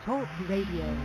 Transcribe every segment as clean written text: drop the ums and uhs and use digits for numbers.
Talk Radio.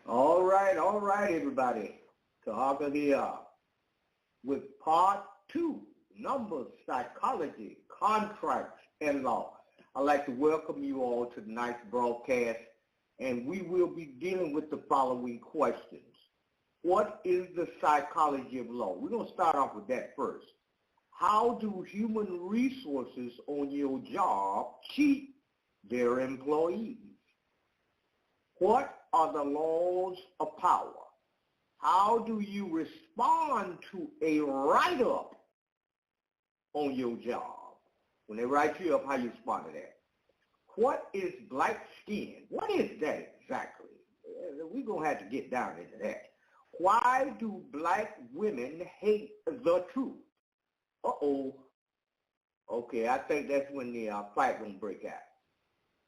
All right, everybody. Tarhaka here with part 2, numbers, psychology, contracts, and law. I'd like to welcome you all to tonight's broadcast, and we will be dealing with the following questions. What is the psychology of law? We're going to start off with that first. How do human resources on your job cheat their employees? What are the laws of power? How do you respond to a write-up on your job? When they write you up, how you respond to that? What is black skin? What is that exactly? We're going to have to get down into that. Why do black women hate the truth? Uh-oh. Okay, I think that's when the fight going to break out.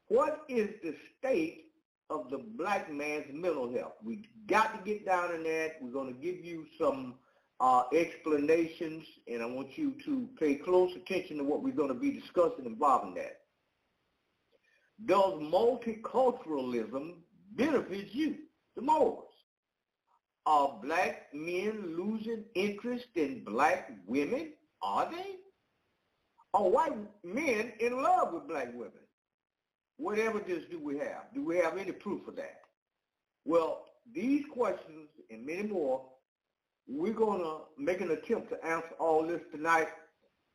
What is the state of the black man's mental health? We got to get down in that. We're going to give you some explanations, and I want you to pay close attention to what we're going to be discussing involving that. Does multiculturalism benefit you the most? Are black men losing interest in black women? Are they? Are white men in love with black women? What evidence do we have? Do we have any proof of that? Well, these questions and many more, we're going to make an attempt to answer all this tonight.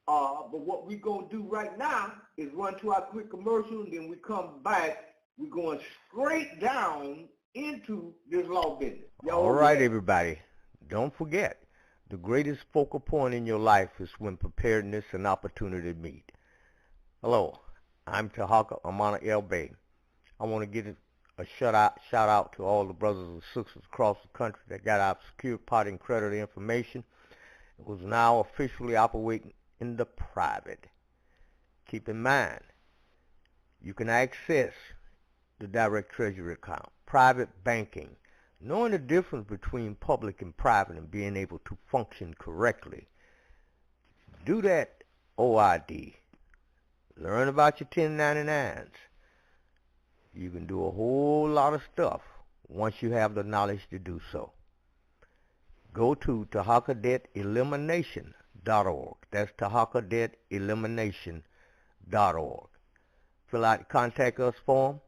But what we're going to do right now is run to our quick commercial, and then we come back. We're going straight down into this law business. All right, everybody. Don't forget, the greatest focal point in your life is when preparedness and opportunity meet. Hello. I'm Tarhaka Amana El Bay. I want to give a shout out to all the brothers and sisters across the country that got our secure party and credit information. It was now officially operating in the private. Keep in mind, you can access the direct treasury account, private banking, knowing the difference between public and private and being able to function correctly. Do that OID. Learn about your 1099s. You can do a whole lot of stuff once you have the knowledge to do so. Go to TarhakaDebtElimination.org. That's TarhakaDebtElimination.org. Fill out the Contact Us form.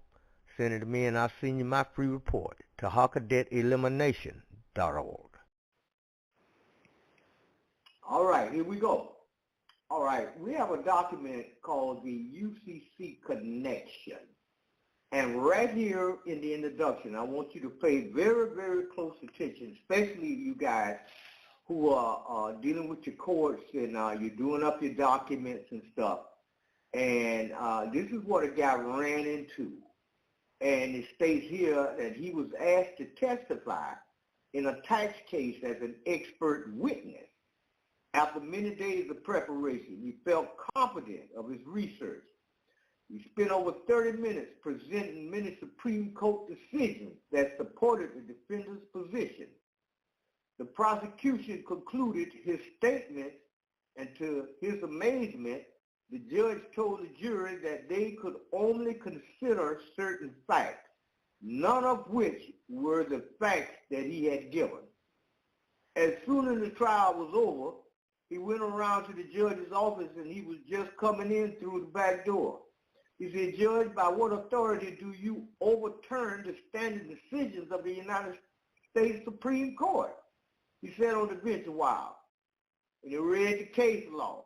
Send it to me and I'll send you my free report. TarhakaDebtElimination.org. All right, here we go. All right, we have a document called the UCC Connection. And right here in the introduction, I want you to pay very, very close attention, especially you guys who are dealing with your courts and you're doing up your documents and stuff. And this is what a guy ran into. And it states here that he was asked to testify in a tax case as an expert witness. After many days of preparation, he felt confident of his research. He spent over 30 minutes presenting many Supreme Court decisions that supported the defendant's position. The prosecution concluded his statement, and to his amazement, the judge told the jury that they could only consider certain facts, none of which were the facts that he had given. As soon as the trial was over, he went around to the judge's office and he was just coming in through the back door. He said, "Judge, by what authority do you overturn the standing decisions of the United States Supreme Court?" He sat on the bench a while and he read the case law.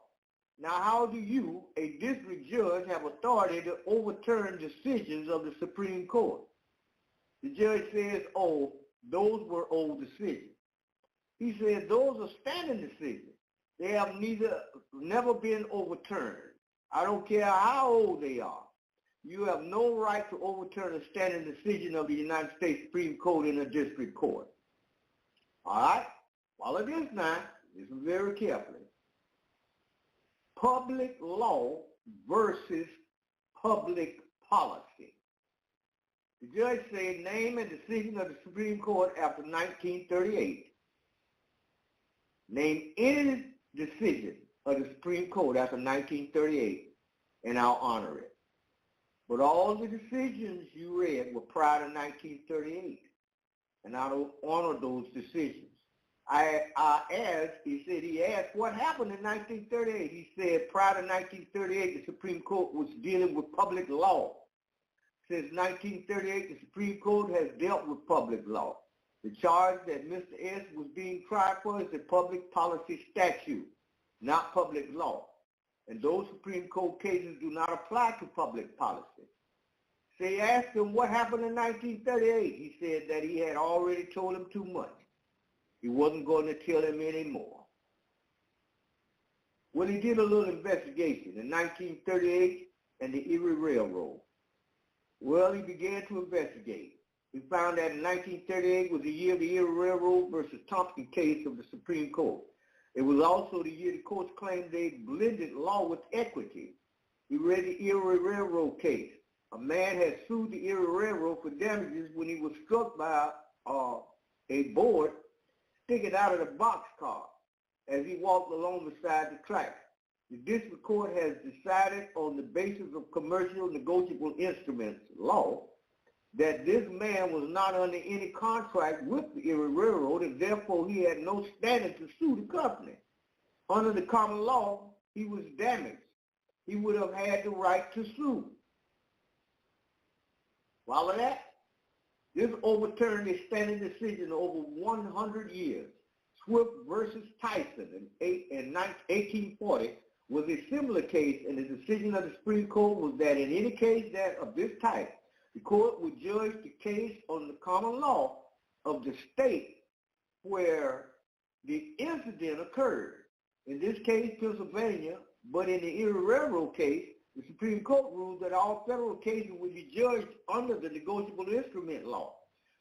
"Now, how do you, a district judge, have authority to overturn decisions of the Supreme Court?" The judge says, "Oh, those were old decisions." He said, "Those are standing decisions. They have never been overturned. I don't care how old they are. You have no right to overturn a standing decision of the United States Supreme Court in a district court." All right? Follow this now. Listen very carefully. Public law versus public policy. The judge said, name a decision of the Supreme Court after 1938. Name any decision of the Supreme Court after 1938, and I'll honor it. But all the decisions you read were prior to 1938, and I don't honor those decisions. I asked, he asked, what happened in 1938? He said, prior to 1938, the Supreme Court was dealing with public law. Since 1938, the Supreme Court has dealt with public law. The charge that Mr. S. was being tried for is a public policy statute, not public law. And those Supreme Court cases do not apply to public policy. So he asked him what happened in 1938. He said that he had already told him too much. He wasn't going to tell him anymore. Well, he did a little investigation in 1938 and the Erie Railroad. Well, he began to investigate. He found that in 1938 was the year of the Erie Railroad versus Thompson case of the Supreme Court. It was also the year the courts claimed they blended law with equity. He read the Erie Railroad case. A man had sued the Erie Railroad for damages when he was struck by a board sticking out of the boxcar as he walked along beside the track. The district court has decided on the basis of commercial negotiable instruments law that this man was not under any contract with the Erie Railroad, and therefore he had no standing to sue the company. Under the common law, he was damaged. He would have had the right to sue. Follow that? This overturned a standing decision over 100 years. Swift versus Tyson in 1840 was a similar case, and the decision of the Supreme Court was that in any case that of this type, the court would judge the case on the common law of the state where the incident occurred. In this case, Pennsylvania, but in the Erie Railroad case, the Supreme Court ruled that all federal cases would be judged under the negotiable instrument law.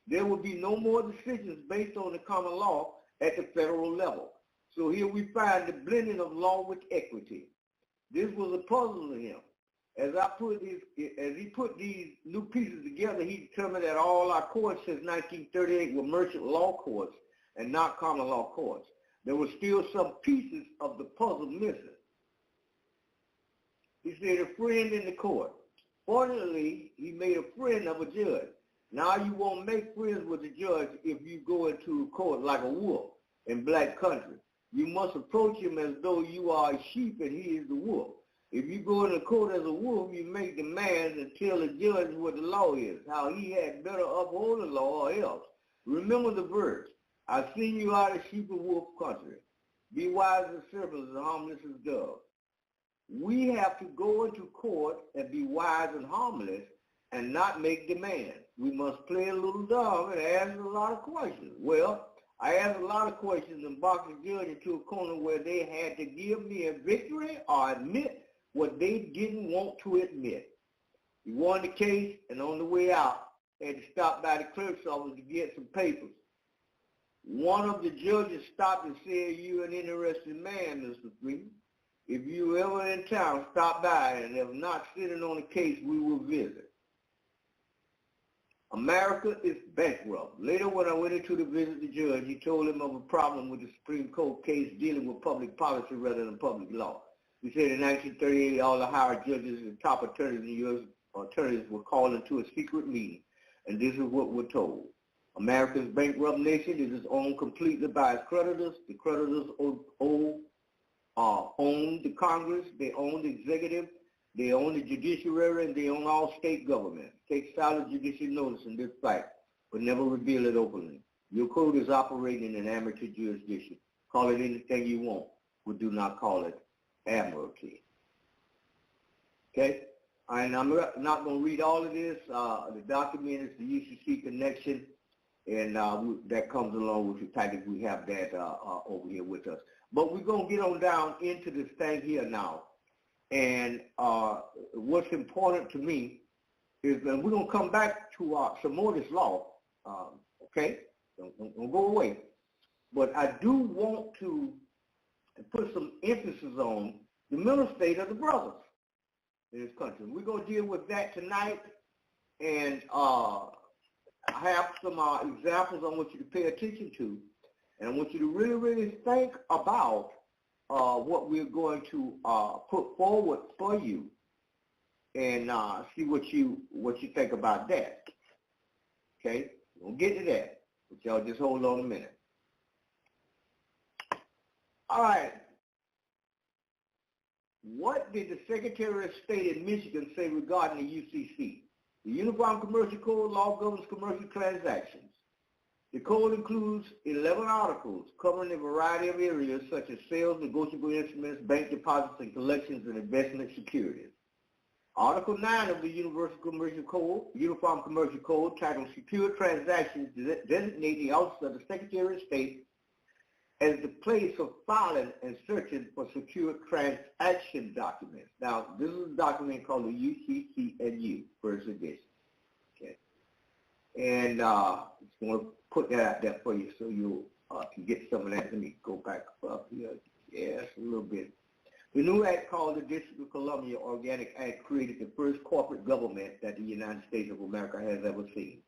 There would be no more decisions based on the common law at the federal level. So here we find the blending of law with equity. This was a puzzle to him. As he put these new pieces together, he determined that all our courts since 1938 were merchant law courts and not common law courts. There were still some pieces of the puzzle missing. He said, a friend in the court. Fortunately, he made a friend of a judge. Now you won't make friends with the judge if you go into a court like a wolf in black country. You must approach him as though you are a sheep and he is the wolf. If you go into court as a wolf, you make demands and tell the judge what the law is, how he had better uphold the law or else. Remember the verse, I've seen you out of sheep and wolf country. Be wise as serpents and harmless as doves. We have to go into court and be wise and harmless and not make demands. We must play a little dumb and ask a lot of questions. Well, I asked a lot of questions and boxed the judge into a corner where they had to give me a victory or admit what they didn't want to admit. He won the case, and on the way out, had to stop by the clerk's office to get some papers. One of the judges stopped and said, "You're an interesting man, Mr. Freeman. If you ever in town, stop by, and if not sitting on the case, we will visit. America is bankrupt. Later, when I went into to visit the judge, he told him of a problem with the Supreme Court case dealing with public policy rather than public law. He said in 1938, all the higher judges and top attorneys in the U.S. attorneys were called into a secret meeting, and this is what we're told. America's bankrupt nation is owned completely by its creditors. The creditors own the Congress, they own the executive, they own the judiciary, and they own all state government. Take silent judicial notice in this fact, but never reveal it openly. Your code is operating in an amateur jurisdiction. Call it anything you want, but do not call it admiralty. Okay? And I'm not going to read all of this. The document is the UCC connection, and that comes along with the package. We have that over here with us. But we're going to get on down into this thing here now. And what's important to me is that we're going to come back to some more of this law, okay? Don't go away. But I do want to put some emphasis on the mental state of the brothers in this country. We're going to deal with that tonight, and I have some examples I want you to pay attention to, and I want you to really, really think about what we're going to put forward for you, and see what you think about that. Okay, we'll get to that, but y'all just hold on a minute. All right. What did the Secretary of State in Michigan say regarding the UCC? The Uniform Commercial Code law governs commercial transactions. The code includes 11 articles covering a variety of areas such as sales, negotiable instruments, bank deposits and collections, and investment securities. Article 9 of the Uniform Commercial Code, titled Secure Transactions, designate the Office of the Secretary of State as the place of filing and searching for secure transaction documents. Now, this is a document called the UCCNU, first edition. Okay, and just want to put that out there for you so you can get some of that. Let me go back up here. Yes, a little bit. The new act, called the District of Columbia Organic Act, created the first corporate government that the United States of America has ever seen.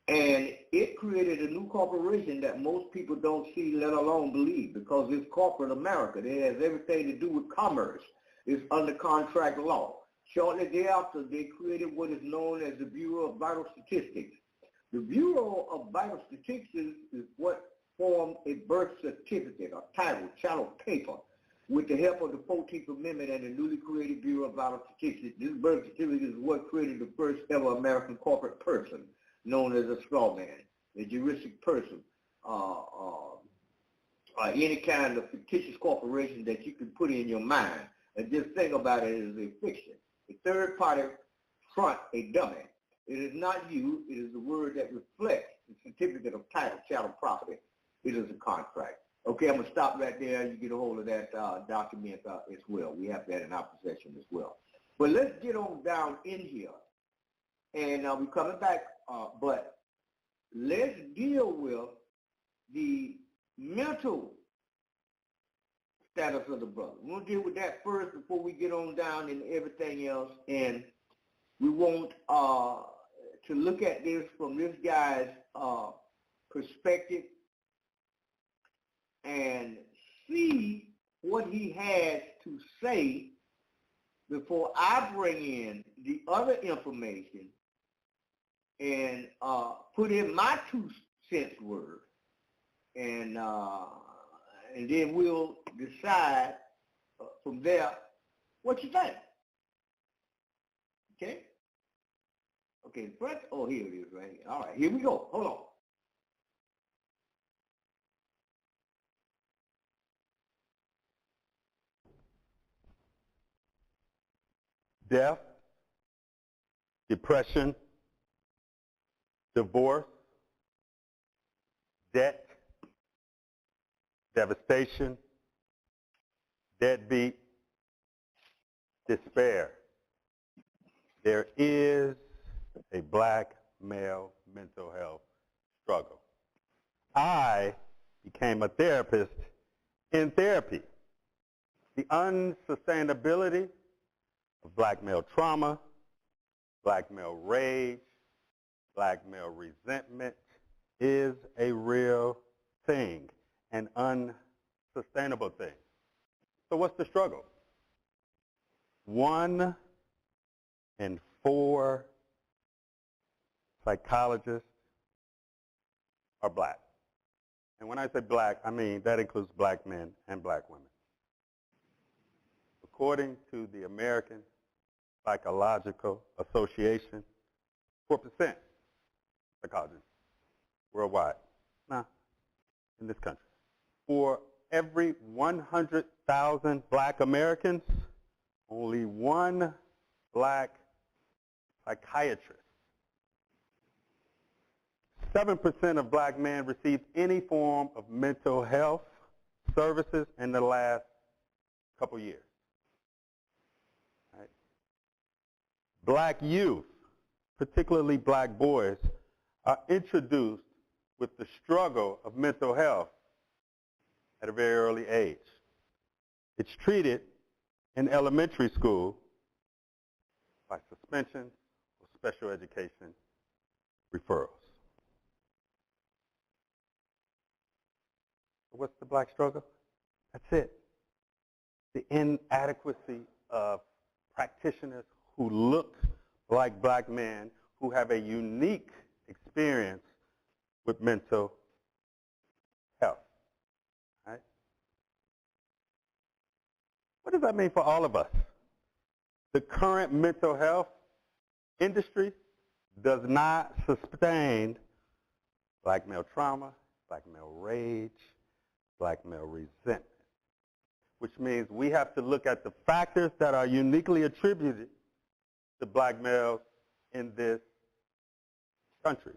And it created a new corporation that most people don't see, let alone believe, because it's corporate America. It has everything to do with commerce. It's under contract law. Shortly thereafter, they created what is known as the Bureau of Vital Statistics. The Bureau of Vital Statistics is what formed a birth certificate, or title, chattel paper, with the help of the 14th Amendment and the newly created Bureau of Vital Statistics. This birth certificate is what created the first ever American corporate person, known as a straw man, a juristic person, any kind of fictitious corporation that you can put in your mind. And just think about it as a fiction. A third party front a dummy. It is not you, it is the word that reflects the certificate of title, chattel property. It is a contract. Okay, I'm going to stop right there. You get a hold of that document as well. We have that in our possession as well. But let's get on down in here. And we're coming back, but let's deal with the mental status of the brother. We'll deal with that first before we get on down into everything else. And we want to look at this from this guy's perspective and see what he has to say before I bring in the other information and put in my 2 cents worth, and then we'll decide from there what you think. Okay? Okay, first, oh, here it is right here. All right, here we go. Hold on. Death, depression, divorce, debt, devastation, deadbeat, despair. There is a black male mental health struggle. I became a therapist in therapy. The unsustainability of black male trauma, black male rage, black male resentment is a real thing, an unsustainable thing. So what's the struggle? 1 in 4 psychologists are black. And when I say black, I mean that includes black men and black women. According to the American Psychological Association, 4% psychologists worldwide, in this country. For every 100,000 black Americans, only 1 black psychiatrist. 7% of black men received any form of mental health services in the last couple years. Right? Black youth, particularly black boys, are introduced with the struggle of mental health at a very early age. It's treated in elementary school by suspension or special education referrals. What's the black struggle? That's it. The inadequacy of practitioners who look like black men, who have a unique experience with mental health. Right? What does that mean for all of us? The current mental health industry does not sustain black male trauma, black male rage, black male resentment, which means we have to look at the factors that are uniquely attributed to black males in this country.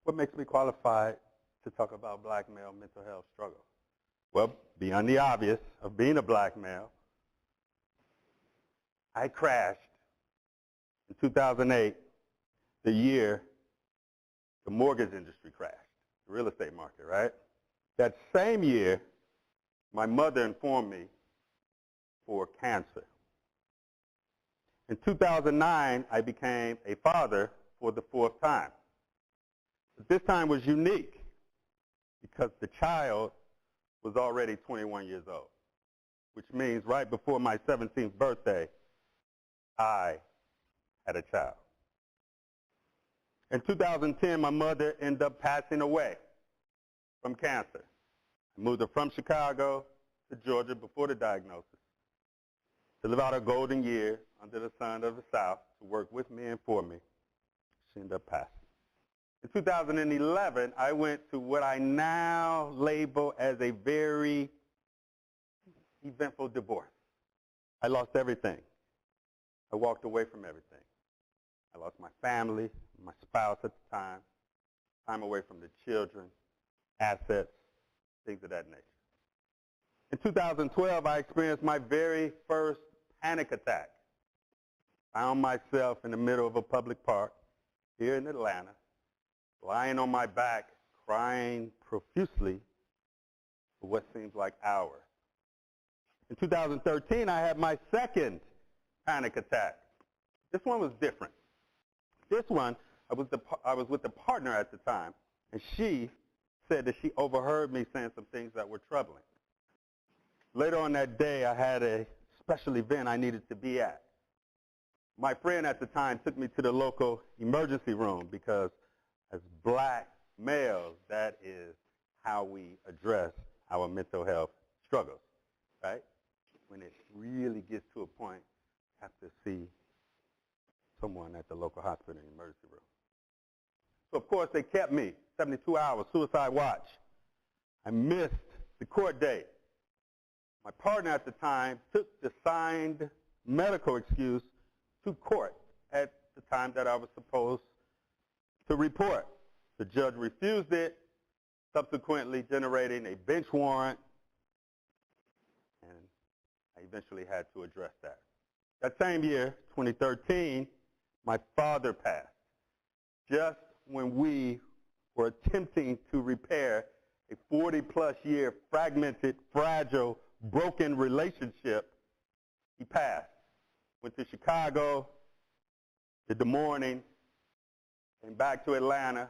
What makes me qualified to talk about black male mental health struggle? Well, beyond the obvious of being a black male, I crashed in 2008, the year the mortgage industry crashed, the real estate market, right? That same year, my mother informed me for cancer. In 2009, I became a father for the 4th time. But this time was unique because the child was already 21 years old, which means right before my 17th birthday, I had a child. In 2010, my mother ended up passing away from cancer. I moved her from Chicago to Georgia before the diagnosis to live out her golden years under the sun of the South, to work with me and for me. She ended up passing. In 2011, I went to what I now label as a very eventful divorce. I lost everything. I walked away from everything. I lost my family, my spouse at the time away from the children, assets, things of that nature. In 2012, I experienced my very first panic attack. I found myself in the middle of a public park here in Atlanta, lying on my back, crying profusely for what seems like hours. In 2013, I had my second panic attack. This one was different. This one, I was with a partner at the time, and she said that she overheard me saying some things that were troubling. Later on that day, I had a special event I needed to be at. My friend at the time took me to the local emergency room because as black males, that is how we address our mental health struggles, right? When it really gets to a point, you have to see someone at the local hospital emergency room. So, of course, they kept me 72 hours, suicide watch. I missed the court date. My partner at the time took the signed medical excuse to court at the time that I was supposed to report. The judge refused it, subsequently generating a bench warrant, and I eventually had to address that. That same year, 2013, my father passed, just when we were attempting to repair a 40-plus year fragmented, fragile, broken relationship, he passed. Went to Chicago, did the mourning, came back to Atlanta.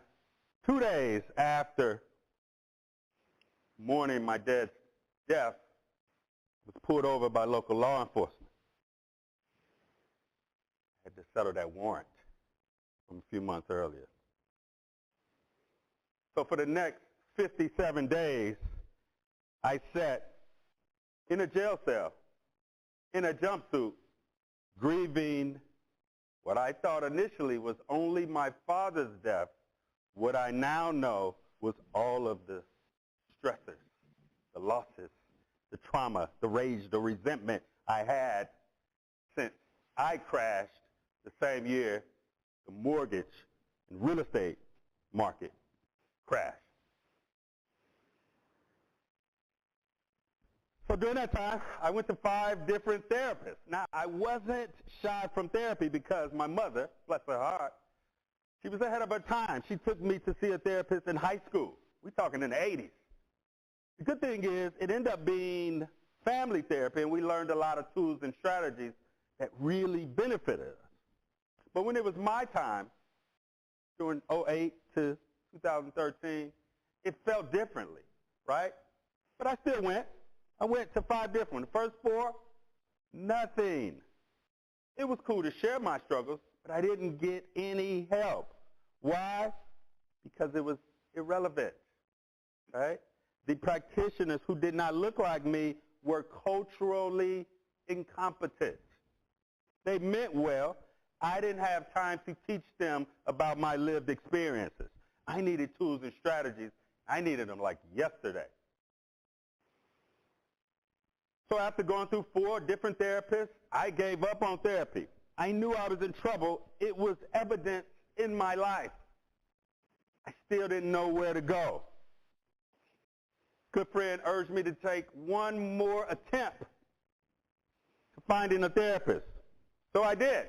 2 days after mourning my dad's death, was pulled over by local law enforcement. I had to settle that warrant from a few months earlier. So for the next 57 days, I sat in a jail cell, in a jumpsuit, grieving what I thought initially was only my father's death. What I now know was all of the stressors, the losses, the trauma, the rage, the resentment I had since I crashed the same year the mortgage and real estate market crashed. So during that time, I went to 5 different therapists. Now, I wasn't shy from therapy because my mother, bless her heart, she was ahead of her time. She took me to see a therapist in high school. We're talking in the 80s. The good thing is it ended up being family therapy, and we learned a lot of tools and strategies that really benefited us. But when it was my time, during 2008 to 2013, it felt differently, right? But I still went. I went to 5 different ones. The first 4, nothing. It was cool to share my struggles, but I didn't get any help. Why? Because it was irrelevant, right? The practitioners who did not look like me were culturally incompetent. They meant well. I didn't have time to teach them about my lived experiences. I needed tools and strategies. I needed them like yesterday. So after going through 4 different therapists, I gave up on therapy. I knew I was in trouble. It was evident in my life. I still didn't know where to go. Good friend urged me to take one more attempt to finding a therapist. So I did.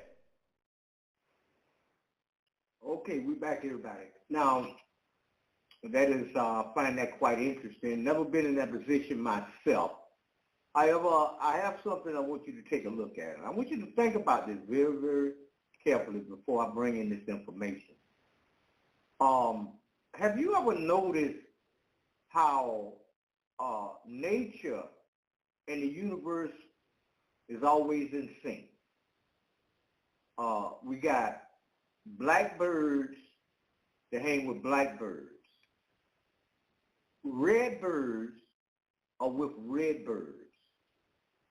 Okay, we're back, everybody. Now, that is, I find that quite interesting. Never been in that position myself. However, I have something I want you to take a look at. I want you to think about this very, very carefully before I bring in this information. Have you ever noticed how nature and the universe is always in sync? We got black birds that hang with black birds. Red birds are with red birds.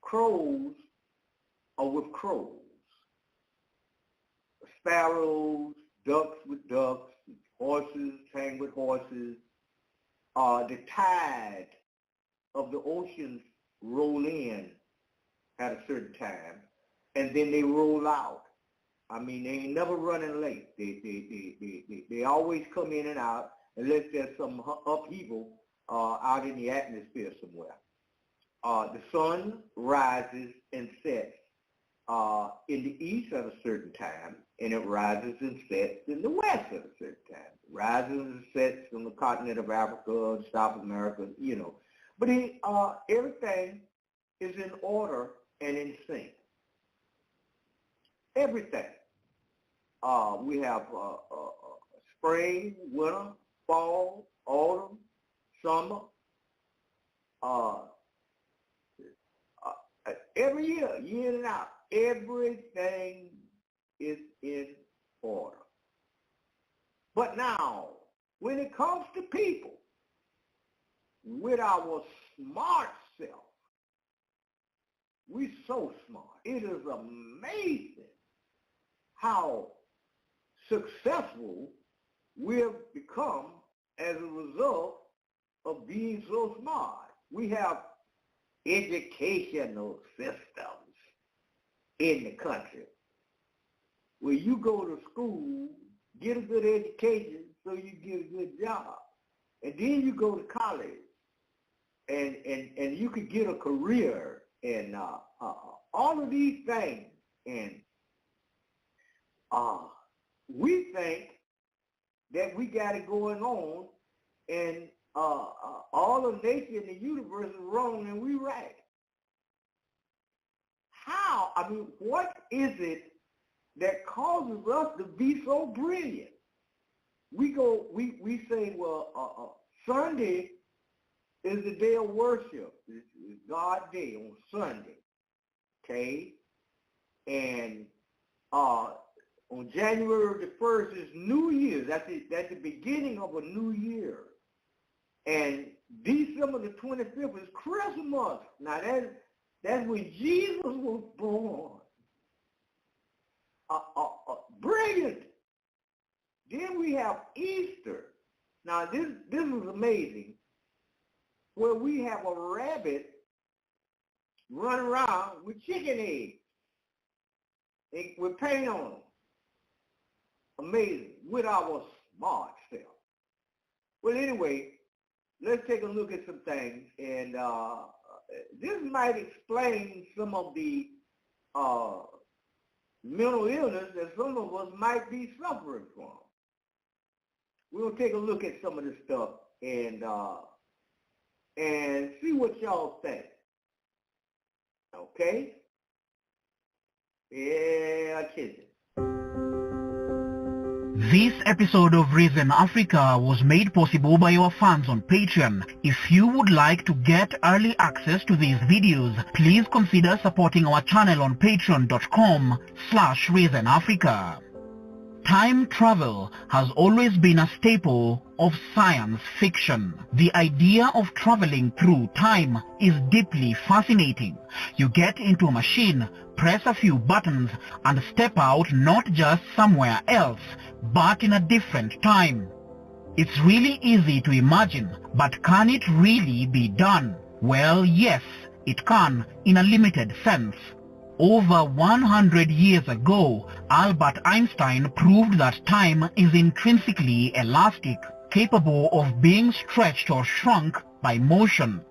Crows are with crows. Sparrows, ducks with ducks, horses hang with horses. The tide of the oceans roll in at a certain time, and then they roll out. I mean, they ain't never running late. They always come in and out unless there's some upheaval out in the atmosphere somewhere. The sun rises and sets in the east at a certain time, and it rises and sets in the west at a certain time. It rises and sets on the continent of Africa, South America, you know. But everything is in order and in sync. Everything. We have spring, winter, fall, autumn, summer. Every year, year in and out, everything is in order. But now, when it comes to people, with our smart self, we're so smart. It is amazing how successful we have become as a result of being so smart. We have educational systems in the country where you go to school, get a good education so you get a good job. And then you go to college and you could get a career and all of these things. And we think that we got it going on, and all of nature in the universe is wrong and we right. How? I mean, what is it that causes us to be so brilliant? We say, well, Sunday is the day of worship. It's God's day on Sunday, okay? And on January the 1st is New Year's. That's the beginning of a new year. And December the 25th is Christmas. Now that's when Jesus was born. Brilliant. Then we have Easter. Now this is amazing, where we have a rabbit run around with chicken eggs with paint on them. Amazing, with our smart self. Well, anyway, let's take a look at some things, and this might explain some of the mental illness that some of us might be suffering from. We'll take a look at some of this stuff and see what y'all think. Okay? Yeah, kiss it. This episode of Reason Africa was made possible by our fans on Patreon. If you would like to get early access to these videos, please consider supporting our channel on patreon.com/ReasonAfrica. Time travel has always been a staple of science fiction. The idea of traveling through time is deeply fascinating. You get into a machine, press a few buttons, and step out not just somewhere else, but in a different time. It's really easy to imagine, but can it really be done? Well, yes, it can, in a limited sense. Over 100 years ago, Albert Einstein proved that time is intrinsically elastic, capable of being stretched or shrunk by motion.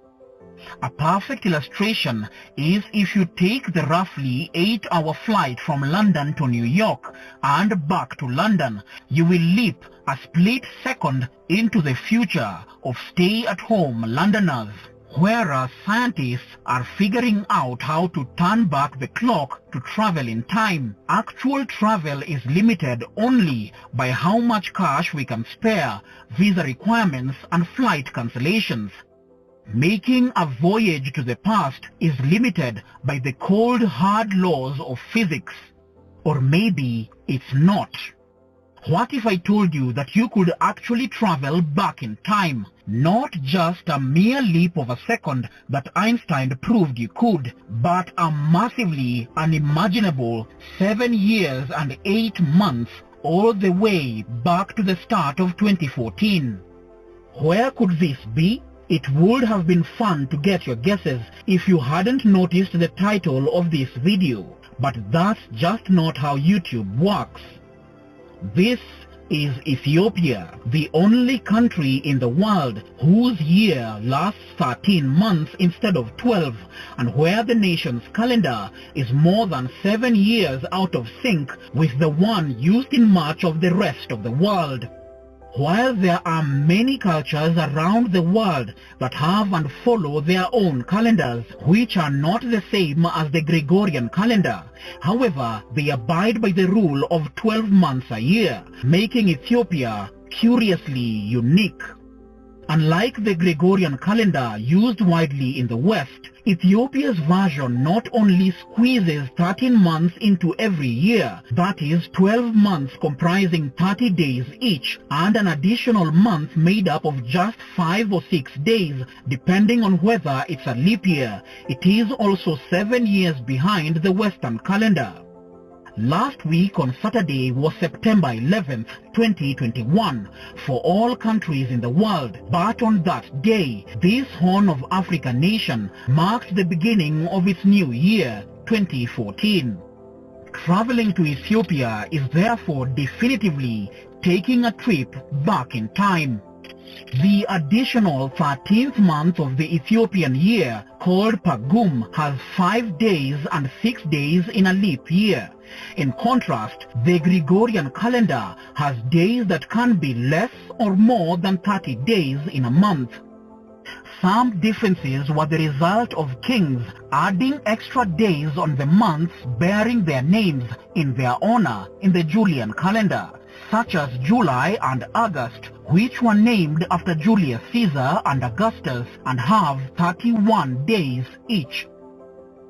A perfect illustration is if you take the roughly 8-hour flight from London to New York and back to London, you will leap a split second into the future of stay-at-home Londoners. Whereas scientists are figuring out how to turn back the clock to travel in time, actual travel is limited only by how much cash we can spare, visa requirements and flight cancellations. Making a voyage to the past is limited by the cold hard laws of physics. Or maybe it's not. What if I told you that you could actually travel back in time? Not just a mere leap of a second that Einstein proved you could, but a massively unimaginable 7 years and 8 months all the way back to the start of 2014. Where could this be? It would have been fun to get your guesses if you hadn't noticed the title of this video, but that's just not how YouTube works. This is Ethiopia, the only country in the world whose year lasts 13 months instead of 12, and where the nation's calendar is more than 7 years out of sync with the one used in much of the rest of the world. While there are many cultures around the world that have and follow their own calendars, which are not the same as the Gregorian calendar, however, they abide by the rule of 12 months a year, making Ethiopia curiously unique. Unlike the Gregorian calendar used widely in the West, Ethiopia's version not only squeezes 13 months into every year, that is 12 months comprising 30 days each, and an additional month made up of just 5 or 6 days, depending on whether it's a leap year. It is also 7 years behind the Western calendar. Last week on Saturday was September 11th, 2021 for all countries in the world, but on that day, this Horn of Africa nation marked the beginning of its new year, 2014. Traveling to Ethiopia is therefore definitively taking a trip back in time. The additional 13th month of the Ethiopian year, called Pagum, has 5 days and 6 days in a leap year. In contrast, the Gregorian calendar has days that can be less or more than 30 days in a month. Some differences were the result of kings adding extra days on the months bearing their names in their honor in the Julian calendar, such as July and August, which were named after Julius Caesar and Augustus and have 31 days each.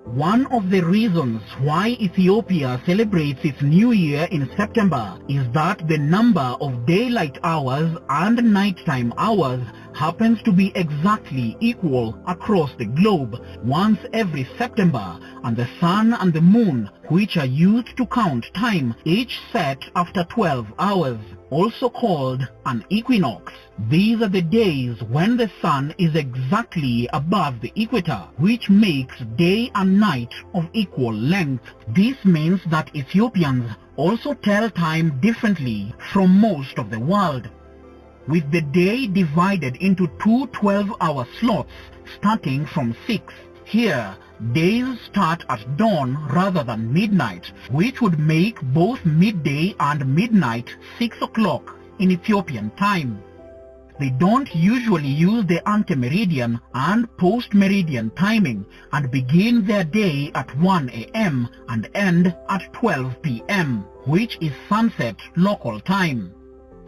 One of the reasons why Ethiopia celebrates its new year in September is that the number of daylight hours and nighttime hours happens to be exactly equal across the globe once every September, and the sun and the moon, which are used to count time, each set after 12 hours, also called an equinox. These are the days when the sun is exactly above the equator, which makes day and night of equal length. This means that Ethiopians also tell time differently from most of the world, with the day divided into two 12-hour slots starting from 6. Here, days start at dawn rather than midnight, which would make both midday and midnight 6 o'clock in Ethiopian time. They don't usually use the ante-meridian and post-meridian timing and begin their day at 1 a.m. and end at 12 p.m., which is sunset local time.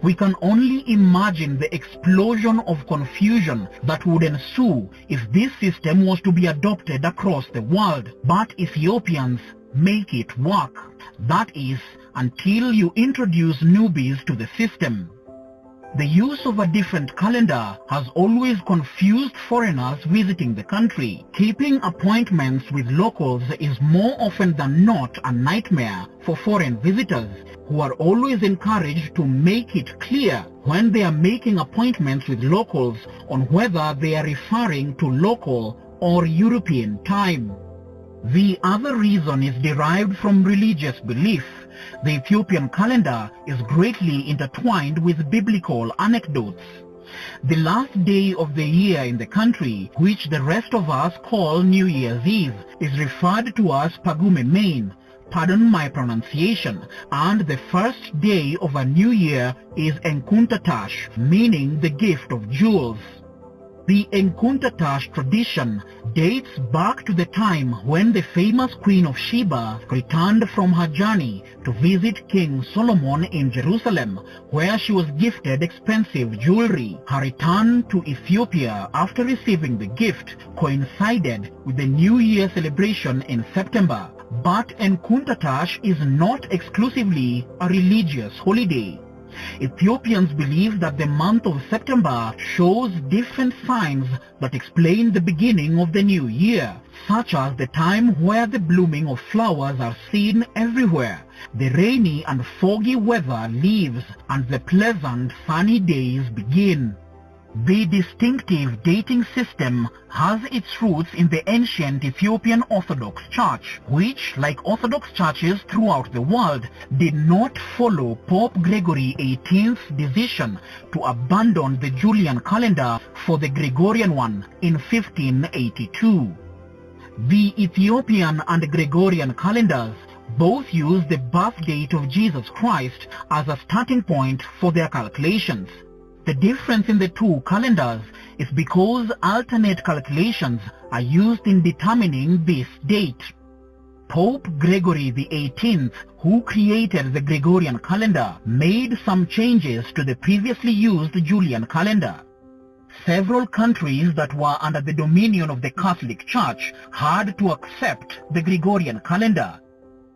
We can only imagine the explosion of confusion that would ensue if this system was to be adopted across the world, but Ethiopians make it work. That is, until you introduce newbies to the system. The use of a different calendar has always confused foreigners visiting the country. Keeping appointments with locals is more often than not a nightmare for foreign visitors, who are always encouraged to make it clear when they are making appointments with locals on whether they are referring to local or European time. The other reason is derived from religious belief. The Ethiopian calendar is greatly intertwined with biblical anecdotes. The last day of the year in the country, which the rest of us call New Year's Eve, is referred to as Pagume Main, pardon my pronunciation, and the first day of a new year is Enkuntatash, meaning the gift of jewels. The Enkuntatash tradition dates back to the time when the famous Queen of Sheba returned from her journey to visit King Solomon in Jerusalem, where she was gifted expensive jewelry. Her return to Ethiopia after receiving the gift coincided with the New Year celebration in September. But Enkuntatash is not exclusively a religious holiday. Ethiopians believe that the month of September shows different signs that explain the beginning of the new year, such as the time where the blooming of flowers are seen everywhere, the rainy and foggy weather leaves, and the pleasant sunny days begin. The distinctive dating system has its roots in the ancient Ethiopian Orthodox Church, which, like Orthodox churches throughout the world, did not follow Pope Gregory XVIII's decision to abandon the Julian calendar for the Gregorian one in 1582. The Ethiopian and Gregorian calendars both use the birth date of Jesus Christ as a starting point for their calculations. The difference in the two calendars is because alternate calculations are used in determining this date. Pope Gregory XVIII, who created the Gregorian calendar, made some changes to the previously used Julian calendar. Several countries that were under the dominion of the Catholic Church had to accept the Gregorian calendar.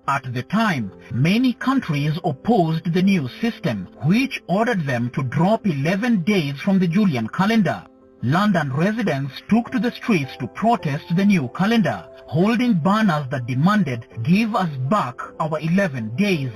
At the time, many countries opposed the new system, which ordered them to drop 11 days from the Julian calendar. London residents took to the streets to protest the new calendar, holding banners that demanded, "Give us back our 11 days."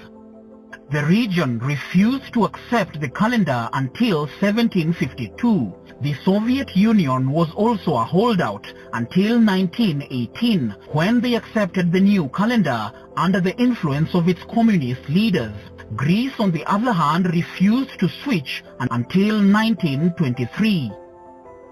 The region refused to accept the calendar until 1752. The Soviet Union was also a holdout until 1918, when they accepted the new calendar under the influence of its communist leaders. Greece, on the other hand, refused to switch until 1923.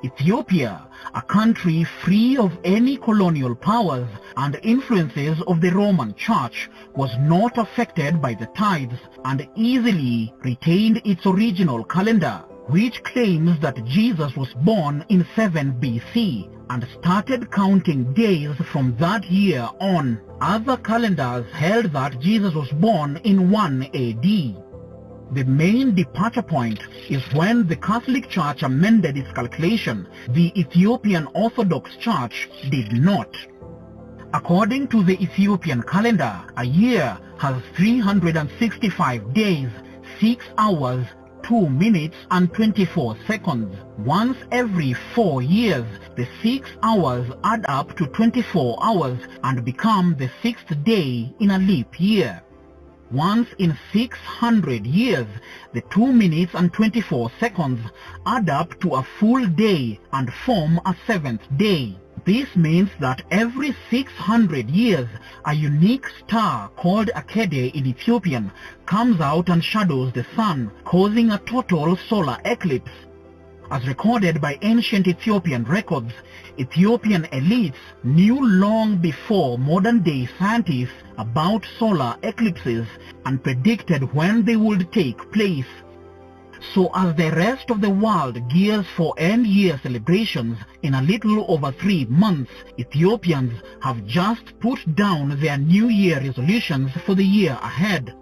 Ethiopia, a country free of any colonial powers and influences of the Roman Church, was not affected by the tides and easily retained its original calendar, which claims that Jesus was born in 7 BC and started counting days from that year on. Other calendars held that Jesus was born in 1 AD. The main departure point is when the Catholic Church amended its calculation. The Ethiopian Orthodox Church did not. According to the Ethiopian calendar, a year has 365 days, 6 hours, 2 minutes and 24 seconds. Once every 4 years, the 6 hours add up to 24 hours and become the 6th day in a leap year. Once in 600 years, the 2 minutes and 24 seconds add up to a full day and form a 7th day. This means that every 600 years, a unique star called Akede in Ethiopian comes out and shadows the sun, causing a total solar eclipse. As recorded by ancient Ethiopian records, Ethiopian elites knew long before modern-day scientists about solar eclipses and predicted when they would take place. So as the rest of the world gears for end-year celebrations in a little over 3 months, Ethiopians have just put down their New Year resolutions for the year ahead.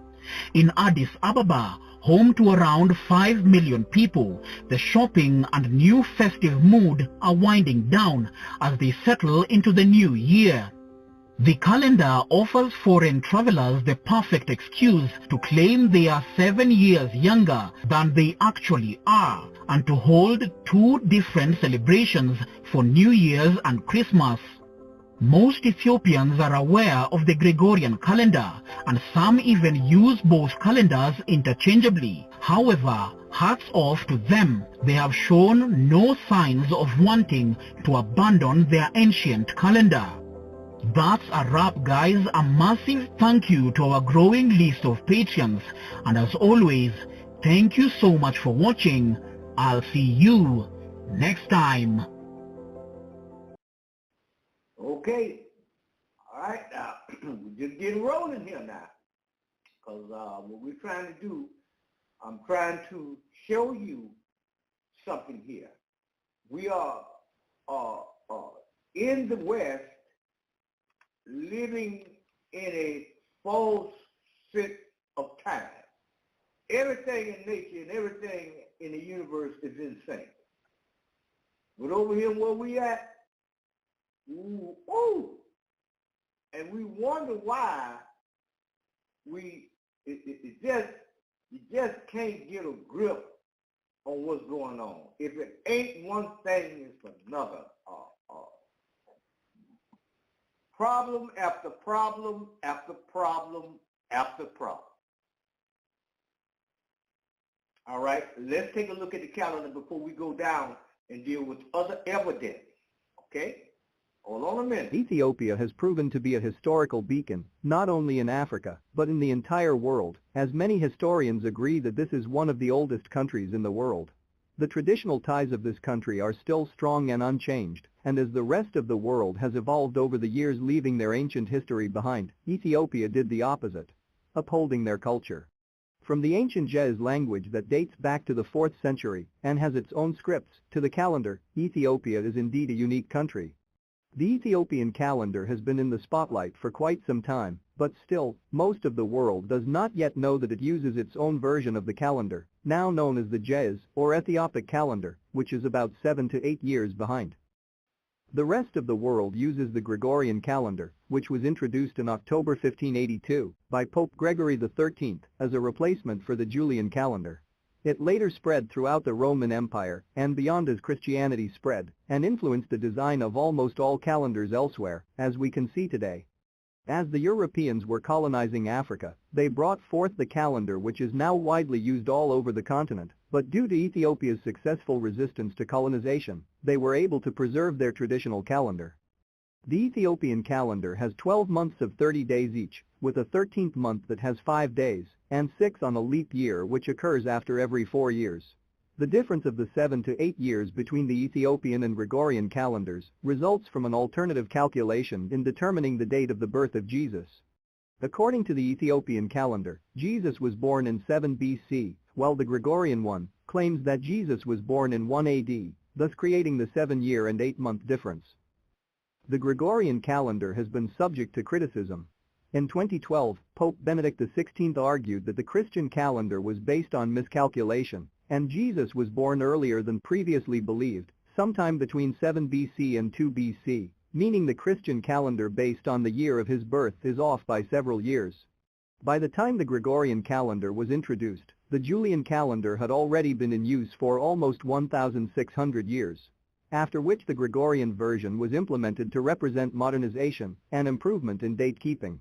In Addis Ababa, home to around 5 million people, the shopping and new festive mood are winding down as they settle into the new year. The calendar offers foreign travelers the perfect excuse to claim they are 7 years younger than they actually are, and to hold 2 different celebrations for New Year's and Christmas. Most Ethiopians are aware of the Gregorian calendar, and some even use both calendars interchangeably. However, hats off to them, they have shown no signs of wanting to abandon their ancient calendar. That's a wrap, guys. A massive thank you to our growing list of patrons, and as always, thank you so much for watching. I'll see you next time. Okay. All right, now, we're just getting rolling here now. Because what we're trying to do, I'm trying to show you something here. We are in the West living in a false sense of time. Everything in nature and everything in the universe is insane. But over here where we at, ooh, and we wonder why you just can't get a grip on what's going on. If it ain't one thing, it's another. Problem after problem after problem after problem. All right, let's take a look at the calendar before we go down and deal with other evidence, okay? Hold on a minute. Ethiopia has proven to be a historical beacon, not only in Africa, but in the entire world, as many historians agree that this is one of the oldest countries in the world. The traditional ties of this country are still strong and unchanged, and as the rest of the world has evolved over the years leaving their ancient history behind, Ethiopia did the opposite, upholding their culture. From the ancient Ge'ez language that dates back to the 4th century and has its own scripts, to the calendar, Ethiopia is indeed a unique country. The Ethiopian calendar has been in the spotlight for quite some time, but still, most of the world does not yet know that it uses its own version of the calendar, now known as the Ge'ez or Ethiopic calendar, which is about 7 to 8 years behind. The rest of the world uses the Gregorian calendar, which was introduced in October 1582 by Pope Gregory XIII as a replacement for the Julian calendar. It later spread throughout the Roman Empire and beyond as Christianity spread and influenced the design of almost all calendars elsewhere, as we can see today. As the Europeans were colonizing Africa, they brought forth the calendar which is now widely used all over the continent, but due to Ethiopia's successful resistance to colonization, they were able to preserve their traditional calendar. The Ethiopian calendar has 12 months of 30 days each, with a 13th month that has 5 days, and 6 on a leap year which occurs after every 4 years. The difference of the 7 to 8 years between the Ethiopian and Gregorian calendars results from an alternative calculation in determining the date of the birth of Jesus. According to the Ethiopian calendar, Jesus was born in 7 BC, while the Gregorian one claims that Jesus was born in 1 AD, thus creating the 7-year and 8-month difference. The Gregorian calendar has been subject to criticism. In 2012, Pope Benedict XVI argued that the Christian calendar was based on miscalculation, and Jesus was born earlier than previously believed, sometime between 7 BC and 2 BC, meaning the Christian calendar based on the year of his birth is off by several years. By the time the Gregorian calendar was introduced, the Julian calendar had already been in use for almost 1,600 years. After which the Gregorian version was implemented to represent modernization and improvement in date-keeping.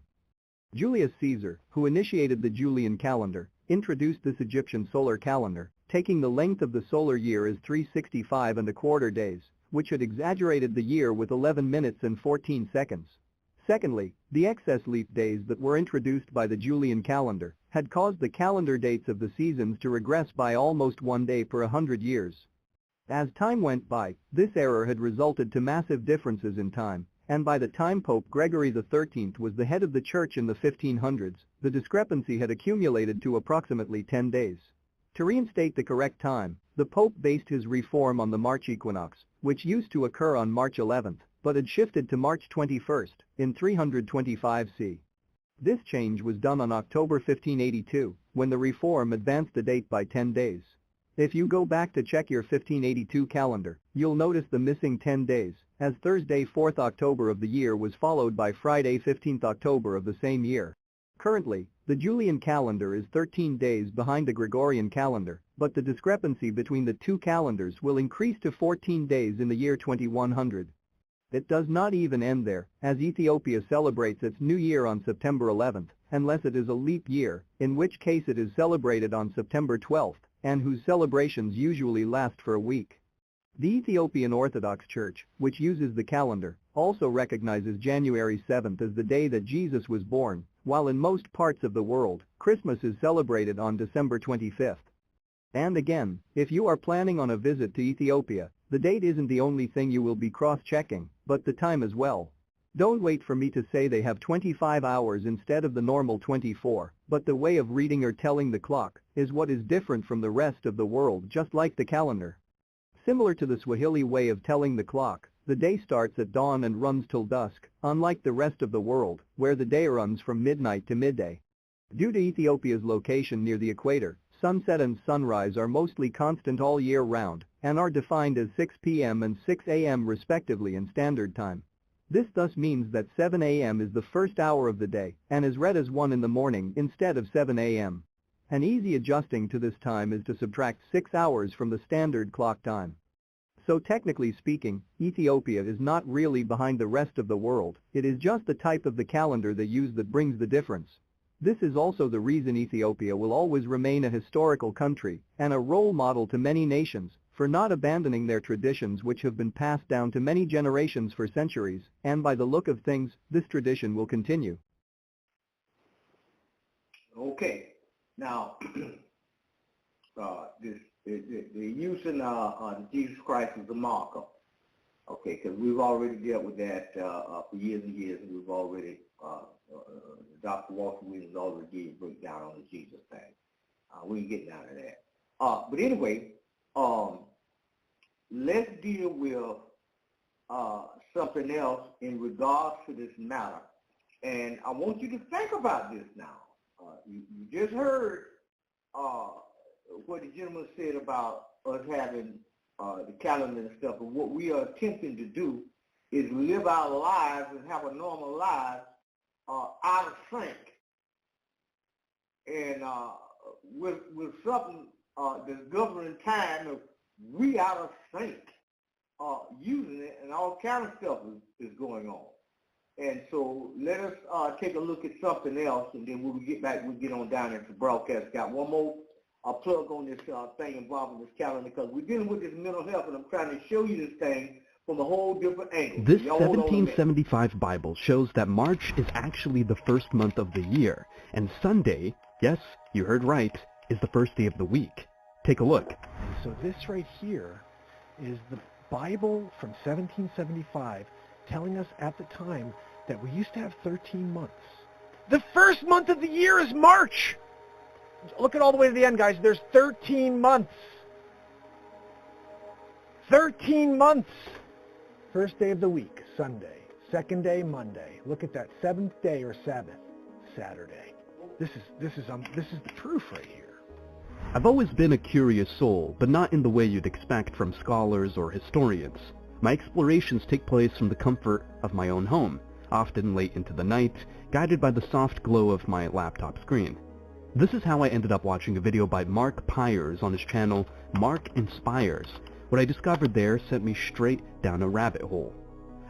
Julius Caesar, who initiated the Julian calendar, introduced this Egyptian solar calendar, taking the length of the solar year as 365 1/4 days, which had exaggerated the year with 11 minutes and 14 seconds. Secondly, the excess leap days that were introduced by the Julian calendar had caused the calendar dates of the seasons to regress by almost 1 day per 100 years. As time went by, this error had resulted to massive differences in time, and by the time Pope Gregory XIII was the head of the church in the 1500s, the discrepancy had accumulated to approximately 10 days. To reinstate the correct time, the Pope based his reform on the March equinox, which used to occur on March 11th, but had shifted to March 21st in 325 C. This change was done on October 1582, when the reform advanced the date by 10 days. If you go back to check your 1582 calendar, you'll notice the missing 10 days, as Thursday 4th October of the year was followed by Friday 15th October of the same year. Currently, the Julian calendar is 13 days behind the Gregorian calendar, but the discrepancy between the two calendars will increase to 14 days in the year 2100. It does not even end there, as Ethiopia celebrates its new year on September 11th, unless it is a leap year, in which case it is celebrated on September 12th, and whose celebrations usually last for a week. The Ethiopian Orthodox Church, which uses the calendar, also recognizes January 7th as the day that Jesus was born, while in most parts of the world, Christmas is celebrated on December 25th. And again, if you are planning on a visit to Ethiopia, the date isn't the only thing you will be cross-checking, but the time as well. Don't wait for me to say they have 25 hours instead of the normal 24, but the way of reading or telling the clock is what is different from the rest of the world, just like the calendar. Similar to the Swahili way of telling the clock, the day starts at dawn and runs till dusk, unlike the rest of the world, where the day runs from midnight to midday. Due to Ethiopia's location near the equator, sunset and sunrise are mostly constant all year round and are defined as 6 p.m. and 6 a.m. respectively in standard time. This thus means that 7 a.m. is the first hour of the day and is read as 1 in the morning instead of 7 a.m. An easy adjusting to this time is to subtract 6 hours from the standard clock time. So technically speaking, Ethiopia is not really behind the rest of the world, it is just the type of the calendar they use that brings the difference. This is also the reason Ethiopia will always remain a historical country and a role model to many nations for not abandoning their traditions which have been passed down to many generations for centuries, and by the look of things, this tradition will continue. Okay, now, the using Jesus Christ as a marker, okay, because we've already dealt with that for years and years, and we've already, Dr. Walter Williams already gave a breakdown on the Jesus thing. We can get down to that. But anyway, let's deal with something else in regards to this matter. And I want you to think about this now. You just heard what the gentleman said about us having the calendar and stuff, and what we are attempting to do is live our lives and have a normal life out of sync. And with something that's governing time, if we out of sync using it, and all kind of stuff is going on. And so let us take a look at something else, and then when we get back, we'll get on down into broadcast. Got one more plug on this thing involving this calendar, because we're dealing with this mental health, and I'm trying to show you this thing from a whole different angle. This Y'all hold on a minute. 1775 Bible shows that March is actually the first month of the year, and Sunday, yes, you heard right, is the first day of the week. Take a look. So this right here is the Bible from 1775 telling us at the time that we used to have 13 months. The first month of the year is March! Look at all the way to the end, guys. There's 13 months. 13 months! First day of the week, Sunday. Second day, Monday. Look at that. Seventh day or Sabbath, Saturday. This is the proof right here. I've always been a curious soul, but not in the way you'd expect from scholars or historians. My explorations take place from the comfort of my own home, often late into the night, guided by the soft glow of my laptop screen. This is how I ended up watching a video by Mark Pyers on his channel, Mark Inspires. What I discovered there sent me straight down a rabbit hole.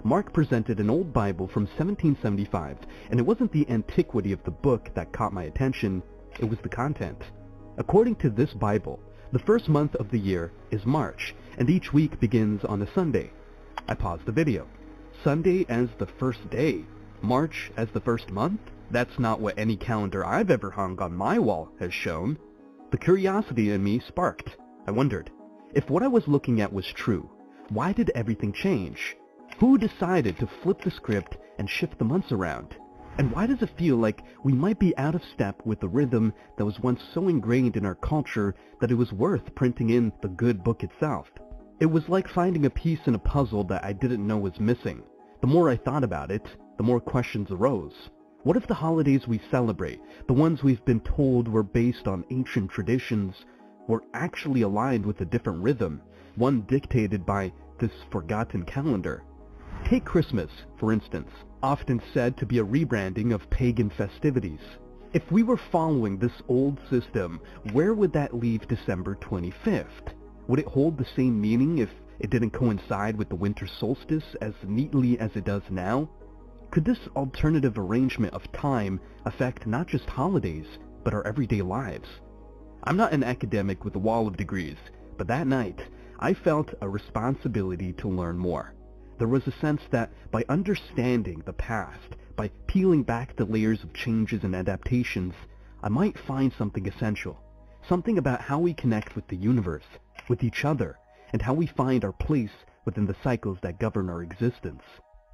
Mark presented an old Bible from 1775, and it wasn't the antiquity of the book that caught my attention, it was the content. According to this Bible, the first month of the year is March, and each week begins on a Sunday. I paused the video. Sunday as the first day? March as the first month? That's not what any calendar I've ever hung on my wall has shown. The curiosity in me sparked. I wondered, if what I was looking at was true, why did everything change? Who decided to flip the script and shift the months around? And why does it feel like we might be out of step with the rhythm that was once so ingrained in our culture that it was worth printing in the good book itself? It was like finding a piece in a puzzle that I didn't know was missing. The more I thought about it, the more questions arose. What if the holidays we celebrate, the ones we've been told were based on ancient traditions, were actually aligned with a different rhythm, one dictated by this forgotten calendar? Take Christmas, for instance, often said to be a rebranding of pagan festivities. If we were following this old system, where would that leave December 25th? Would it hold the same meaning if it didn't coincide with the winter solstice as neatly as it does now? Could this alternative arrangement of time affect not just holidays, but our everyday lives? I'm not an academic with a wall of degrees, but that night, I felt a responsibility to learn more. There was a sense that by understanding the past, by peeling back the layers of changes and adaptations, I might find something essential. Something about how we connect with the universe, with each other, and how we find our place within the cycles that govern our existence.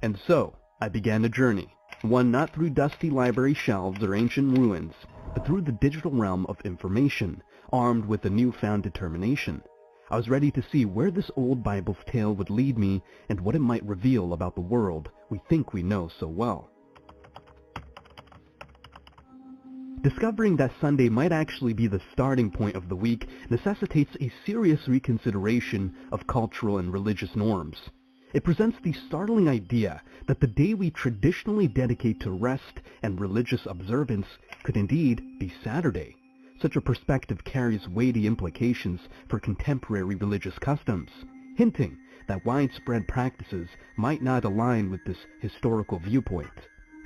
And so, I began a journey, one not through dusty library shelves or ancient ruins, but through the digital realm of information, armed with a newfound determination. I was ready to see where this old Bible's tale would lead me and what it might reveal about the world we think we know so well. Discovering that Sunday might actually be the starting point of the week necessitates a serious reconsideration of cultural and religious norms. It presents the startling idea that the day we traditionally dedicate to rest and religious observance could indeed be Saturday. Such a perspective carries weighty implications for contemporary religious customs, hinting that widespread practices might not align with this historical viewpoint.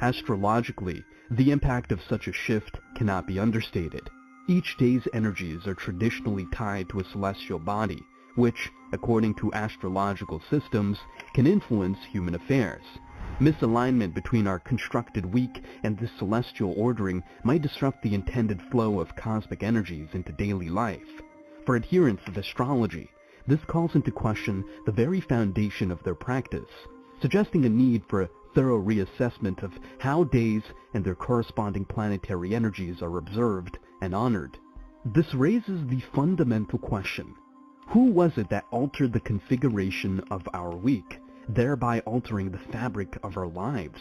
Astrologically, the impact of such a shift cannot be understated. Each day's energies are traditionally tied to a celestial body, which, according to astrological systems, can influence human affairs. Misalignment between our constructed week and this celestial ordering might disrupt the intended flow of cosmic energies into daily life. For adherents of astrology, this calls into question the very foundation of their practice, suggesting a need for a thorough reassessment of how days and their corresponding planetary energies are observed and honored. This raises the fundamental question: who was it that altered the configuration of our week, thereby altering the fabric of our lives?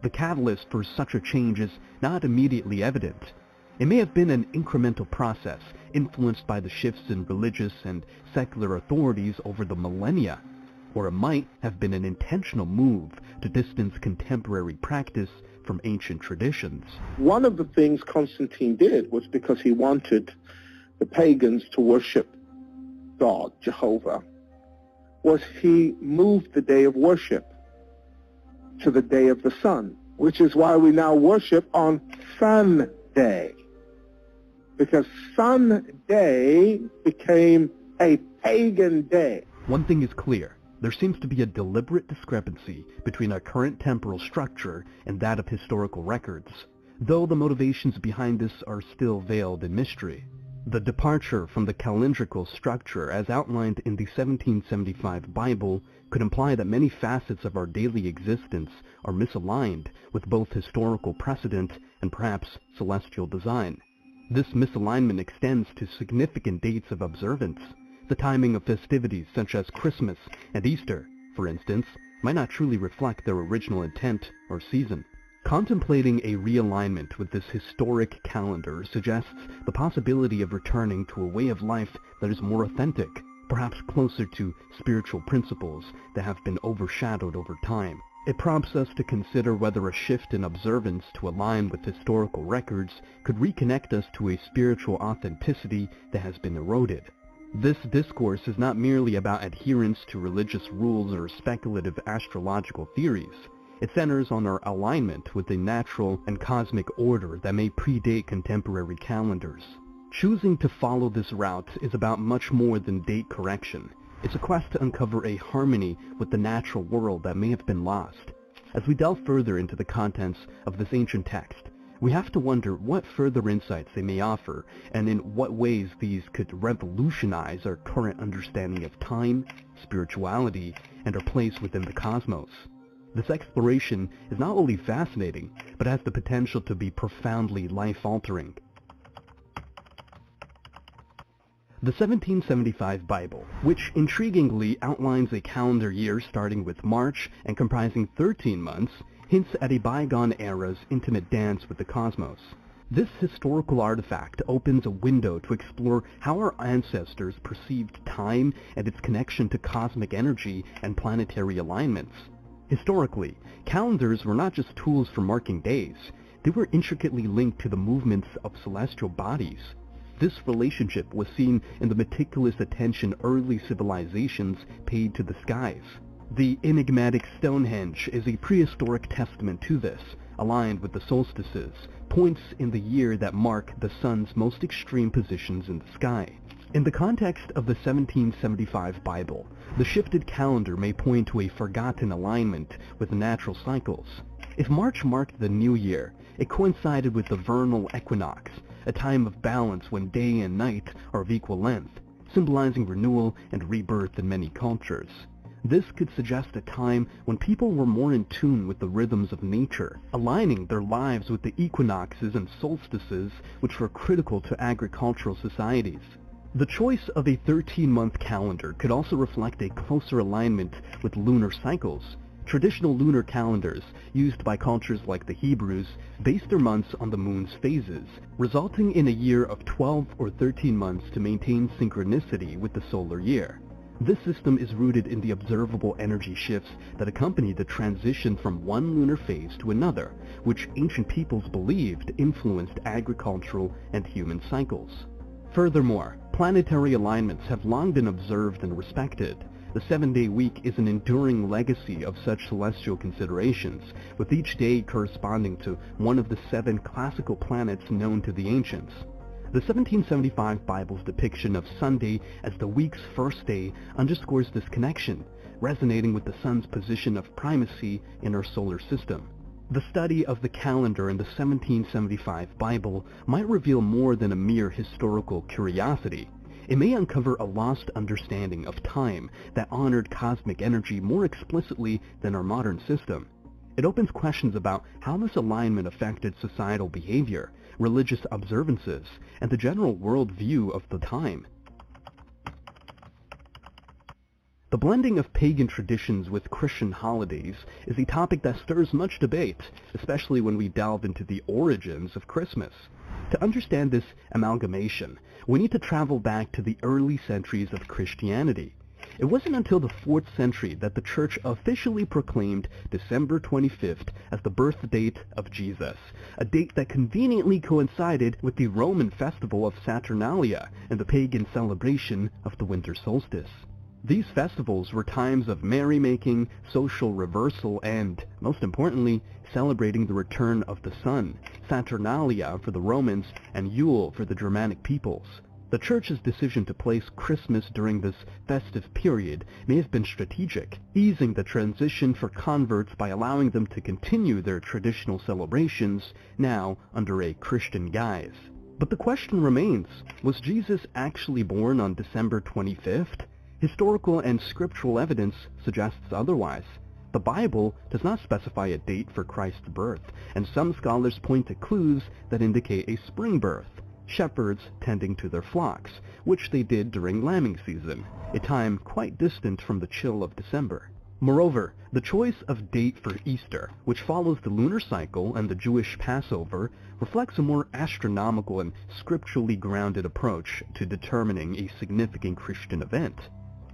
The catalyst for such a change is not immediately evident. It may have been an incremental process influenced by the shifts in religious and secular authorities over the millennia, or it might have been an intentional move to distance contemporary practice from ancient traditions. One of the things Constantine did was because he wanted the pagans to worship God, Jehovah, was he moved the day of worship to the day of the sun, which is why we now worship on Sunday, because Sunday became a pagan day. One thing is clear. there seems to be a deliberate discrepancy between our current temporal structure and that of historical records, though the motivations behind this are still veiled in mystery. The departure from the calendrical structure as outlined in the 1775 Bible could imply that many facets of our daily existence are misaligned with both historical precedent and perhaps celestial design. This misalignment extends to significant dates of observance. The timing of festivities such as Christmas and Easter, for instance, might not truly reflect their original intent or season. Contemplating a realignment with this historic calendar suggests the possibility of returning to a way of life that is more authentic, perhaps closer to spiritual principles that have been overshadowed over time. It prompts us to consider whether a shift in observance to align with historical records could reconnect us to a spiritual authenticity that has been eroded. This discourse is not merely about adherence to religious rules or speculative astrological theories. It centers on our alignment with a natural and cosmic order that may predate contemporary calendars. Choosing to follow this route is about much more than date correction. It's a quest to uncover a harmony with the natural world that may have been lost. As we delve further into the contents of this ancient text, we have to wonder what further insights they may offer, and in what ways these could revolutionize our current understanding of time, spirituality, and our place within the cosmos. This exploration is not only fascinating, but has the potential to be profoundly life-altering. The 1775 Bible, which intriguingly outlines a calendar year starting with March and comprising 13 months, hints at a bygone era's intimate dance with the cosmos. This historical artifact opens a window to explore how our ancestors perceived time and its connection to cosmic energy and planetary alignments. Historically, calendars were not just tools for marking days. They were intricately linked to the movements of celestial bodies. This relationship was seen in the meticulous attention early civilizations paid to the skies. The enigmatic Stonehenge is a prehistoric testament to this, aligned with the solstices, points in the year that mark the sun's most extreme positions in the sky. In the context of the 1775 Bible, the shifted calendar may point to a forgotten alignment with natural cycles. If March marked the new year, it coincided with the vernal equinox, a time of balance when day and night are of equal length, symbolizing renewal and rebirth in many cultures. This could suggest a time when people were more in tune with the rhythms of nature, aligning their lives with the equinoxes and solstices which were critical to agricultural societies. The choice of a 13-month calendar could also reflect a closer alignment with lunar cycles. Traditional lunar calendars, used by cultures like the Hebrews, based their months on the moon's phases, resulting in a year of 12 or 13 months to maintain synchronicity with the solar year. This system is rooted in the observable energy shifts that accompany the transition from one lunar phase to another, which ancient peoples believed influenced agricultural and human cycles. Furthermore, planetary alignments have long been observed and respected. The 7-day week is an enduring legacy of such celestial considerations, with each day corresponding to one of the 7 classical planets known to the ancients. The 1775 Bible's depiction of Sunday as the week's first day underscores this connection, resonating with the sun's position of primacy in our solar system. The study of the calendar in the 1775 Bible might reveal more than a mere historical curiosity. It may uncover a lost understanding of time that honored cosmic energy more explicitly than our modern system. It opens questions about how this alignment affected societal behavior, religious observances, and the general worldview of the time. The blending of pagan traditions with Christian holidays is a topic that stirs much debate, especially when we delve into the origins of Christmas. To understand this amalgamation, we need to travel back to the early centuries of Christianity. It wasn't until the 4th century that the Church officially proclaimed December 25th as the birth date of Jesus, a date that conveniently coincided with the Roman festival of Saturnalia and the pagan celebration of the winter solstice. These festivals were times of merrymaking, social reversal, and, most importantly, celebrating the return of the sun, Saturnalia for the Romans and Yule for the Germanic peoples. The Church's decision to place Christmas during this festive period may have been strategic, easing the transition for converts by allowing them to continue their traditional celebrations, now under a Christian guise. But the question remains, was Jesus actually born on December 25th? Historical and scriptural evidence suggests otherwise. The Bible does not specify a date for Christ's birth, and some scholars point to clues that indicate a spring birth. Shepherds tending to their flocks, which they did during lambing season, a time quite distant from the chill of December. Moreover, the choice of date for Easter, which follows the lunar cycle and the Jewish Passover, reflects a more astronomical and scripturally grounded approach to determining a significant Christian event.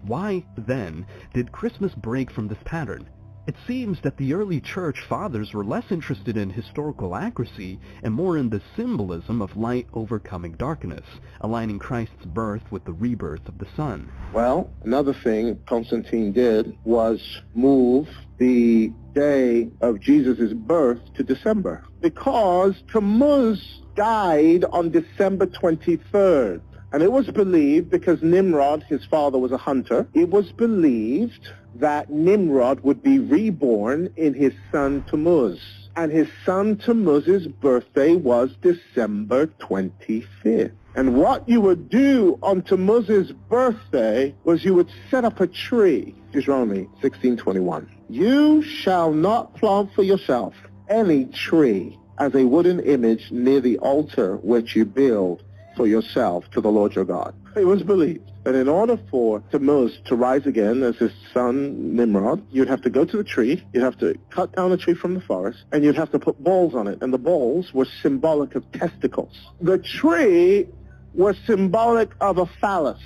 Why, then, did Christmas break from this pattern? It seems that the early church fathers were less interested in historical accuracy and more in the symbolism of light overcoming darkness, aligning Christ's birth with the rebirth of the sun. Well, another thing Constantine did was move the day of Jesus' birth to December, because Tammuz died on December 23rd. And it was believed, because Nimrod, his father, was a hunter, it was believed that Nimrod would be reborn in his son Tammuz. And his son Tammuz's birthday was December 25th. And what you would do on Tammuz's birthday was you would set up a tree. Deuteronomy 16:21. You shall not plant for yourself any tree as a wooden image near the altar which you build for yourself to the Lord your God. It was believed that in order for Tammuz to rise again as his son Nimrod, you'd have to go to the tree, you'd have to cut down a tree from the forest, and you'd have to put balls on it, and the balls were symbolic of testicles. The tree was symbolic of a phallus.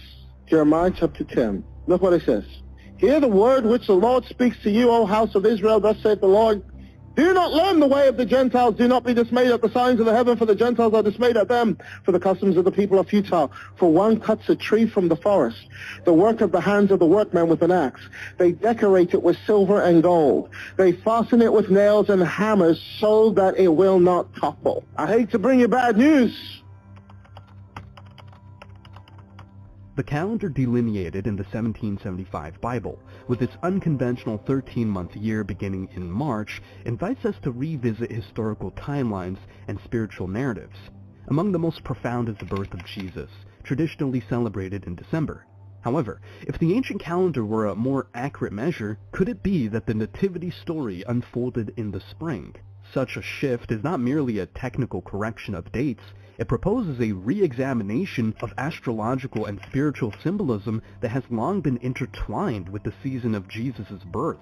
Jeremiah chapter 10. Look what it says. Hear the word which the Lord speaks to you, O house of Israel, thus saith the Lord. Do not learn the way of the Gentiles. Do not be dismayed at the signs of the heaven, for the Gentiles are dismayed at them. For the customs of the people are futile. For one cuts a tree from the forest, the work of the hands of the workman with an axe. They decorate it with silver and gold. They fasten it with nails and hammers so that it will not topple. I hate to bring you bad news. The calendar delineated in the 1775 Bible, with its unconventional 13-month year beginning in March, invites us to revisit historical timelines and spiritual narratives. Among the most profound is the birth of Jesus, traditionally celebrated in December. However, if the ancient calendar were a more accurate measure, could it be that the nativity story unfolded in the spring? Such a shift is not merely a technical correction of dates. It proposes a re-examination of astrological and spiritual symbolism that has long been intertwined with the season of Jesus' birth.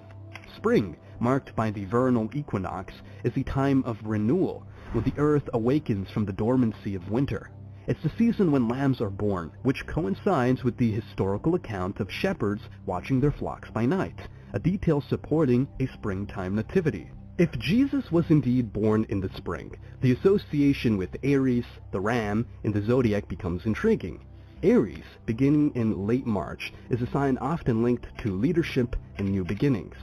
Spring, marked by the vernal equinox, is a time of renewal, when the earth awakens from the dormancy of winter. It's the season when lambs are born, which coincides with the historical account of shepherds watching their flocks by night, a detail supporting a springtime nativity. If Jesus was indeed born in the spring, the association with Aries, the ram, in the zodiac becomes intriguing. Aries, beginning in late March, is a sign often linked to leadership and new beginnings.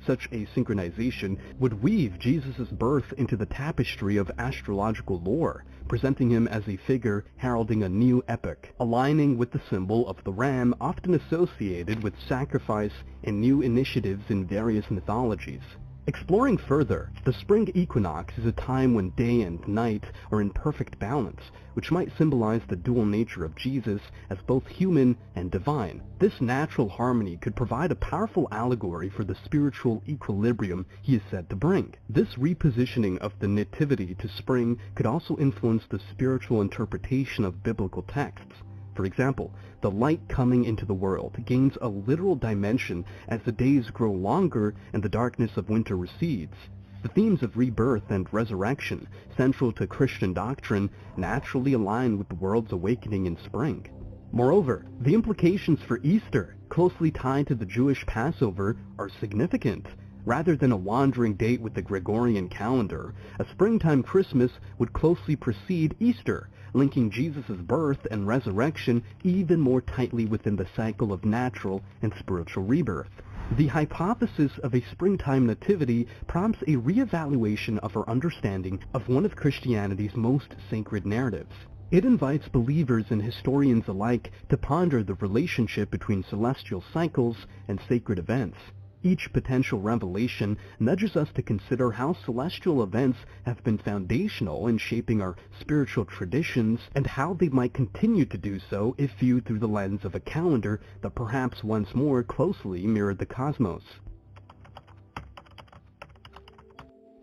Such a synchronization would weave Jesus' birth into the tapestry of astrological lore, presenting him as a figure heralding a new epoch, aligning with the symbol of the ram often associated with sacrifice and new initiatives in various mythologies. Exploring further, the spring equinox is a time when day and night are in perfect balance, which might symbolize the dual nature of Jesus as both human and divine. This natural harmony could provide a powerful allegory for the spiritual equilibrium he is said to bring. This repositioning of the nativity to spring could also influence the spiritual interpretation of biblical texts. For example, the light coming into the world gains a literal dimension as the days grow longer and the darkness of winter recedes. The themes of rebirth and resurrection, central to Christian doctrine, naturally align with the world's awakening in spring. Moreover, the implications for Easter, closely tied to the Jewish Passover, are significant. Rather than a wandering date with the Gregorian calendar, a springtime Christmas would closely precede Easter, linking Jesus' birth and resurrection even more tightly within the cycle of natural and spiritual rebirth. The hypothesis of a springtime nativity prompts a reevaluation of our understanding of one of Christianity's most sacred narratives. It invites believers and historians alike to ponder the relationship between celestial cycles and sacred events. Each potential revelation nudges us to consider how celestial events have been foundational in shaping our spiritual traditions and how they might continue to do so if viewed through the lens of a calendar that perhaps once more closely mirrored the cosmos.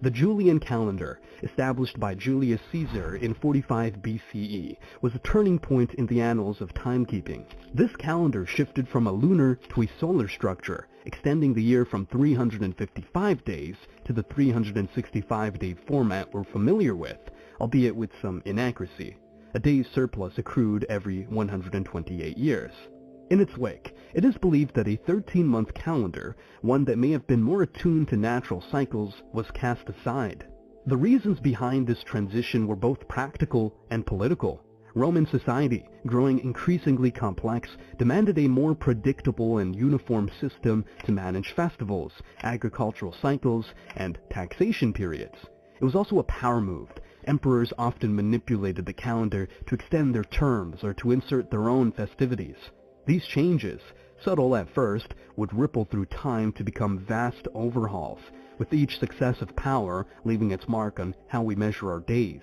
The Julian calendar, established by Julius Caesar in 45 BCE, was a turning point in the annals of timekeeping. This calendar shifted from a lunar to a solar structure, extending the year from 355 days to the 365-day format we're familiar with, albeit with some inaccuracy. A day's surplus accrued every 128 years. In its wake, it is believed that a 13-month calendar, one that may have been more attuned to natural cycles, was cast aside. The reasons behind this transition were both practical and political. Roman society, growing increasingly complex, demanded a more predictable and uniform system to manage festivals, agricultural cycles, and taxation periods. It was also a power move. Emperors often manipulated the calendar to extend their terms or to insert their own festivities. These changes, subtle at first, would ripple through time to become vast overhauls, with each successive power leaving its mark on how we measure our days.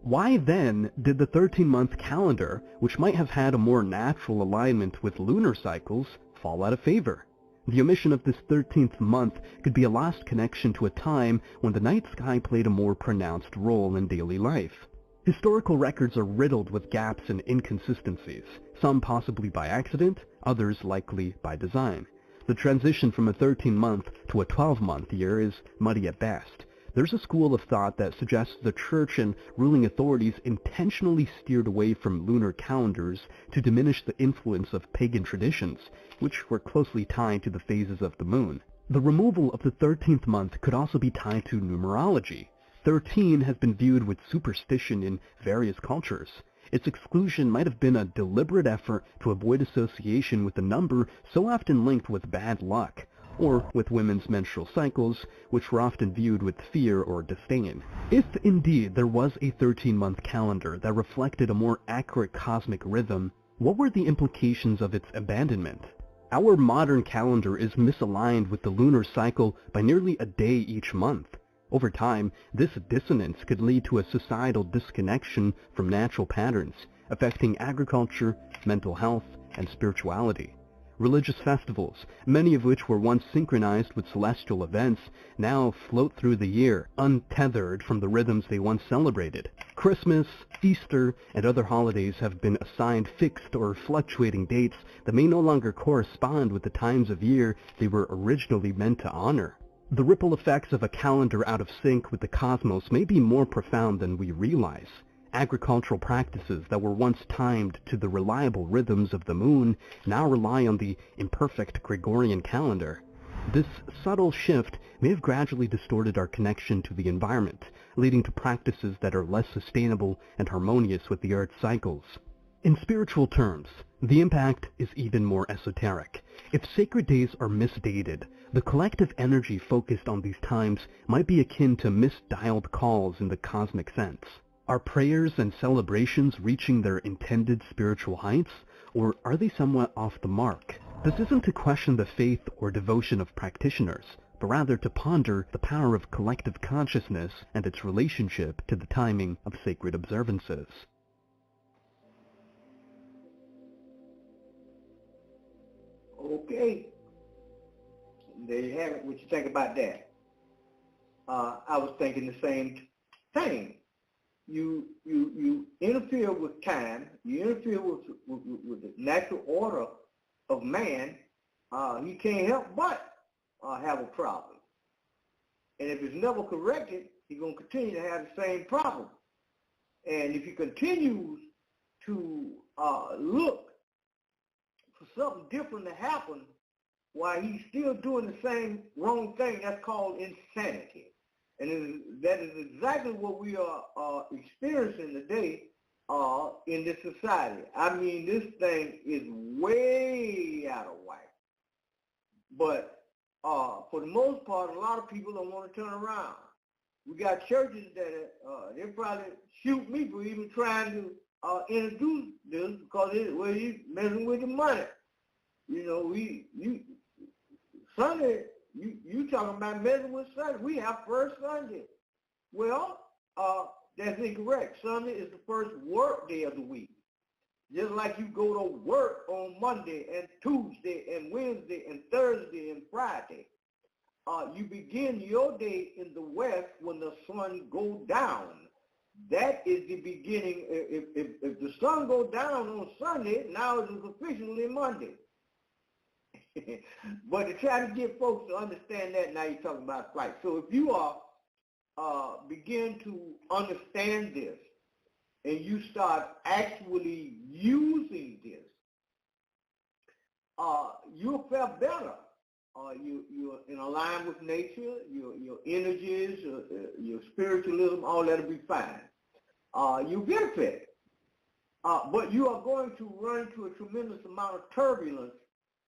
Why then did the 13-month calendar, which might have had a more natural alignment with lunar cycles, fall out of favor? The omission of this 13th month could be a lost connection to a time when the night sky played a more pronounced role in daily life. Historical records are riddled with gaps and inconsistencies, some possibly by accident, others likely by design. The transition from a 13-month to a 12-month year is muddy at best. There's a school of thought that suggests the church and ruling authorities intentionally steered away from lunar calendars to diminish the influence of pagan traditions, which were closely tied to the phases of the moon. The removal of the 13th month could also be tied to numerology. 13 has been viewed with superstition in various cultures. Its exclusion might have been a deliberate effort to avoid association with a number so often linked with bad luck, or with women's menstrual cycles, which were often viewed with fear or disdain. If indeed there was a 13-month calendar that reflected a more accurate cosmic rhythm, what were the implications of its abandonment? Our modern calendar is misaligned with the lunar cycle by nearly a day each month. Over time, this dissonance could lead to a societal disconnection from natural patterns, affecting agriculture, mental health, and spirituality. Religious festivals, many of which were once synchronized with celestial events, now float through the year, untethered from the rhythms they once celebrated. Christmas, Easter, and other holidays have been assigned fixed or fluctuating dates that may no longer correspond with the times of year they were originally meant to honor. The ripple effects of a calendar out of sync with the cosmos may be more profound than we realize. Agricultural practices that were once timed to the reliable rhythms of the moon now rely on the imperfect Gregorian calendar. This subtle shift may have gradually distorted our connection to the environment, leading to practices that are less sustainable and harmonious with the Earth's cycles. In spiritual terms, the impact is even more esoteric. If sacred days are misdated, the collective energy focused on these times might be akin to misdialed calls in the cosmic sense. Are prayers and celebrations reaching their intended spiritual heights, or are they somewhat off the mark? This isn't to question the faith or devotion of practitioners, but rather to ponder the power of collective consciousness and its relationship to the timing of sacred observances. Okay. There you have it. What you think about that? I was thinking the same thing. You interfere with time. You interfere with the natural order of man. He can't help but have a problem. And if it's never corrected, he's going to continue to have the same problem. And if he continues to look for something different to happen while he's still doing the same wrong thing, that's called insanity. And that is exactly what we are experiencing today in this society. I mean, this thing is way out of whack. But for the most part, a lot of people don't want to turn around. We got churches that they probably shoot me for even trying to introduce this because we're messing with the money. You know, Sunday, you talking about messing with Sunday. We have first Sunday. Well, that's incorrect. Sunday is the first work day of the week. Just like you go to work on Monday and Tuesday and Wednesday and Thursday and Friday. You begin your day in the west when the sun goes down. That is the beginning. If the sun goes down on Sunday, now it is officially Monday. But to try to get folks to understand that, now you're talking about flight. So if you begin to understand this and you start actually using this, you'll feel better. You're in line with nature, your energies, your spiritualism, all that'll be fine. You benefit. But you are going to run into a tremendous amount of turbulence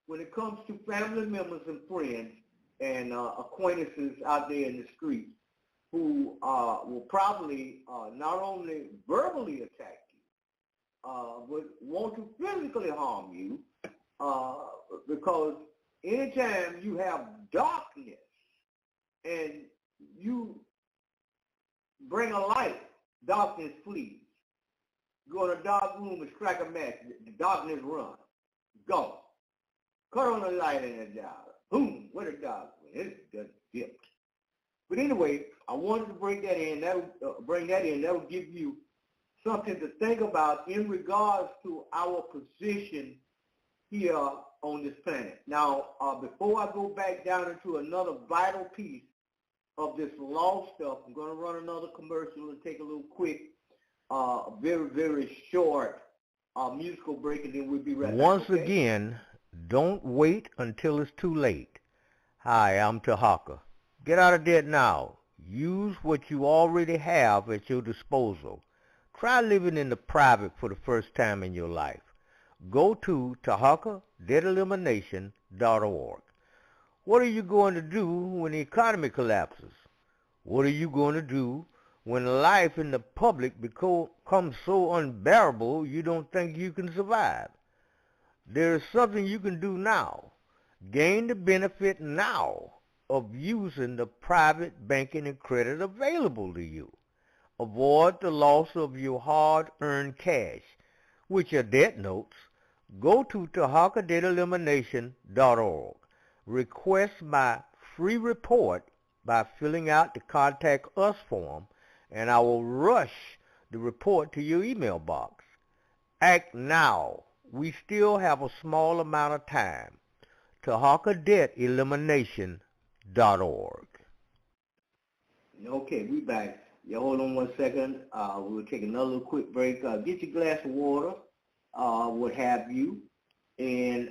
when it comes to family members and friends and acquaintances out there in the streets who will probably not only verbally attack you, but want to physically harm you because anytime you have darkness and you bring a light, darkness flees. Go in a dark room and strike a match, the darkness runs. Go. Cut on the light in the dark. Boom, where the dark went. It just dipped. But anyway, I wanted to bring that in. That will give you something to think about in regards to our position here on this planet. Now, before I go back down into another vital piece of this law stuff, I'm going to run another commercial and take a little quick, very, very short musical break, and then we'll be right back. Once again, don't wait until it's too late. Hi, I'm Tarhaka. Get out of debt now. Use what you already have at your disposal. Try living in the private for the first time in your life. Go to TarhakaDebtElimination.org. What are you going to do when the economy collapses? What are you going to do when life in the public becomes so unbearable you don't think you can survive? There is something you can do now. Gain the benefit now of using the private banking and credit available to you. Avoid the loss of your hard-earned cash, which are debt notes. Go to TarhakaDebtElimination.org. Request my free report by filling out the Contact Us form, and I will rush the report to your email box. Act now. We still have a small amount of time. TarhakaDebtElimination.org. Okay, we back. Yeah, hold on one second. We'll take another quick break. Get your glass of water, what have you, and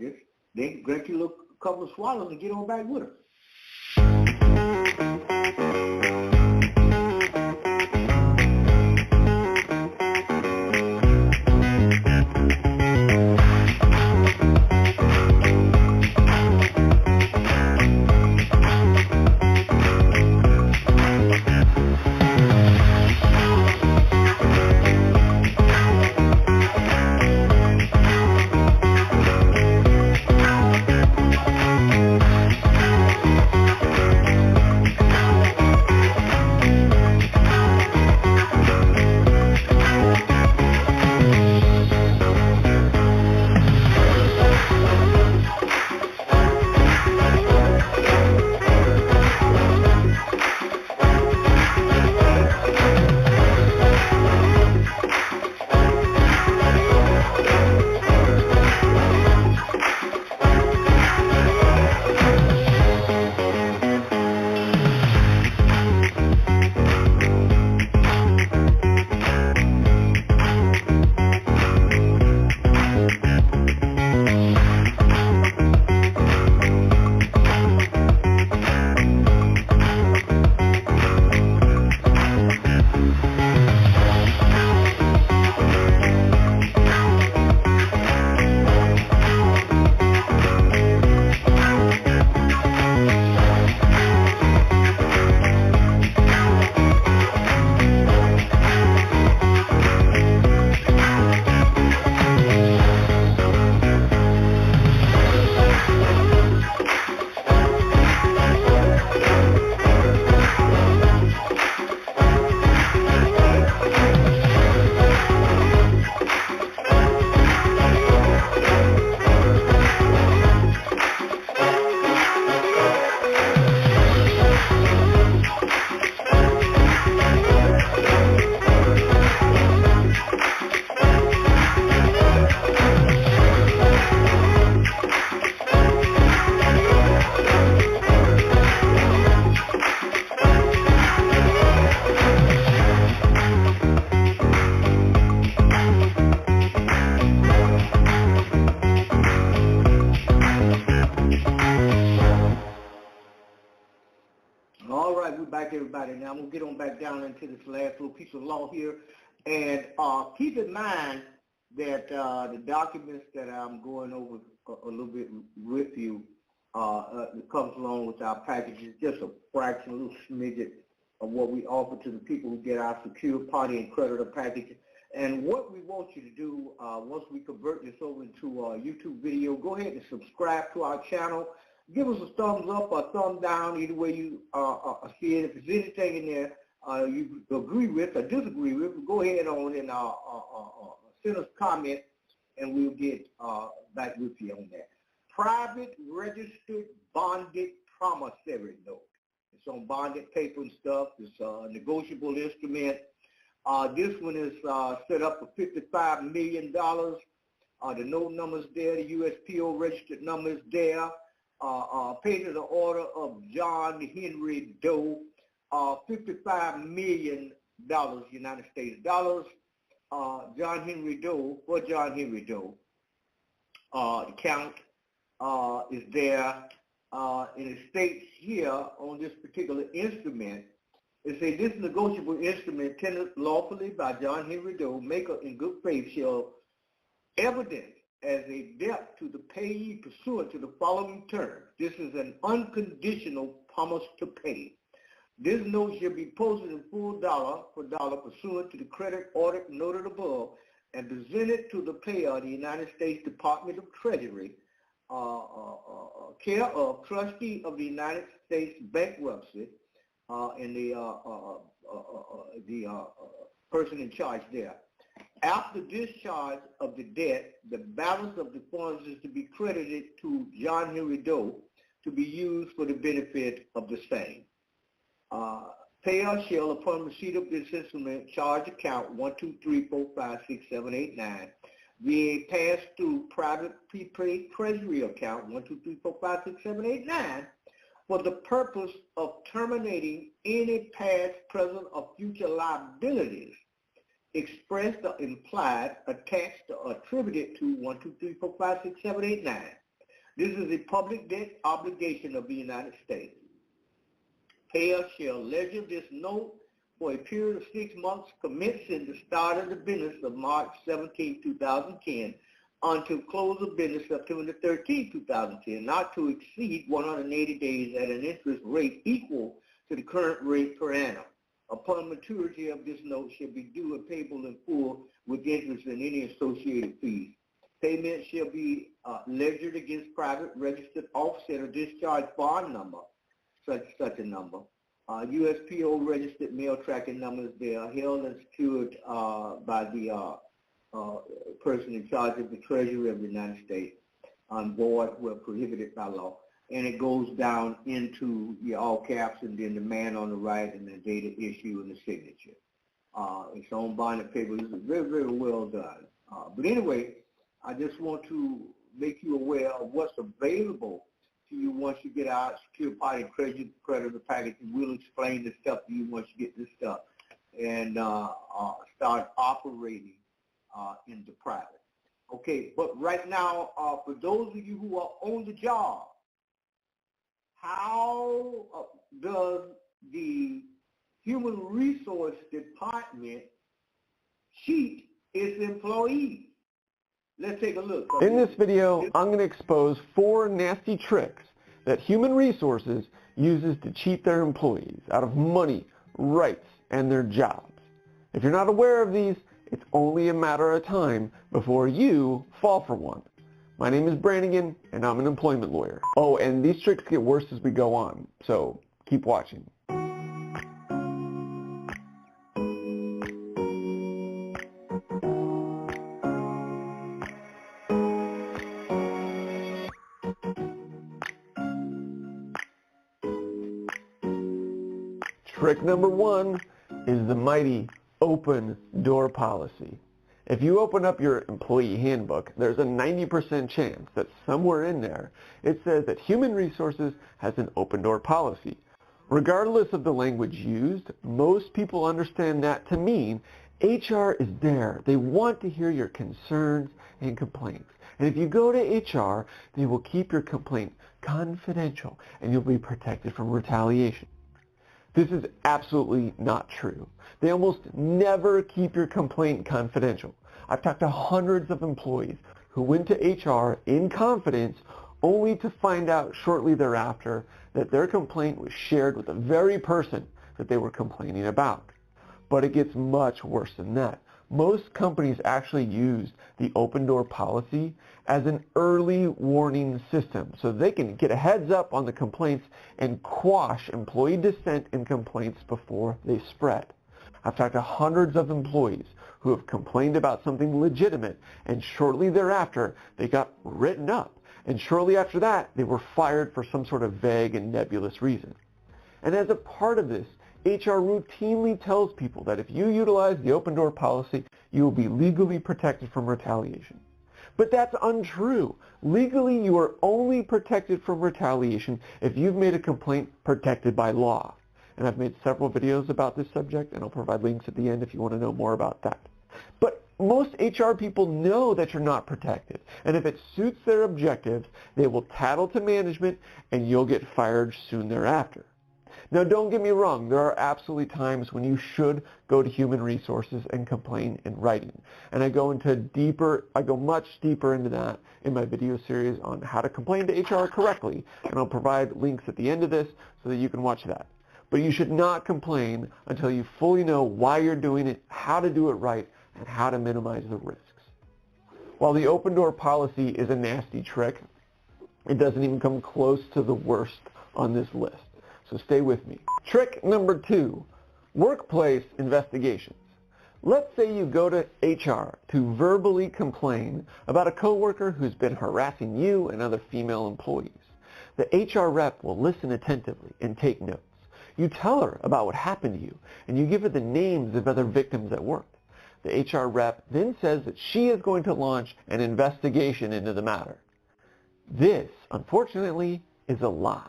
just then drink you a couple of swallows and get on back with us. All right, we're back, everybody. Now I'm going to get on back down into this last little piece of law here. And keep in mind that the documents that I'm going over a little bit with you comes along with our packages, just a fraction, a little smidget of what we offer to the people who get our secure party and creditor package. And what we want you to do, once we convert this over into a YouTube video, go ahead and subscribe to our channel. Give us a thumbs up or a thumb down, either way you see it. If there's anything in there you agree with or disagree with, go ahead on and send us a comment, and we'll get back with you on that. Private registered bonded promissory note. It's on bonded paper and stuff. It's a negotiable instrument. This one is set up for $55 million. The note number's there. The USPO registered number is there. Paid to the order of John Henry Doe. $55 million United States dollars. John Henry Doe, for John Henry Doe. The count is there. And it states here on this particular instrument, it says this negotiable instrument tendered lawfully by John Henry Doe, maker in good faith, shall evidence as a debt to the payee pursuant to the following terms. This is an unconditional promise to pay. This note shall be posted in full dollar for dollar pursuant to the credit order noted above and presented to the payer of the United States Department of Treasury, care of trustee of the United States Bankruptcy, and the person in charge there. After discharge of the debt, the balance of the funds is to be credited to John Henry Doe to be used for the benefit of the same. Payer shall, upon receipt of this instrument, charge account 123456789, VA pass-through private prepaid treasury account 123456789, for the purpose of terminating any past, present, or future liabilities expressed or implied, attached, or attributed to 123456789. This is a public debt obligation of the United States. Payer shall ledger this note for a period of 6 months commencing the start of the business of March 17, 2010 until close of business September 13, 2010, not to exceed 180 days at an interest rate equal to the current rate per annum. Upon maturity of this note shall be due and payable in full with interest and any associated fees. Payment shall be ledgered against private registered offset or discharge bond number, such a number. USPO registered mail tracking numbers there, held and secured by the person in charge of the Treasury of the United States on board where prohibited by law. And it goes down into your all caps and then the man on the right and the date of issue and the signature. It's on bonded paper. It's very, very well done. But anyway, I just want to make you aware of what's available to you once you get our secure party creditor package, and we'll explain this stuff to you once you get this stuff and start operating in the private. Okay, but right now, for those of you who are on the job, how does the Human Resource Department cheat its employees? Let's take a look. In this video, I'm going to expose 4 nasty tricks that Human Resources uses to cheat their employees out of money, rights, and their jobs. If you're not aware of these, it's only a matter of time before you fall for one. My name is Brannigan, and I'm an employment lawyer. Oh, and these tricks get worse as we go on, so keep watching. Trick number 1 is the mighty open door policy. If you open up your employee handbook, there's a 90% chance that somewhere in there it says that Human Resources has an open door policy. Regardless of the language used, most people understand that to mean HR is there. They want to hear your concerns and complaints. And if you go to HR, they will keep your complaint confidential and you'll be protected from retaliation. This is absolutely not true. They almost never keep your complaint confidential. I've talked to hundreds of employees who went to HR in confidence only to find out shortly thereafter that their complaint was shared with the very person that they were complaining about. But it gets much worse than that. Most companies actually use the open door policy as an early warning system so they can get a heads up on the complaints and quash employee dissent and complaints before they spread. I've talked to hundreds of employees who have complained about something legitimate, and shortly thereafter they got written up, and shortly after that they were fired for some sort of vague and nebulous reason. And as a part of this, HR routinely tells people that if you utilize the open door policy, you will be legally protected from retaliation. But that's untrue. Legally, you are only protected from retaliation if you've made a complaint protected by law. And I've made several videos about this subject, and I'll provide links at the end if you want to know more about that. But most HR people know that you're not protected, and if it suits their objectives, they will tattle to management, and you'll get fired soon thereafter. Now, don't get me wrong, there are absolutely times when you should go to human resources and complain in writing. And I go much deeper into that in my video series on how to complain to HR correctly, and I'll provide links at the end of this so that you can watch that. But you should not complain until you fully know why you're doing it, how to do it right, and how to minimize the risks. While the open door policy is a nasty trick, it doesn't even come close to the worst on this list. So stay with me. Trick number 2, workplace investigations. Let's say you go to HR to verbally complain about a coworker who's been harassing you and other female employees. The HR rep will listen attentively and take notes. You tell her about what happened to you, and you give her the names of other victims at work. The HR rep then says that she is going to launch an investigation into the matter. This, unfortunately, is a lie.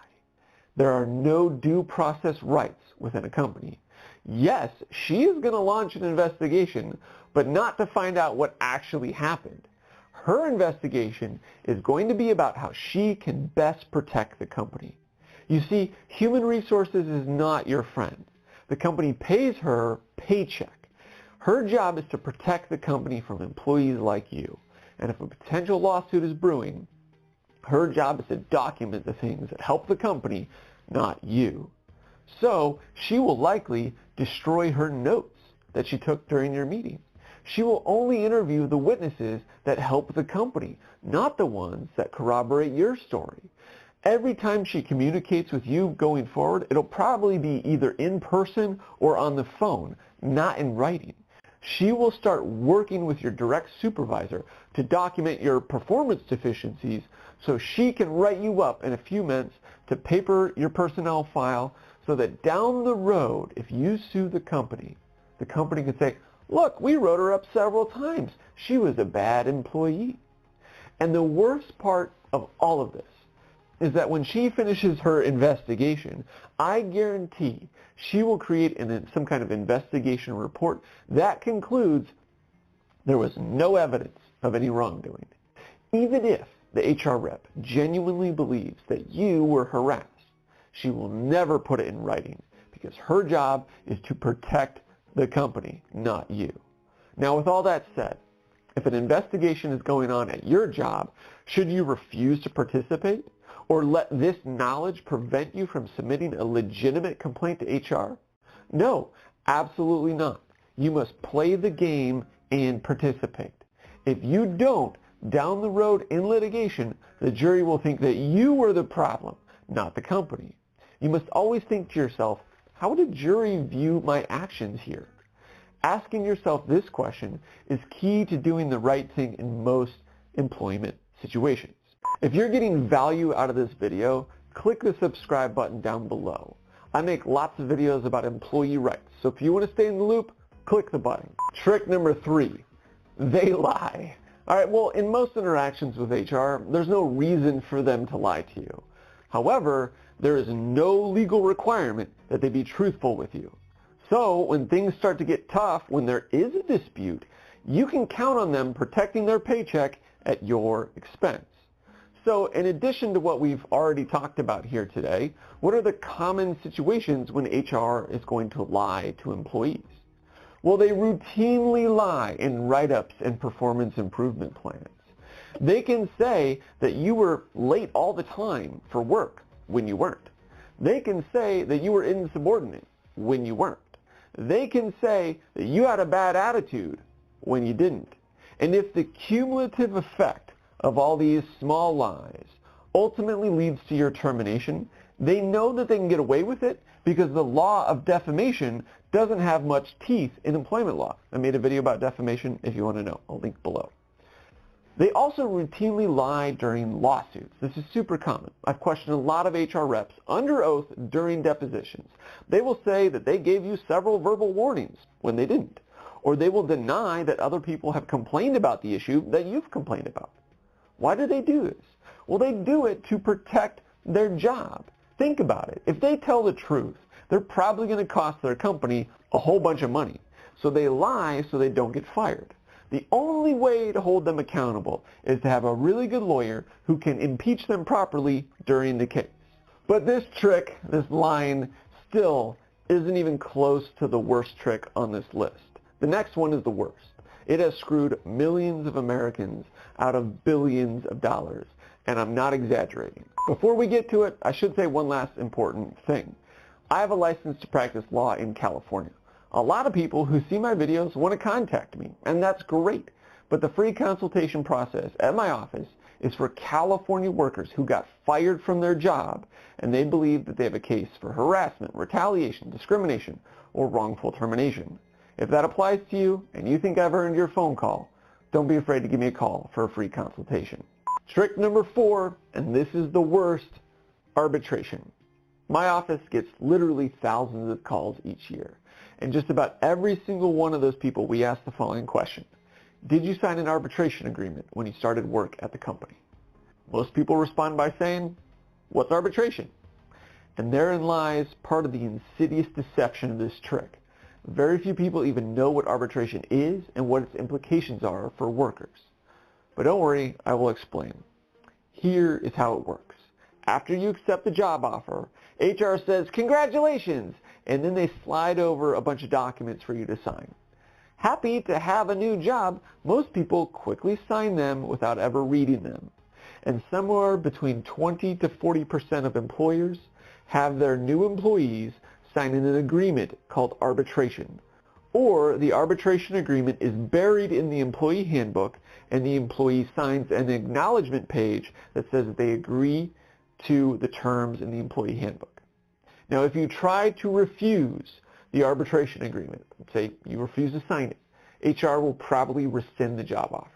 There are no due process rights within a company. Yes, she is going to launch an investigation, but not to find out what actually happened. Her investigation is going to be about how she can best protect the company. You see, human resources is not your friend. The company pays her paycheck. Her job is to protect the company from employees like you. And if a potential lawsuit is brewing, her job is to document the things that help the company, not you. So she will likely destroy her notes that she took during your meeting. She will only interview the witnesses that help the company, not the ones that corroborate your story. Every time she communicates with you going forward, it'll probably be either in person or on the phone, not in writing. She will start working with your direct supervisor to document your performance deficiencies so she can write you up in a few minutes to paper your personnel file so that down the road, if you sue the company can say, look, we wrote her up several times. She was a bad employee. And the worst part of all of this is that when she finishes her investigation, I guarantee she will create some kind of investigation report that concludes there was no evidence of any wrongdoing. Even if the HR rep genuinely believes that you were harassed, she will never put it in writing because her job is to protect the company, not you. Now, with all that said, if an investigation is going on at your job, should you refuse to participate or let this knowledge prevent you from submitting a legitimate complaint to HR? No, absolutely not. You must play the game and participate. If you don't, down the road in litigation, the jury will think that you were the problem, not the company. You must always think to yourself, how would a jury view my actions here? Asking yourself this question is key to doing the right thing in most employment situations. If you're getting value out of this video, click the subscribe button down below. I make lots of videos about employee rights, so if you want to stay in the loop, click the button. Trick number 3, they lie. Alright, well, in most interactions with HR, there's no reason for them to lie to you. However, there is no legal requirement that they be truthful with you. So, when things start to get tough, when there is a dispute, you can count on them protecting their paycheck at your expense. So in addition to what we've already talked about here today, what are the common situations when HR is going to lie to employees? Well, they routinely lie in write-ups and performance improvement plans. They can say that you were late all the time for work when you weren't. They can say that you were insubordinate when you weren't. They can say that you had a bad attitude when you didn't. And if the cumulative effect of all these small lies ultimately leads to your termination, they know that they can get away with it because the law of defamation doesn't have much teeth in employment law. I made a video about defamation if you want to know. I'll link below. They also routinely lie during lawsuits. This is super common. I've questioned a lot of HR reps under oath during depositions. They will say that they gave you several verbal warnings when they didn't. Or they will deny that other people have complained about the issue that you've complained about. Why do they do this? Well, they do it to protect their job. Think about it. If they tell the truth, they're probably going to cost their company a whole bunch of money. So they lie so they don't get fired. The only way to hold them accountable is to have a really good lawyer who can impeach them properly during the case. But this trick, this line, still isn't even close to the worst trick on this list. The next one is the worst. It has screwed millions of Americans out of billions of dollars, and I'm not exaggerating. Before we get to it, I should say one last important thing. I have a license to practice law in California. A lot of people who see my videos want to contact me, and that's great. But the free consultation process at my office is for California workers who got fired from their job, and they believe that they have a case for harassment, retaliation, discrimination, or wrongful termination. If that applies to you and you think I've earned your phone call, don't be afraid to give me a call for a free consultation. Trick number 4, and this is the worst, arbitration. My office gets literally thousands of calls each year. And just about every single one of those people, we ask the following question. Did you sign an arbitration agreement when you started work at the company? Most people respond by saying, what's arbitration? And therein lies part of the insidious deception of this trick. Very few people even know what arbitration is and what its implications are for workers. But don't worry, I will explain. Here is how it works. After you accept the job offer, HR says, congratulations, and then they slide over a bunch of documents for you to sign. Happy to have a new job, most people quickly sign them without ever reading them. And somewhere between 20 to 40% of employers have their new employees sign an agreement called arbitration. Or the arbitration agreement is buried in the employee handbook and the employee signs an acknowledgement page that says that they agree to the terms in the employee handbook. Now, if you try to refuse the arbitration agreement, say you refuse to sign it, HR will probably rescind the job offer.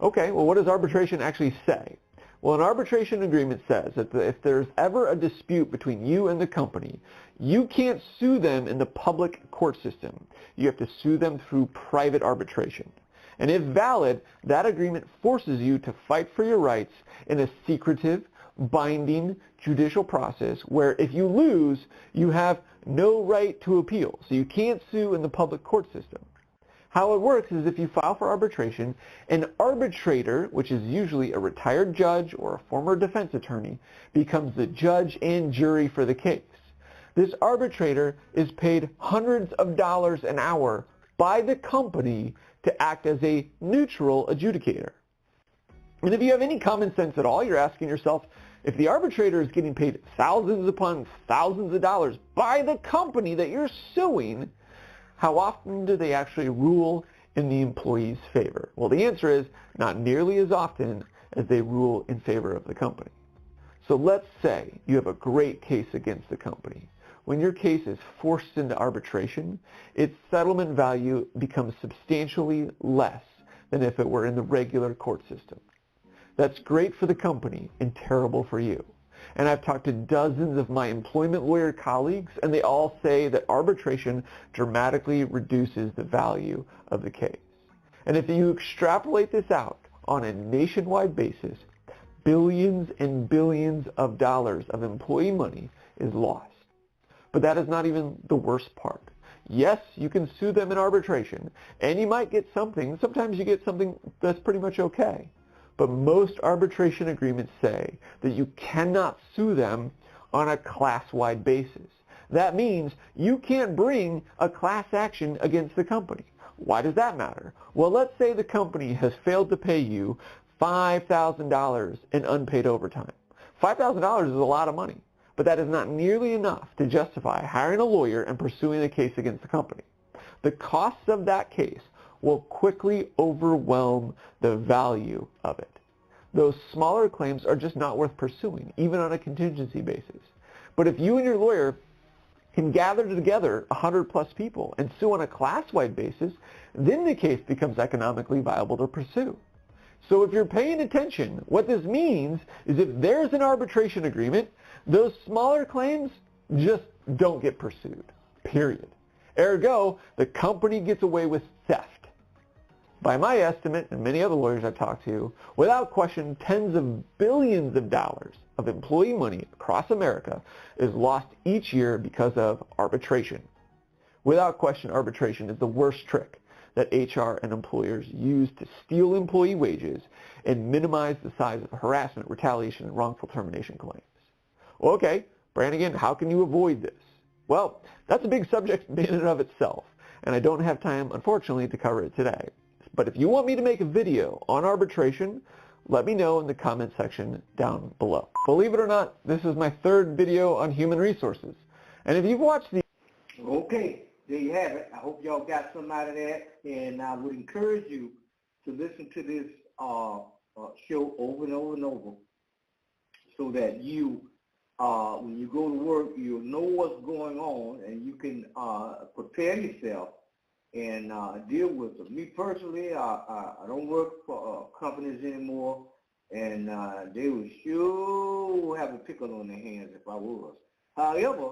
Okay, well, what does arbitration actually say? Well, an arbitration agreement says that if there's ever a dispute between you and the company, you can't sue them in the public court system. You have to sue them through private arbitration. And if valid, that agreement forces you to fight for your rights in a secretive, binding judicial process where if you lose, you have no right to appeal. So you can't sue in the public court system. How it works is if you file for arbitration, an arbitrator, which is usually a retired judge or a former defense attorney, becomes the judge and jury for the case. This arbitrator is paid hundreds of dollars an hour by the company to act as a neutral adjudicator. And if you have any common sense at all, you're asking yourself, if the arbitrator is getting paid thousands upon thousands of dollars by the company that you're suing, how often do they actually rule in the employee's favor? Well, the answer is not nearly as often as they rule in favor of the company. So let's say you have a great case against the company. When your case is forced into arbitration, its settlement value becomes substantially less than if it were in the regular court system. That's great for the company and terrible for you. And I've talked to dozens of my employment lawyer colleagues, and they all say that arbitration dramatically reduces the value of the case. And if you extrapolate this out on a nationwide basis, billions and billions of dollars of employee money is lost. But that is not even the worst part. Yes, you can sue them in arbitration, and you might get something. Sometimes you get something that's pretty much okay. but most arbitration agreements say that you cannot sue them on a class-wide basis. That means you can't bring a class action against the company. Why does that matter? Well, let's say the company has failed to pay you $5,000 in unpaid overtime. $5,000 is a lot of money, but that is not nearly enough to justify hiring a lawyer and pursuing a case against the company. The costs of that case will quickly overwhelm the value of it. Those smaller claims are just not worth pursuing, even on a contingency basis. But if you and your lawyer can gather together 100 plus people and sue on a class-wide basis, then the case becomes economically viable to pursue. So if you're paying attention, what this means is if there's an arbitration agreement, those smaller claims just don't get pursued, period. Ergo, the company gets away with theft. By my estimate, and many other lawyers I've talked to, without question, tens of billions of dollars of employee money across America is lost each year because of arbitration. Without question, arbitration is the worst trick that HR and employers use to steal employee wages and minimize the size of harassment, retaliation, and wrongful termination claims. Okay, Brannigan, how can you avoid this? Well, that's a big subject in and of itself, and I don't have time, unfortunately, to cover it today. But if you want me to make a video on arbitration, let me know in the comment section down below. Believe it or not, this is my third video on human resources. And if you've watched the... Okay, there you have it. I hope y'all got some out of that. And I would encourage you to listen to this show over and over and over so that you, when you go to work, you'll know what's going on and you can prepare yourself and deal with them. Me personally, I don't work for companies anymore, and they would sure have a pickle on their hands if I was. However,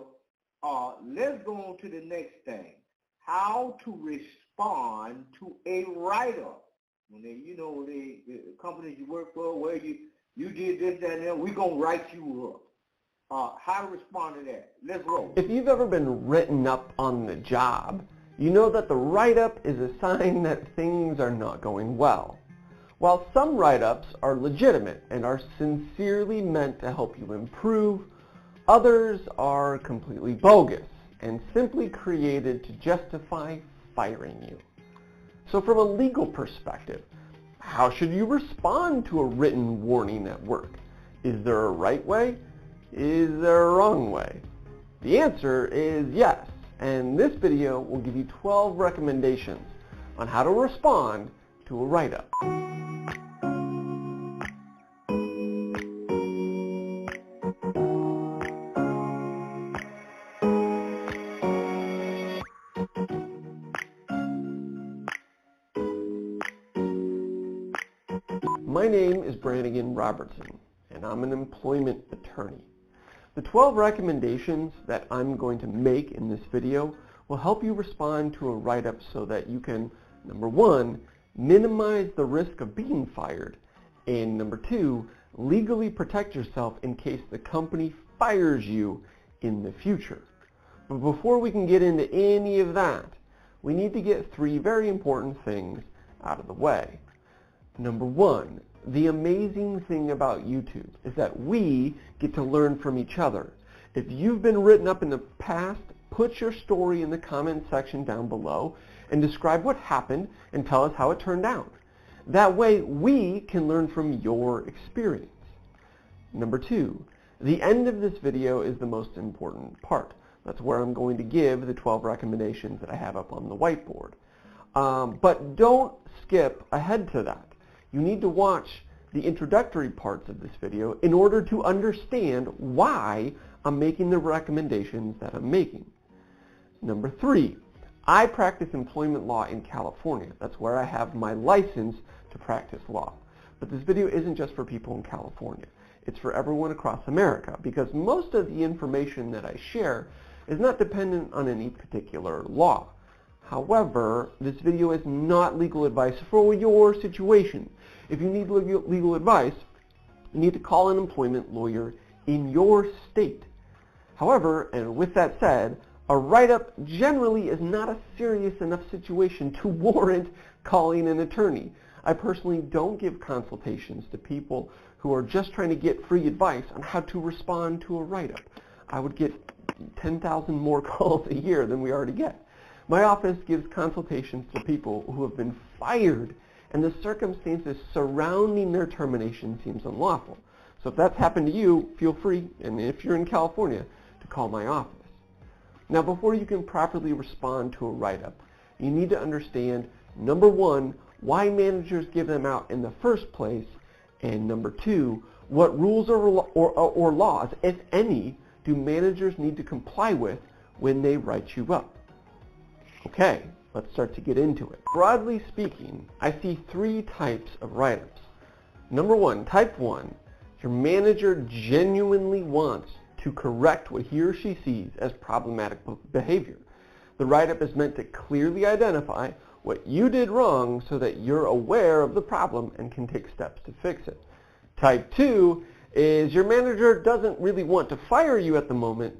let's go on to the next thing. How to respond to a write-up. When they, you know, the companies you work for, where you did this, that, and that, we're going to write you up. How to respond to that? Let's roll. If you've ever been written up on the job, you know that the write-up is a sign that things are not going well. While some write-ups are legitimate and are sincerely meant to help you improve, others are completely bogus and simply created to justify firing you. So from a legal perspective, how should you respond to a written warning at work? Is there a right way? Is there a wrong way? The answer is yes. And this video will give you 12 recommendations on how to respond to a write-up. My name is Brannigan Robertson, and I'm an employment attorney. The 12 recommendations that I'm going to make in this video will help you respond to a write-up so that you can, number one, minimize the risk of being fired, and number two, legally protect yourself in case the company fires you in the future. But before we can get into any of that, we need to get three very important things out of the way. Number one, the amazing thing about YouTube is that we get to learn from each other. If you've been written up in the past, put your story in the comment section down below and describe what happened and tell us how it turned out. That way we can learn from your experience. Number two, the end of this video is the most important part. That's where I'm going to give the 12 recommendations that I have up on the whiteboard. But don't skip ahead to that. You need to watch the introductory parts of this video in order to understand why I'm making the recommendations that I'm making. Number three, I practice employment law in California. That's where I have my license to practice law. But this video isn't just for people in California. It's for everyone across America because most of the information that I share is not dependent on any particular law. However, this video is not legal advice for your situation. If you need legal advice, you need to call an employment lawyer in your state. However, and with that said, a write-up generally is not a serious enough situation to warrant calling an attorney. I personally don't give consultations to people who are just trying to get free advice on how to respond to a write-up. I would get 10,000 more calls a year than we already get. My office gives consultations to people who have been fired and the circumstances surrounding their termination seems unlawful. So if that's happened to you, feel free, and if you're in California, to call my office. Now, before you can properly respond to a write-up, you need to understand, number one, why managers give them out in the first place, and number two, what rules or laws, if any, do managers need to comply with when they write you up? Okay, let's start to get into it. Broadly speaking, I see three types of write-ups. Number one, type one, your manager genuinely wants to correct what he or she sees as problematic behavior. The write-up is meant to clearly identify what you did wrong so that you're aware of the problem and can take steps to fix it. Type two is your manager doesn't really want to fire you at the moment,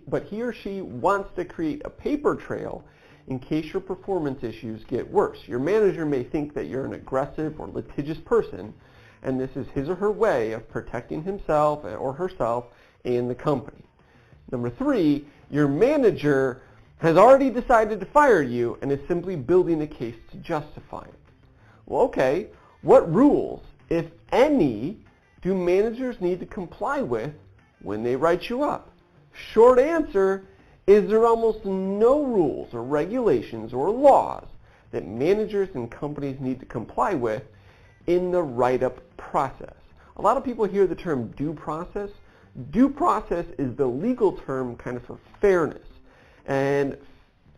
but he or she wants to create a paper trail in case your performance issues get worse. Your manager may think that you're an aggressive or litigious person, and this is his or her way of protecting himself or herself and the company. Number three, your manager has already decided to fire you and is simply building a case to justify it. Well, okay, what rules, if any, do managers need to comply with when they write you up? Short answer is there are almost no rules or regulations or laws that managers and companies need to comply with in the write-up process. A lot of people hear the term due process. Due process is the legal term kind of for fairness. And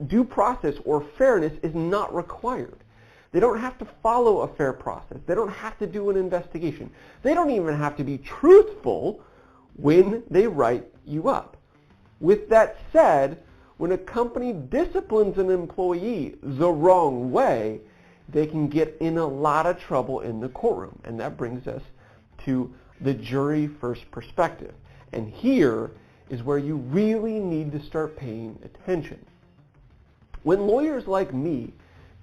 due process or fairness is not required. They don't have to follow a fair process. They don't have to do an investigation. They don't even have to be truthful when they write you up. With that said, when a company disciplines an employee the wrong way, they can get in a lot of trouble in the courtroom. And that brings us to the jury first perspective. And here is where you really need to start paying attention. When lawyers like me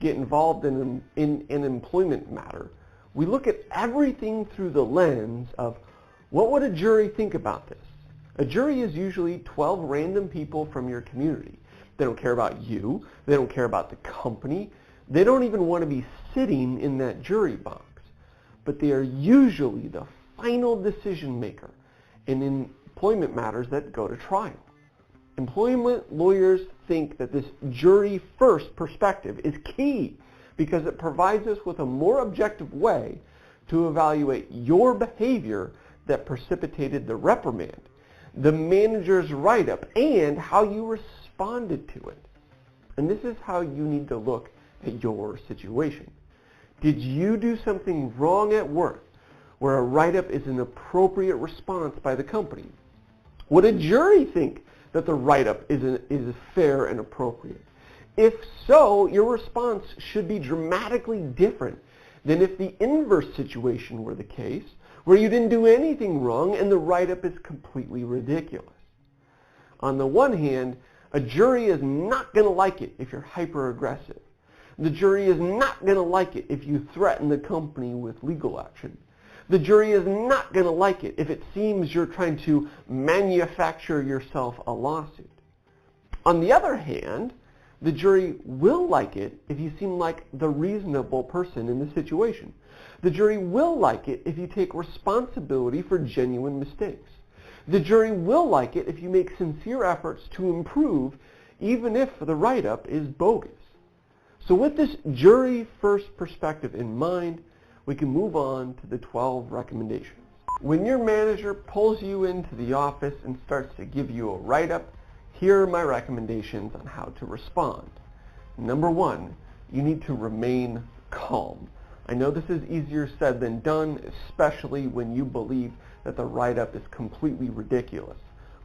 get involved in an employment matter, we look at everything through the lens of what would a jury think about this? A jury is usually 12 random people from your community. They don't care about you. They don't care about the company. They don't even want to be sitting in that jury box. But they are usually the final decision maker in employment matters that go to trial. Employment lawyers think that this jury first perspective is key because it provides us with a more objective way to evaluate your behavior that precipitated the reprimand, the manager's write-up, and how you responded to it. And this is how you need to look at your situation. Did you do something wrong at work where a write-up is an appropriate response by the company? Would a jury think that the write-up is fair and appropriate? If so, your response should be dramatically different than if the inverse situation were the case, where you didn't do anything wrong and the write-up is completely ridiculous. On the one hand, a jury is not going to like it if you're hyper-aggressive. The jury is not going to like it if you threaten the company with legal action. The jury is not going to like it if it seems you're trying to manufacture yourself a lawsuit. On the other hand, the jury will like it if you seem like the reasonable person in the situation. The jury will like it if you take responsibility for genuine mistakes. The jury will like it if you make sincere efforts to improve, even if the write-up is bogus. So with this jury first perspective in mind, we can move on to the 12 recommendations. When your manager pulls you into the office and starts to give you a write-up, here are my recommendations on how to respond. Number one, you need to remain calm. I know this is easier said than done, especially when you believe that the write-up is completely ridiculous.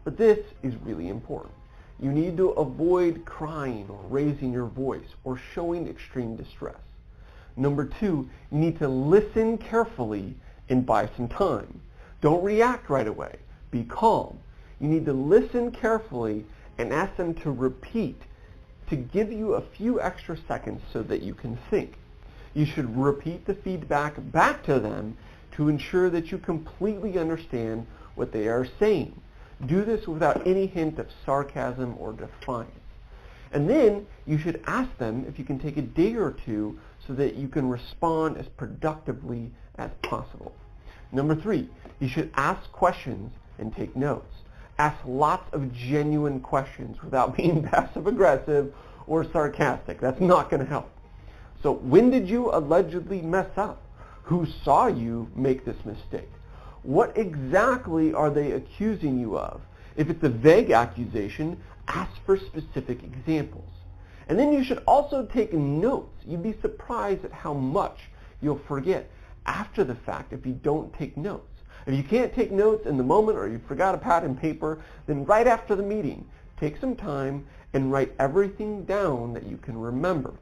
But this is really important. You need to avoid crying or raising your voice or showing extreme distress. Number two, you need to listen carefully and buy some time. Don't react right away. Be calm. You need to listen carefully and ask them to repeat, to give you a few extra seconds so that you can think. You should repeat the feedback back to them to ensure that you completely understand what they are saying. Do this without any hint of sarcasm or defiance. And then you should ask them if you can take a day or two so that you can respond as productively as possible. Number 3, you should ask questions and take notes. Ask lots of genuine questions without being passive-aggressive or sarcastic. That's not going to help. So when did you allegedly mess up? Who saw you make this mistake? What exactly are they accusing you of? If it's a vague accusation, ask for specific examples. And then you should also take notes. You'd be surprised at how much you'll forget after the fact if you don't take notes. If you can't take notes in the moment or you forgot a pad and paper, then right after the meeting, take some time and write everything down that you can remember.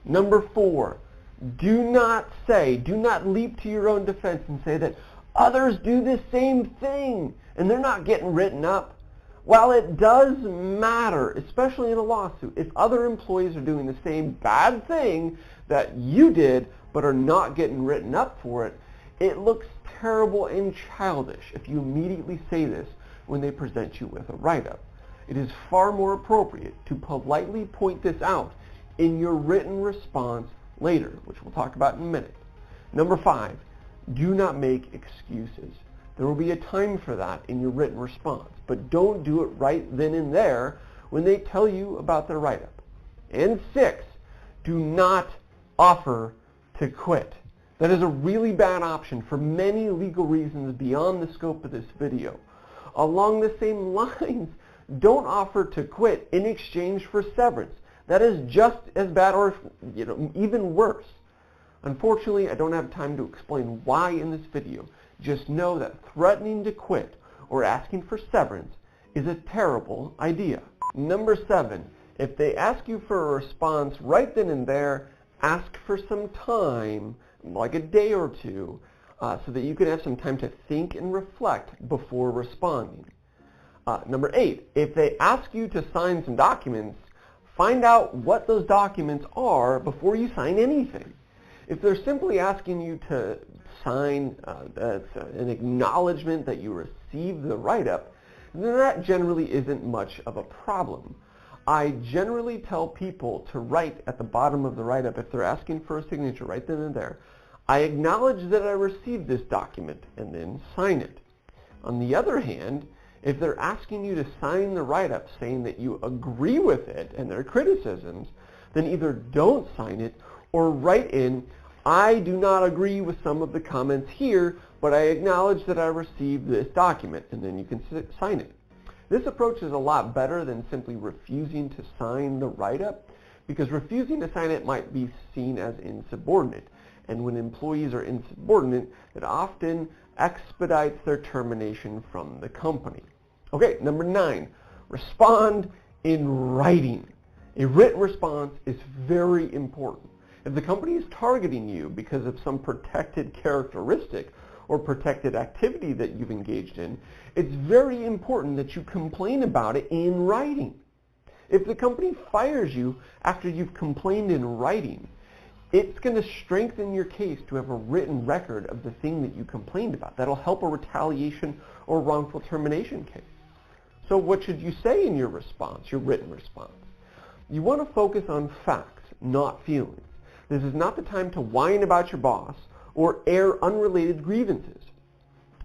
Number 4, do not leap to your own defense and say that others do the same thing and they're not getting written up. While it does matter, especially in a lawsuit, if other employees are doing the same bad thing that you did but are not getting written up for it, it looks terrible and childish if you immediately say this when they present you with a write-up. It is far more appropriate to politely point this out in your written response later, which we'll talk about in a minute. Number 5, do not make excuses. There will be a time for that in your written response, but don't do it right then and there when they tell you about their write-up. And 6, do not offer to quit. That is a really bad option for many legal reasons beyond the scope of this video. Along the same lines, don't offer to quit in exchange for severance. That is just as bad or even worse. Unfortunately, I don't have time to explain why in this video. Just know that threatening to quit or asking for severance is a terrible idea. Number 7, if they ask you for a response right then and there, ask for some time, like a day or two, so that you can have some time to think and reflect before responding. Number 8, if they ask you to sign some documents, find out what those documents are before you sign anything. If they're simply asking you to sign an acknowledgement that you received the write-up, then that generally isn't much of a problem. I generally tell people to write at the bottom of the write-up if they're asking for a signature right then and there, I acknowledge that I received this document, and then sign it. On the other hand, if they're asking you to sign the write-up saying that you agree with it and their criticisms, then either don't sign it or write in, I do not agree with some of the comments here, but I acknowledge that I received this document, and then you can sign it. This approach is a lot better than simply refusing to sign the write-up, because refusing to sign it might be seen as insubordinate. And when employees are insubordinate, it often expedites their termination from the company. Okay, number 9, respond in writing. A written response is very important. If the company is targeting you because of some protected characteristic or protected activity that you've engaged in, it's very important that you complain about it in writing. If the company fires you after you've complained in writing, it's going to strengthen your case to have a written record of the thing that you complained about. That'll help a retaliation or wrongful termination case. So what should you say in your response, your written response? You want to focus on facts, not feelings. This is not the time to whine about your boss or air unrelated grievances.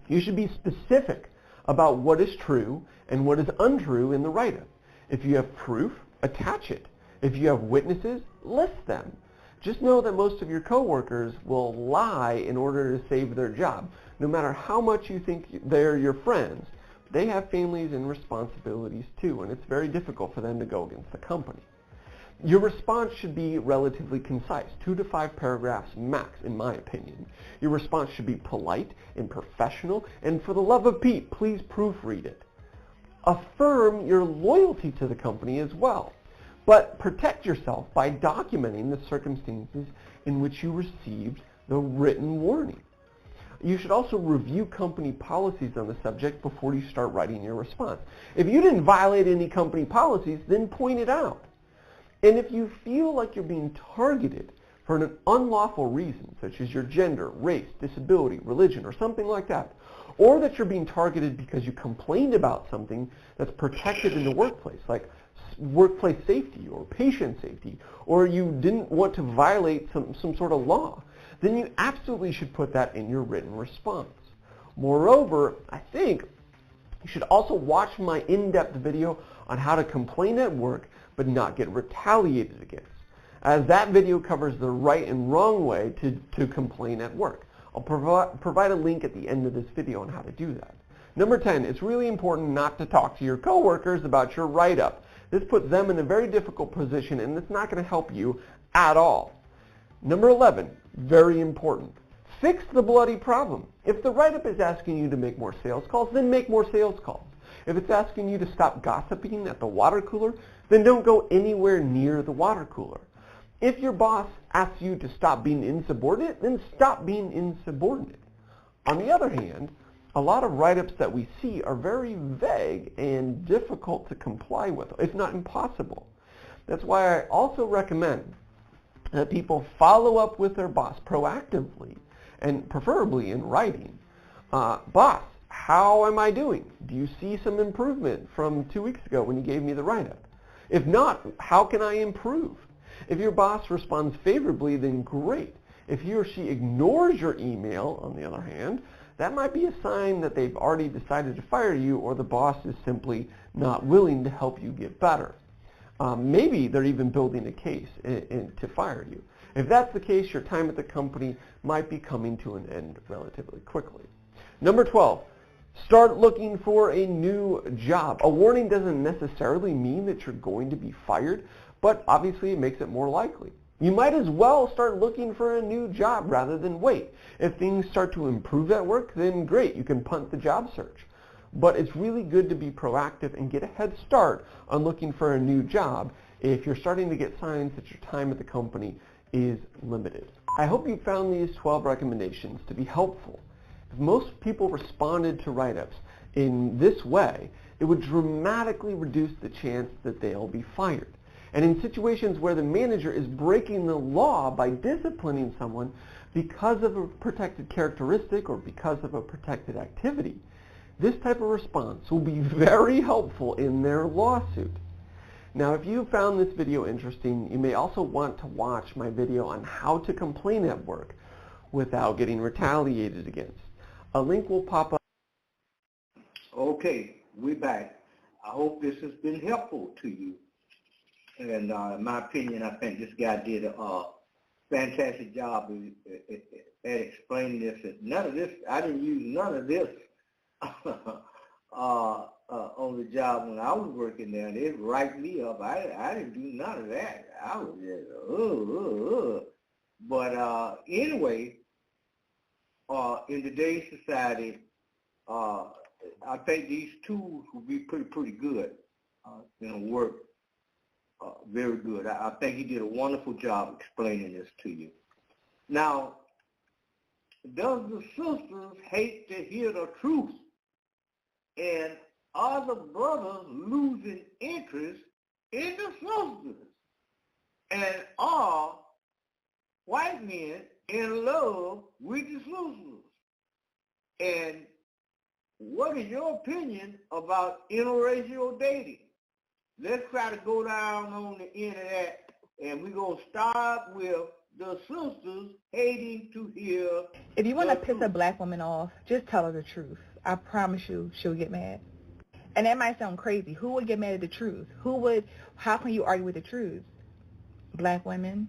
You should be specific about what is true and what is untrue in the write-up. If you have proof, attach it. If you have witnesses, list them. Just know that most of your coworkers will lie in order to save their job. No matter how much you think they're your friends, they have families and responsibilities too, and it's very difficult for them to go against the company. Your response should be relatively concise, 2 to 5 paragraphs max, in my opinion. Your response should be polite and professional, and for the love of Pete, please proofread it. Affirm your loyalty to the company as well, but protect yourself by documenting the circumstances in which you received the written warning. You should also review company policies on the subject before you start writing your response. If you didn't violate any company policies, then point it out. And if you feel like you're being targeted for an unlawful reason, such as your gender, race, disability, religion, or something like that, or that you're being targeted because you complained about something that's protected in the workplace, like workplace safety or patient safety, or you didn't want to violate some sort of law, then you absolutely should put that in your written response. Moreover, I think you should also watch my in-depth video on how to complain at work but not get retaliated against, as that video covers the right and wrong way to complain at work. I'll provide a link at the end of this video on how to do that. Number 10, it's really important not to talk to your coworkers about your write-up. This puts them in a very difficult position, and it's not going to help you at all. Number 11, very important. Fix the bloody problem. If the write-up is asking you to make more sales calls, then make more sales calls. If it's asking you to stop gossiping at the water cooler, then don't go anywhere near the water cooler. If your boss asks you to stop being insubordinate, then stop being insubordinate. On the other hand, a lot of write-ups that we see are very vague and difficult to comply with, if not impossible. That's why I also recommend that people follow up with their boss proactively and preferably in writing. Boss, how am I doing? Do you see some improvement from 2 weeks ago when you gave me the write-up? If not, how can I improve? If your boss responds favorably, then great. If he or she ignores your email, on the other hand, that might be a sign that they've already decided to fire you, or the boss is simply not willing to help you get better. Maybe they're even building a case to fire you. If that's the case, your time at the company might be coming to an end relatively quickly. Number 12, start looking for a new job. A warning doesn't necessarily mean that you're going to be fired, but obviously it makes it more likely. You might as well start looking for a new job rather than wait. If things start to improve at work, then great, you can punt the job search. But it's really good to be proactive and get a head start on looking for a new job if you're starting to get signs that your time at the company is limited. I hope you found these 12 recommendations to be helpful. If most people responded to write-ups in this way, it would dramatically reduce the chance that they'll be fired. And in situations where the manager is breaking the law by disciplining someone because of a protected characteristic or because of a protected activity, this type of response will be very helpful in their lawsuit. Now, if you found this video interesting, you may also want to watch my video on how to complain at work without getting retaliated against. A link will pop up. Okay, we're back. I hope this has been helpful to you. And in my opinion, I think this guy did a fantastic job at explaining this. None of this, I didn't use none of this on the job when I was working there. They write me up. I didn't do none of that. I was just, But anyway, in today's society, I think these tools will be pretty good. Work very good. I think he did a wonderful job explaining this to you. Now, does the sisters hate to hear the truth? And are the brothers losing interest in the sisters? And are white men in love with the sisters? And what is your opinion about interracial dating? Let's try to go down on the end of that, and we're going to start with the sisters hating to hear. If you want to piss a black woman off, just tell her the truth. I promise you she'll get mad. And that might sound crazy. Who would get mad at the truth? How can you argue with the truth? Black women.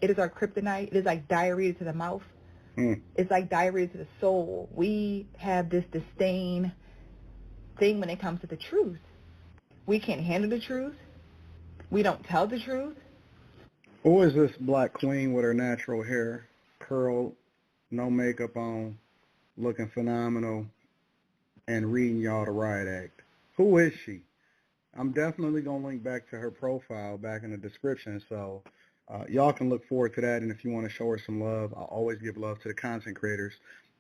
It is our kryptonite. It is like diarrhea to the mouth. It's like diarrhea to the soul. We have this disdain thing when it comes to the truth. We can't handle the truth. We don't tell the truth. Who is this black queen with her natural hair, curled, no makeup on, looking phenomenal, and reading y'all the riot act? Who is she? I'm definitely going to link back to her profile back in the description, so y'all can look forward to that. And if you want to show her some love, I'll always give love to the content creators.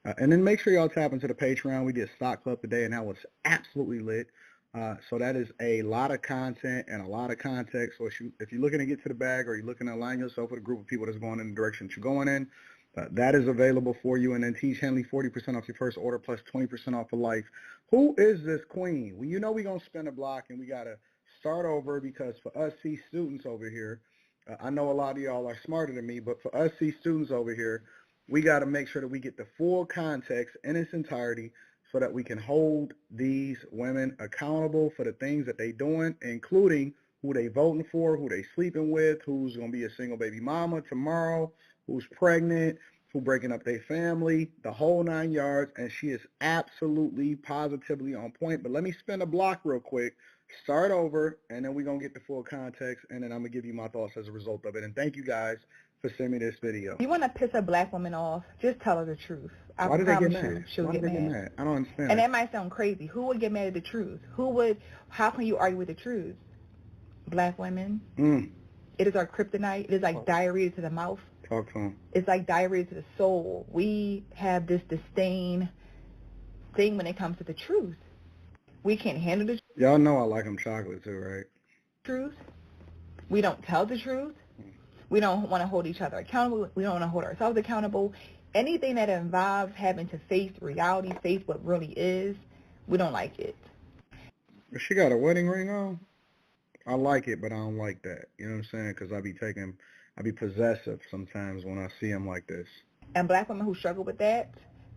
And then make sure y'all tap into the Patreon. We did Stock Club today, and that was absolutely lit. So that is a lot of content and a lot of context. So if you're looking to get to the bag or you're looking to align yourself with a group of people that's going in the direction that you're going in, that is available for you. And then Teach Henley, 40% off your first order plus 20% off for life. Who is this queen? Well, you know we're going to spin a block and we got to start over, because for us C students over here, I know a lot of y'all are smarter than me, but for us C students over here, we got to make sure that we get the full context in its entirety so that we can hold these women accountable for the things that they doing, including who they voting for, who they sleeping with, who's going to be a single baby mama tomorrow, who's pregnant, who breaking up their family, the whole 9 yards, and she is absolutely, positively on point. But let me spin a block real quick, start over, and then we're going to get the full context, and then I'm going to give you my thoughts as a result of it. And thank you guys for sending me this video. You want to piss a black woman off, just tell her the truth. Why did they get mad? She'll Why get did they mad. get mad? I don't understand. And that might sound crazy. Who would get mad at the truth? How can you argue with the truth? Black women. It is our kryptonite. It is like diarrhea to the mouth. Talk to him. It's like diarrhea to the soul. We have this disdain thing when it comes to the truth. We can't handle the Y'all know I like them chocolate too, right? truth. We don't tell the truth. We don't want to hold each other accountable. We don't want to hold ourselves accountable. Anything that involves having to face reality, face what really is, we don't like it. She got a wedding ring on? I like it, but I don't like that. You know what I'm saying? Because I be possessive sometimes when I see them like this. And black women who struggle with that,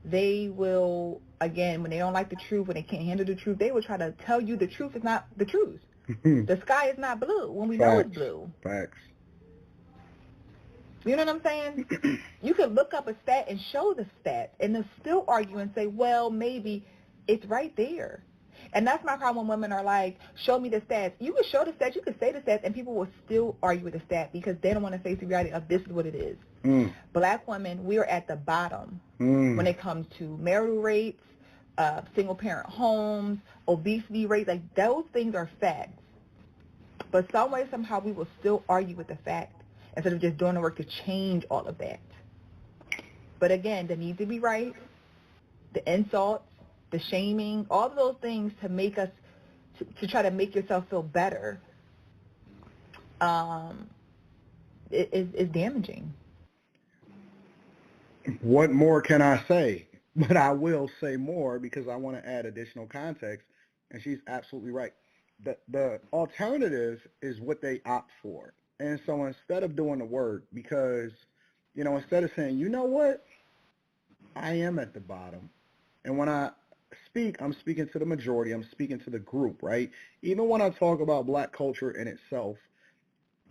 they will, again, when they don't like the truth, when they can't handle the truth, they will try to tell you the truth is not the truth. The sky is not blue when we know it's blue. Facts. You know what I'm saying? You could look up a stat and show the stat, and they'll still argue and say, well, maybe it's right there. And that's my problem when women are like, show me the stats. You can show the stats, you can say the stats, and people will still argue with the stat because they don't want to face the reality of this is what it is. Black women, we are at the bottom when it comes to marital rates, single-parent homes, obesity rates. Like, those things are facts. But some way, somehow, we will still argue with the fact instead of just doing the work to change all of that. But again, the need to be right, the insults, the shaming, all of those things to make us, to try to make yourself feel better, is damaging. What more can I say? But I will say more because I want to add additional context, and she's absolutely right. The alternative is what they opt for. And so instead of doing the work, because, you know, instead of saying, you know what, I am at the bottom. And when I speak, I'm speaking to the majority. I'm speaking to the group, right? Even when I talk about black culture in itself,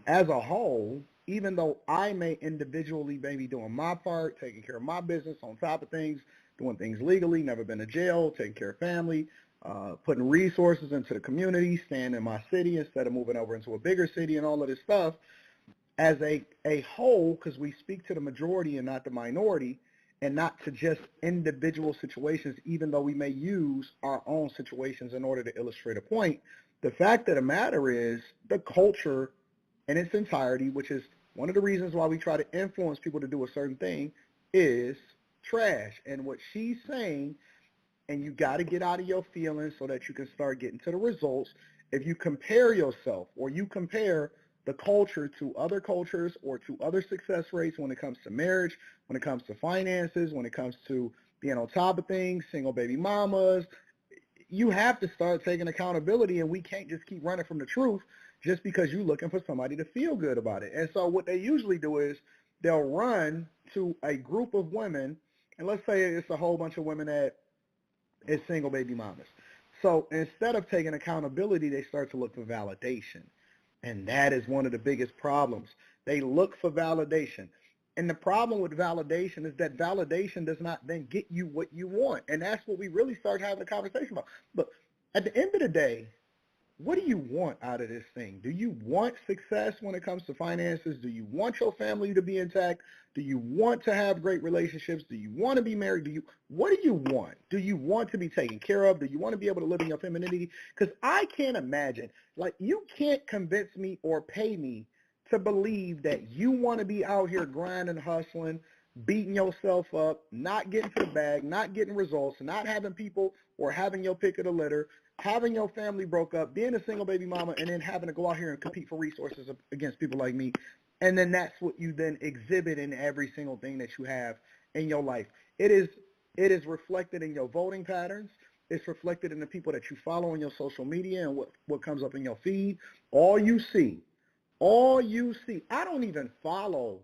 as a whole, even though I may individually maybe doing my part, taking care of my business on top of things, doing things legally, never been to jail, taking care of family, putting resources into the community, staying in my city instead of moving over into a bigger city and all of this stuff, as a whole, because we speak to the majority and not the minority, and not to just individual situations, even though we may use our own situations in order to illustrate a point, the fact of the matter is the culture in its entirety, which is one of the reasons why we try to influence people to do a certain thing, is trash. And what she's saying, and you got to get out of your feelings so that you can start getting to the results. If you compare yourself or you compare the culture to other cultures or to other success rates when it comes to marriage, when it comes to finances, when it comes to being on top of things, single baby mamas, you have to start taking accountability, and we can't just keep running from the truth just because you're looking for somebody to feel good about it. And so what they usually do is they'll run to a group of women, and let's say it's a whole bunch of women that is single baby mamas. So instead of taking accountability, they start to look for validation. And that is one of the biggest problems. They look for validation. And the problem with validation is that validation does not then get you what you want. And that's what we really start having a conversation about. But at the end of the day, what do you want out of this thing? Do you want success when it comes to finances? Do you want your family to be intact? Do you want to have great relationships? Do you want to be married? What do you want? Do you want to be taken care of? Do you want to be able to live in your femininity? Because I can't imagine, like, you can't convince me or pay me to believe that you want to be out here grinding, hustling, beating yourself up, not getting to the bag, not getting results, not having people or having your pick of the litter, having your family broke up, being a single baby mama, and then having to go out here and compete for resources against people like me. And then that's what you then exhibit in every single thing that you have in your life. It is reflected in your voting patterns. It's reflected in the people that you follow on your social media and what comes up in your feed. All you see. I don't even follow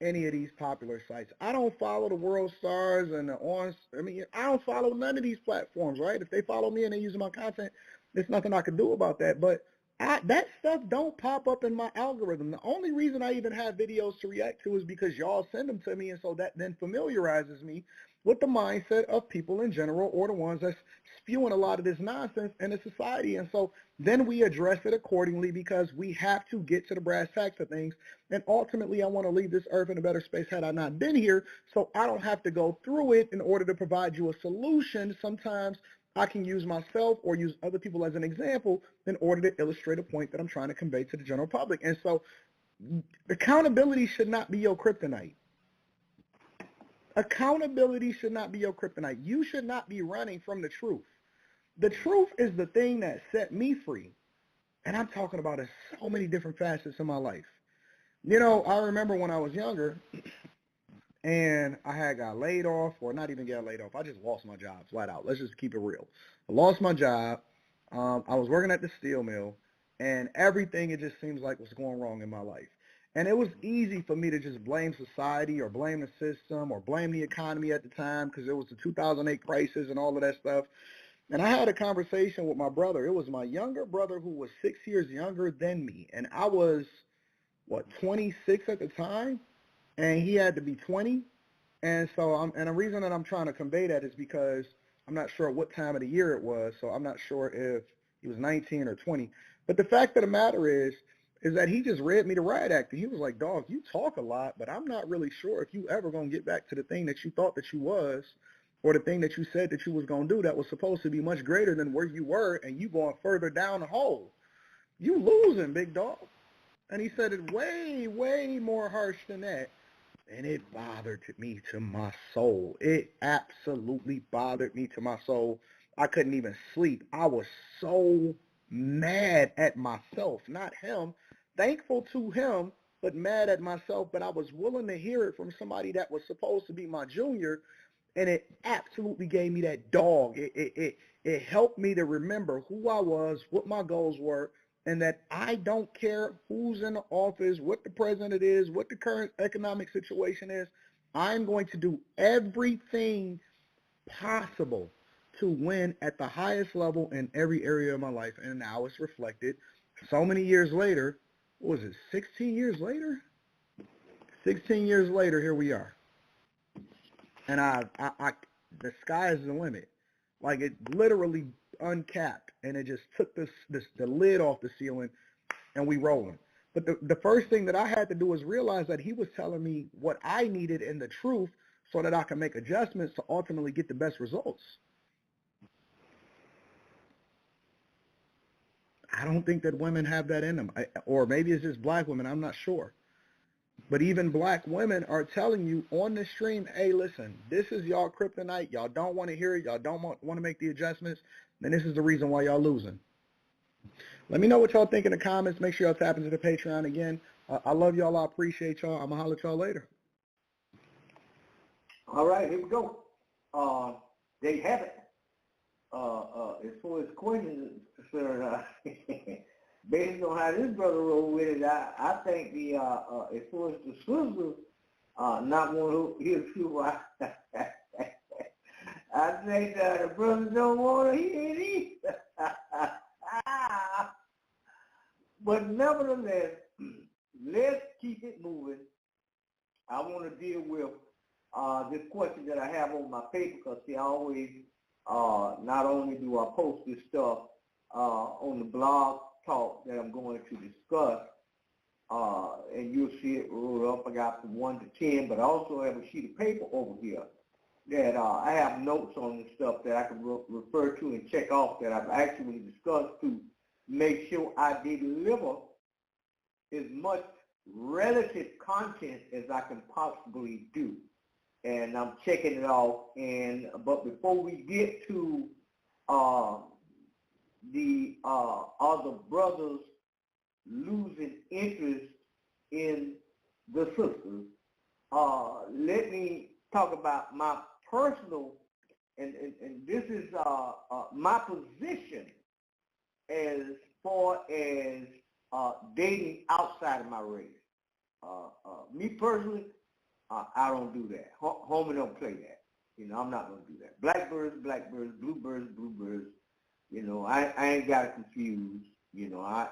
any of these popular sites. I don't follow the World Stars and I don't follow none of these platforms, right? If they follow me and they're using my content, there's nothing I can do about that. But that stuff don't pop up in my algorithm. The only reason I even have videos to react to is because y'all send them to me, and so that then familiarizes me with the mindset of people in general, or the ones that's spewing a lot of this nonsense in the society. And so then we address it accordingly, because we have to get to the brass tacks of things. And ultimately, I want to leave this earth in a better space had I not been here, so I don't have to go through it in order to provide you a solution. Sometimes I can use myself or use other people as an example in order to illustrate a point that I'm trying to convey to the general public. And so accountability should not be your kryptonite. Accountability should not be your kryptonite. You should not be running from the truth. The truth is the thing that set me free. And I'm talking about in so many different facets of my life. You know, I remember when I was younger and I had got laid off, or not even got laid off. I just lost my job flat out. Let's just keep it real. I lost my job. I was working at the steel mill, and everything, it just seems like, was going wrong in my life. And it was easy for me to just blame society or blame the system or blame the economy at the time, because it was the 2008 crisis and all of that stuff. And I had a conversation with my brother. It was my younger brother who was 6 years younger than me. And I was, 26 at the time? And he had to be 20. And so, and the reason that I'm trying to convey that is because I'm not sure what time of the year it was. So I'm not sure if he was 19 or 20. But the fact of the matter is that he just read me the riot act. And he was like, dog, you talk a lot, but I'm not really sure if you ever going to get back to the thing that you thought that you was, or the thing that you said that you was going to do that was supposed to be much greater than where you were, and you going further down the hole. You losing, big dog. And he said it way, way more harsh than that. And it bothered me to my soul. It absolutely bothered me to my soul. I couldn't even sleep. I was so mad at myself, not him. Thankful to him, but mad at myself. But I was willing to hear it from somebody that was supposed to be my junior, and it absolutely gave me that dog. It helped me to remember who I was, what my goals were, and that I don't care who's in the office, what the president is, what the current economic situation is. I'm going to do everything possible to win at the highest level in every area of my life. And now it's reflected so many years later. What was it, 16 years later? 16 years later, here we are. And the sky is the limit. Like, it literally uncapped, and it just took the lid off the ceiling, and we rolling. But the first thing that I had to do was realize that he was telling me what I needed in the truth, so that I can make adjustments to ultimately get the best results. I don't think that women have that in them, or maybe it's just black women, I'm not sure. But even black women are telling you on the stream, hey, listen, this is y'all kryptonite. Y'all don't want to hear it. Y'all don't want to make the adjustments. Then this is the reason why y'all losing. Let me know what y'all think in the comments. Make sure y'all tap into the Patreon again. I love y'all. I appreciate y'all. I'm going to holler at y'all later. All right, here we go. There you have it. As far as Quentin is concerned, based on how this brother rolled with it, I think the as far as the sister, not one who hears people. I think the brothers don't want to hear it either. But nevertheless, let's keep it moving. I want to deal with this question that I have on my paper, because see, I always not only do I post this stuff on the blog talk that I'm going to discuss, and you'll see it rolled up. I got from 1 to 10, but I also have a sheet of paper over here that I have notes on the stuff that I can refer to and check off that I've actually discussed to make sure I deliver as much relative content as I can possibly do. And I'm checking it off. But before we get to the other brothers losing interest in the sisters, let me talk about my personal, and this is my position as far as dating outside of my race. Me personally, I don't do that. Homie don't play that. You know, I'm not going to do that. Blackbirds, blackbirds, bluebirds, bluebirds. You know, I ain't got it confused. You know, I'm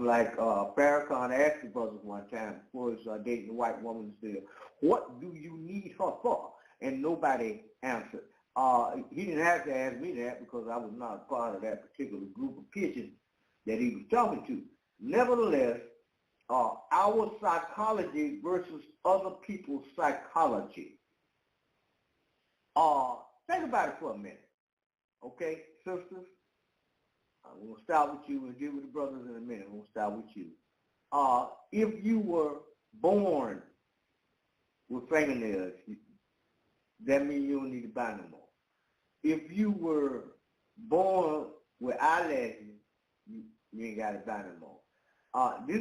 like Farrakhan asked the brothers one time before he was dating a white woman, and said, "What do you need her for?" And nobody answered. He didn't have to ask me that because I was not a part of that particular group of pigeons that he was talking to. Nevertheless, our psychology versus other people's psychology. Think about it for a minute, okay, sisters? I'm going to start with you and deal with the brothers in a minute. I'm going to start with you. If you were born with fingernails, that means you don't need to buy no more. If you were born with eyelashes, you ain't got to buy no more. This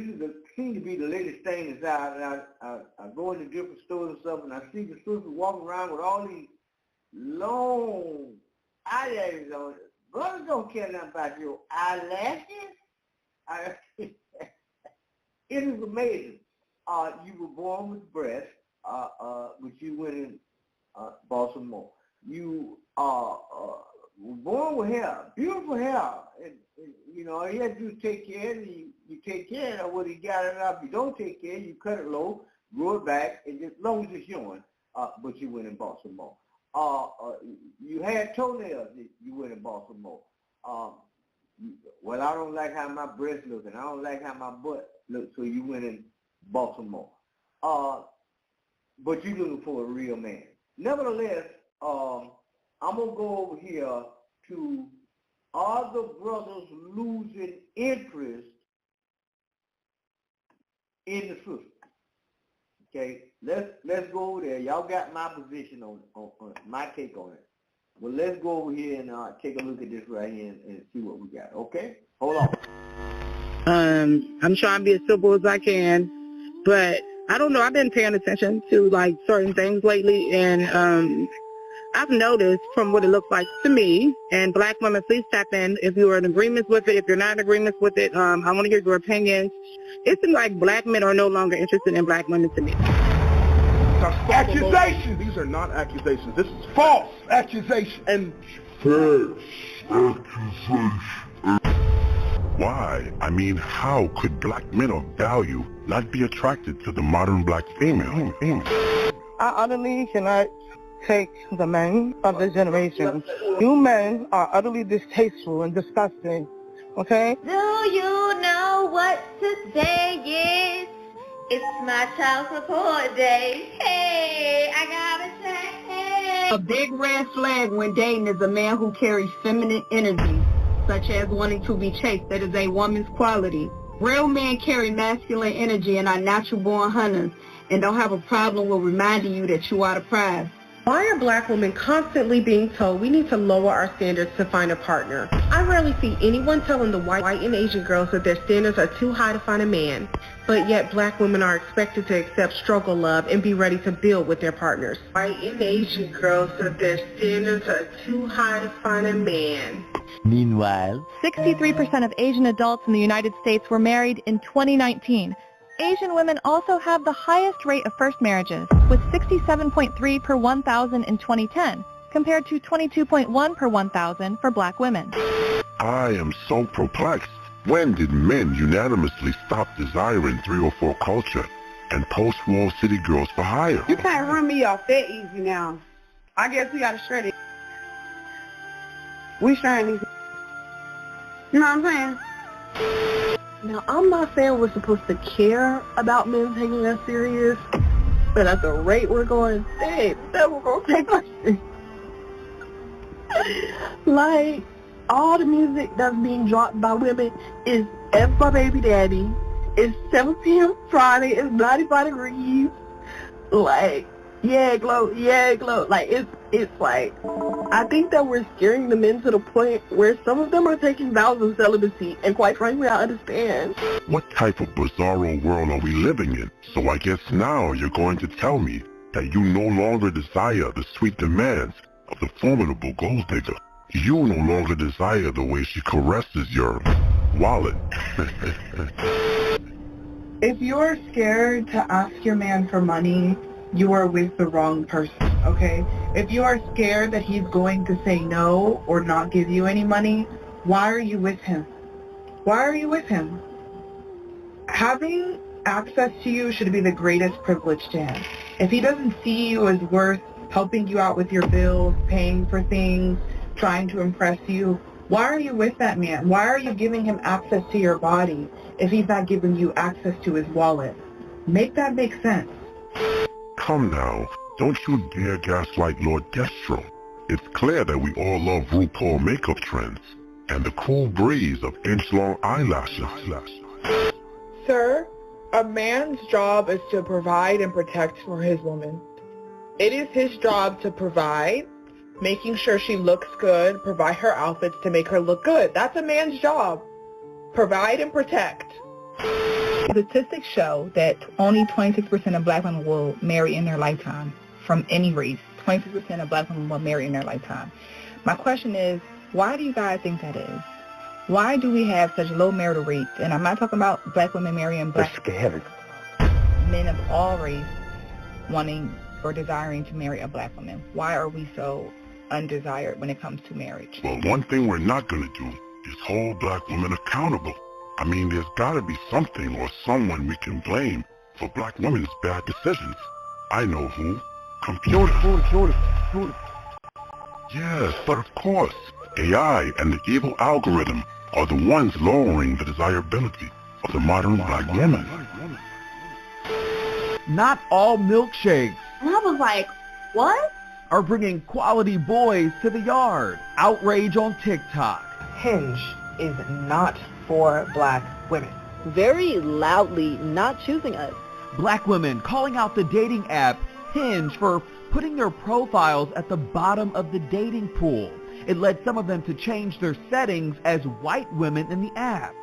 seems to be the latest thing that's out. I go into different stores and stuff, and I see the sisters walking around with all these long eyelashes on. Brothers don't care nothing about your eyelashes. It is amazing. You were born with breasts, but you went and bought some more. You were born with hair, beautiful hair. And you know, all you have to do is take care of it. You take care of what you got it up. You don't take care, you cut it low, grow it back, and as long as it's showing, but you went and bought some more. You had toenails, you went and bought some more. Well, I don't like how my breasts look, and I don't like how my butt looks, so you went and bought some more. But you're looking for a real man. Nevertheless, I'm going to go over here to other brothers losing interest in the sister. Okay, let's go over there. Y'all got my position on my take on it. Well, let's go over here and take a look at this right here and see what we got. Okay, hold on. I'm trying to be as simple as I can, but I don't know. I've been paying attention to like certain things lately, and I've noticed from what it looks like to me, and black women, please tap in if you are in agreement with it. If you're not in agreement with it, I want to hear your opinions. It seems like black men are no longer interested in black women to me. Accusations! These are not accusations. This is false accusation. And false accusation. Why? I mean, how could black men of value not be attracted to the modern black female? I utterly cannot take the men of this generation. You men are utterly distasteful and disgusting, okay? Do you know what today is? It's my child support day. Hey, I gotta check. Hey. A big red flag when dating is a man who carries feminine energy, such as wanting to be chaste. That is a woman's quality. Real men carry masculine energy and are natural-born hunters and don't have a problem with reminding you that you are the prize. Why are black women constantly being told we need to lower our standards to find a partner? I rarely see anyone telling the white and Asian girls that their standards are too high to find a man. But yet black women are expected to accept struggle love and be ready to build with their partners. White and Asian girls that their standards are too high to find a man. Meanwhile, 63% of Asian adults in the United States were married in 2019. Asian women also have the highest rate of first marriages, with 67.3 per 1,000 in 2010, compared to 22.1 per 1,000 for black women. I am so perplexed. When did men unanimously stop desiring 304 culture and post-war city girls for hire? You can't run me off that easy now. I guess we gotta shred it. We shredding these. You know what I'm saying? Now, I'm not saying we're supposed to care about men taking us serious, but at the rate we're going, that we're going to take us serious. Like, all the music that's being dropped by women is F My Baby Daddy, it's 7 p.m. Friday, it's 95 degrees, like, yeah, glow, like, it's It's like, I think that we're scaring the men to the point where some of them are taking vows of celibacy, and quite frankly, I understand. What type of bizarro world are we living in? So I guess now you're going to tell me that you no longer desire the sweet demands of the formidable gold digger. You no longer desire the way she caresses your wallet. If you're scared to ask your man for money, you are with the wrong person, okay? If you are scared that he's going to say no or not give you any money, why are you with him? Why are you with him? Having access to you should be the greatest privilege to him. If he doesn't see you as worth helping you out with your bills, paying for things, trying to impress you, why are you with that man? Why are you giving him access to your body if he's not giving you access to his wallet? Make that make sense. Come now, don't you dare gaslight Lord Destro. It's clear that we all love RuPaul makeup trends and the cool breeze of inch-long eyelashes. Sir, a man's job is to provide and protect for his woman. It is his job to provide, making sure she looks good, provide her outfits to make her look good. That's a man's job. Provide and protect. Statistics show that only 26% of black women will marry in their lifetime from any race. 26% of black women will marry in their lifetime. My question is, why do you guys think that is? Why do we have such low marital rates? And I'm not talking about black women marrying black men of all race wanting or desiring to marry a black woman. Why are we so undesired when it comes to marriage? Well, one thing we're not going to do is hold black women accountable. I mean, there's got to be something or someone we can blame for black women's bad decisions. I know who. Computers. Yes, but of course, AI and the evil algorithm are the ones lowering the desirability of the modern black woman. Not all milkshakes And I was like, what? are bringing quality boys to the yard. Outrage on TikTok. Hinge is not for black women. Very loudly not choosing us. Black women calling out the dating app Hinge for putting their profiles at the bottom of the dating pool. It led some of them to change their settings as white women in the app.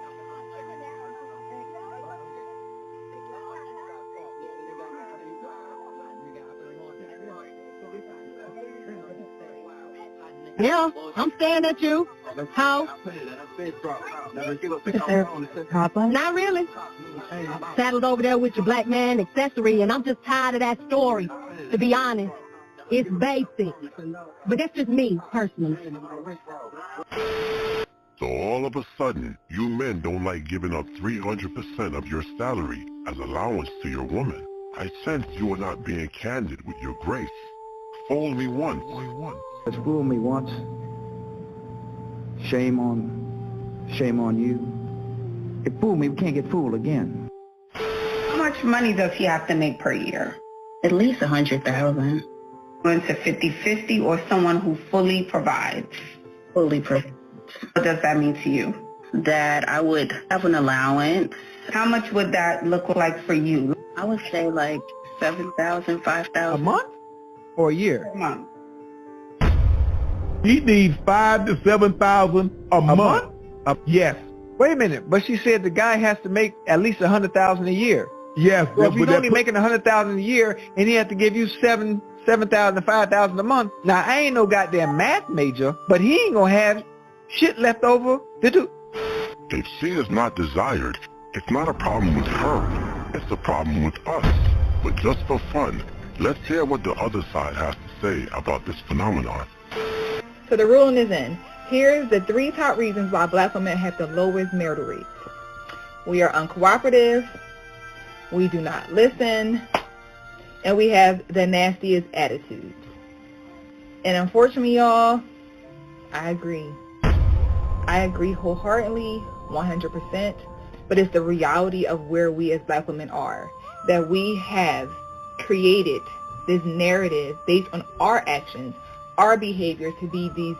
Yeah, I'm staring at you. How? Not really. Saddled over there with your black man accessory, and I'm just tired of that story, to be honest. It's basic. But that's just me, personally. So all of a sudden, you men don't like giving up 300% of your salary as allowance to your woman. I sense you are not being candid with your grace. Fool me once. Just fool me once. Shame on you. If fool me, we can't get fooled again. How much money does he have to make per year? At least 100,000. Into 50-50 or someone who fully provides? Fully provides. What does that mean to you? That I would have an allowance. How much would that look like for you? I would say like 7,000, 5,000. A month? Or a year? A month. He needs 5,000 to 7,000 a month. Yes. Wait a minute, but she said the guy has to make at least 100,000 a year. Yes. Well, if he's only making 100,000 a year and he has to give you 7,000 to 5,000 a month. Now I ain't no goddamn math major, but he ain't gonna have shit left over to do. If she is not desired, it's not a problem with her. It's a problem with us. But just for fun, let's hear what the other side has to say about this phenomenon. So the ruling is in. Here's the 3 top reasons why black women have the lowest marital rates. We are uncooperative, we do not listen, and we have the nastiest attitudes. And unfortunately, y'all, I agree. I agree wholeheartedly, 100%, but it's the reality of where we as black women are, that we have created this narrative based on our actions, our behavior to be these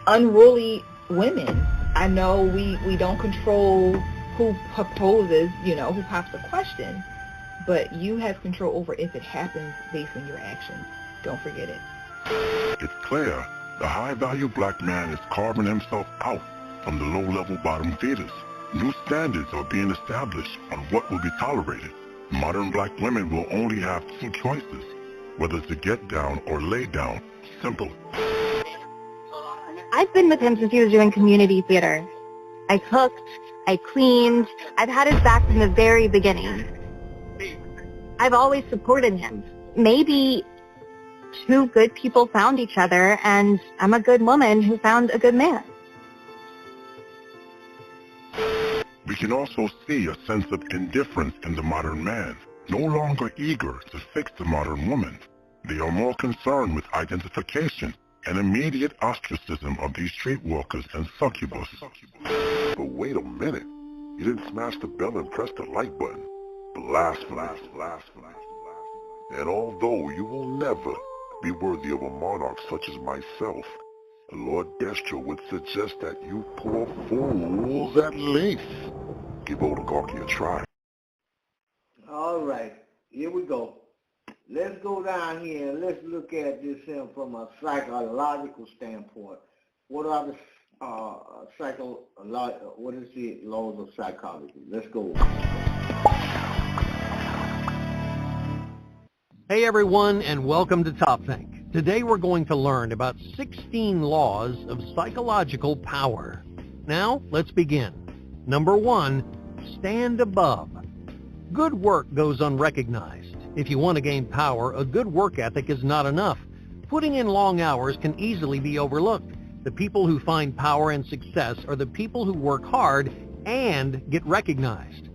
unruly women. I know we don't control who proposes, who pops the question, but you have control over if it happens based on your actions. Don't forget it. It's clear the high-value black man is carving himself out from the low-level bottom feeders. New standards are being established on what will be tolerated. Modern black women will only have two choices, whether to get down or lay down. Simple. I've been with him since he was doing community theater. I cooked, I cleaned, I've had his back from the very beginning. I've always supported him. Maybe two good people found each other, and I'm a good woman who found a good man. We can also see a sense of indifference in the modern man, no longer eager to fix the modern woman. They are more concerned with identification and immediate ostracism of these street walkers and succubus. But wait a minute. You didn't smash the bell and press the like button. Blasphemy. And although you will never be worthy of a monarch such as myself, Lord Destro would suggest that you poor fools at least give oligarchy a try. All right, here we go. Let's go down here and let's look at this from a psychological standpoint. What are the what is the laws of psychology? Let's go. Hey everyone, and welcome to Top Think. Today we're going to learn about 16 laws of psychological power. Now, let's begin. Number 1, stand above. Good work goes unrecognized. If you want to gain power, a good work ethic is not enough. Putting in long hours can easily be overlooked. The people who find power and success are the people who work hard and get recognized.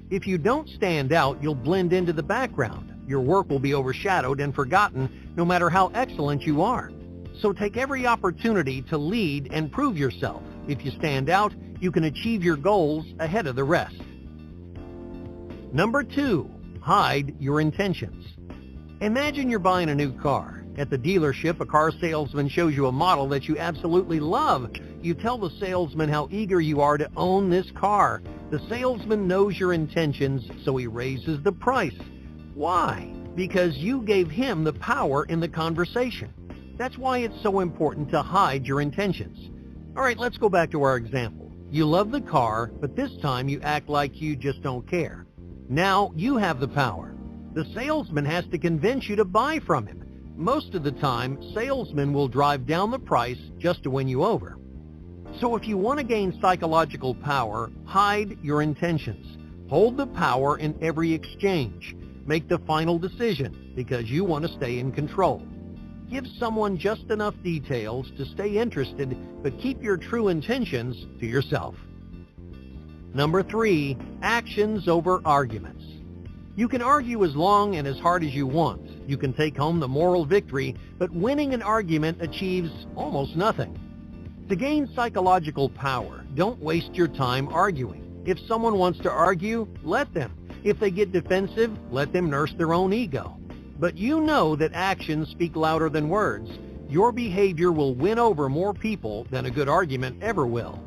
If you don't stand out, you'll blend into the background. Your work will be overshadowed and forgotten no matter how excellent you are. So take every opportunity to lead and prove yourself. If you stand out, you can achieve your goals ahead of the rest. Number 2, hide your intentions. Imagine you're buying a new car. At the dealership, a car salesman shows you a model that you absolutely love. You tell the salesman how eager you are to own this car. The salesman knows your intentions, so he raises the price. Why? Because you gave him the power in the conversation. That's why it's so important to hide your intentions. All right, let's go back to our example. You love the car, but this time you act like you just don't care. Now you have the power. The salesman has to convince you to buy from him. Most of the time, salesmen will drive down the price just to win you over. So if you want to gain psychological power, hide your intentions. Hold the power in every exchange. Make the final decision because you want to stay in control. Give someone just enough details to stay interested, but keep your true intentions to yourself. Number 3, actions over arguments. You can argue as long and as hard as you want. You can take home the moral victory, but winning an argument achieves almost nothing. To gain psychological power, don't waste your time arguing. If someone wants to argue, let them. If they get defensive, let them nurse their own ego. But you know that actions speak louder than words. Your behavior will win over more people than a good argument ever will.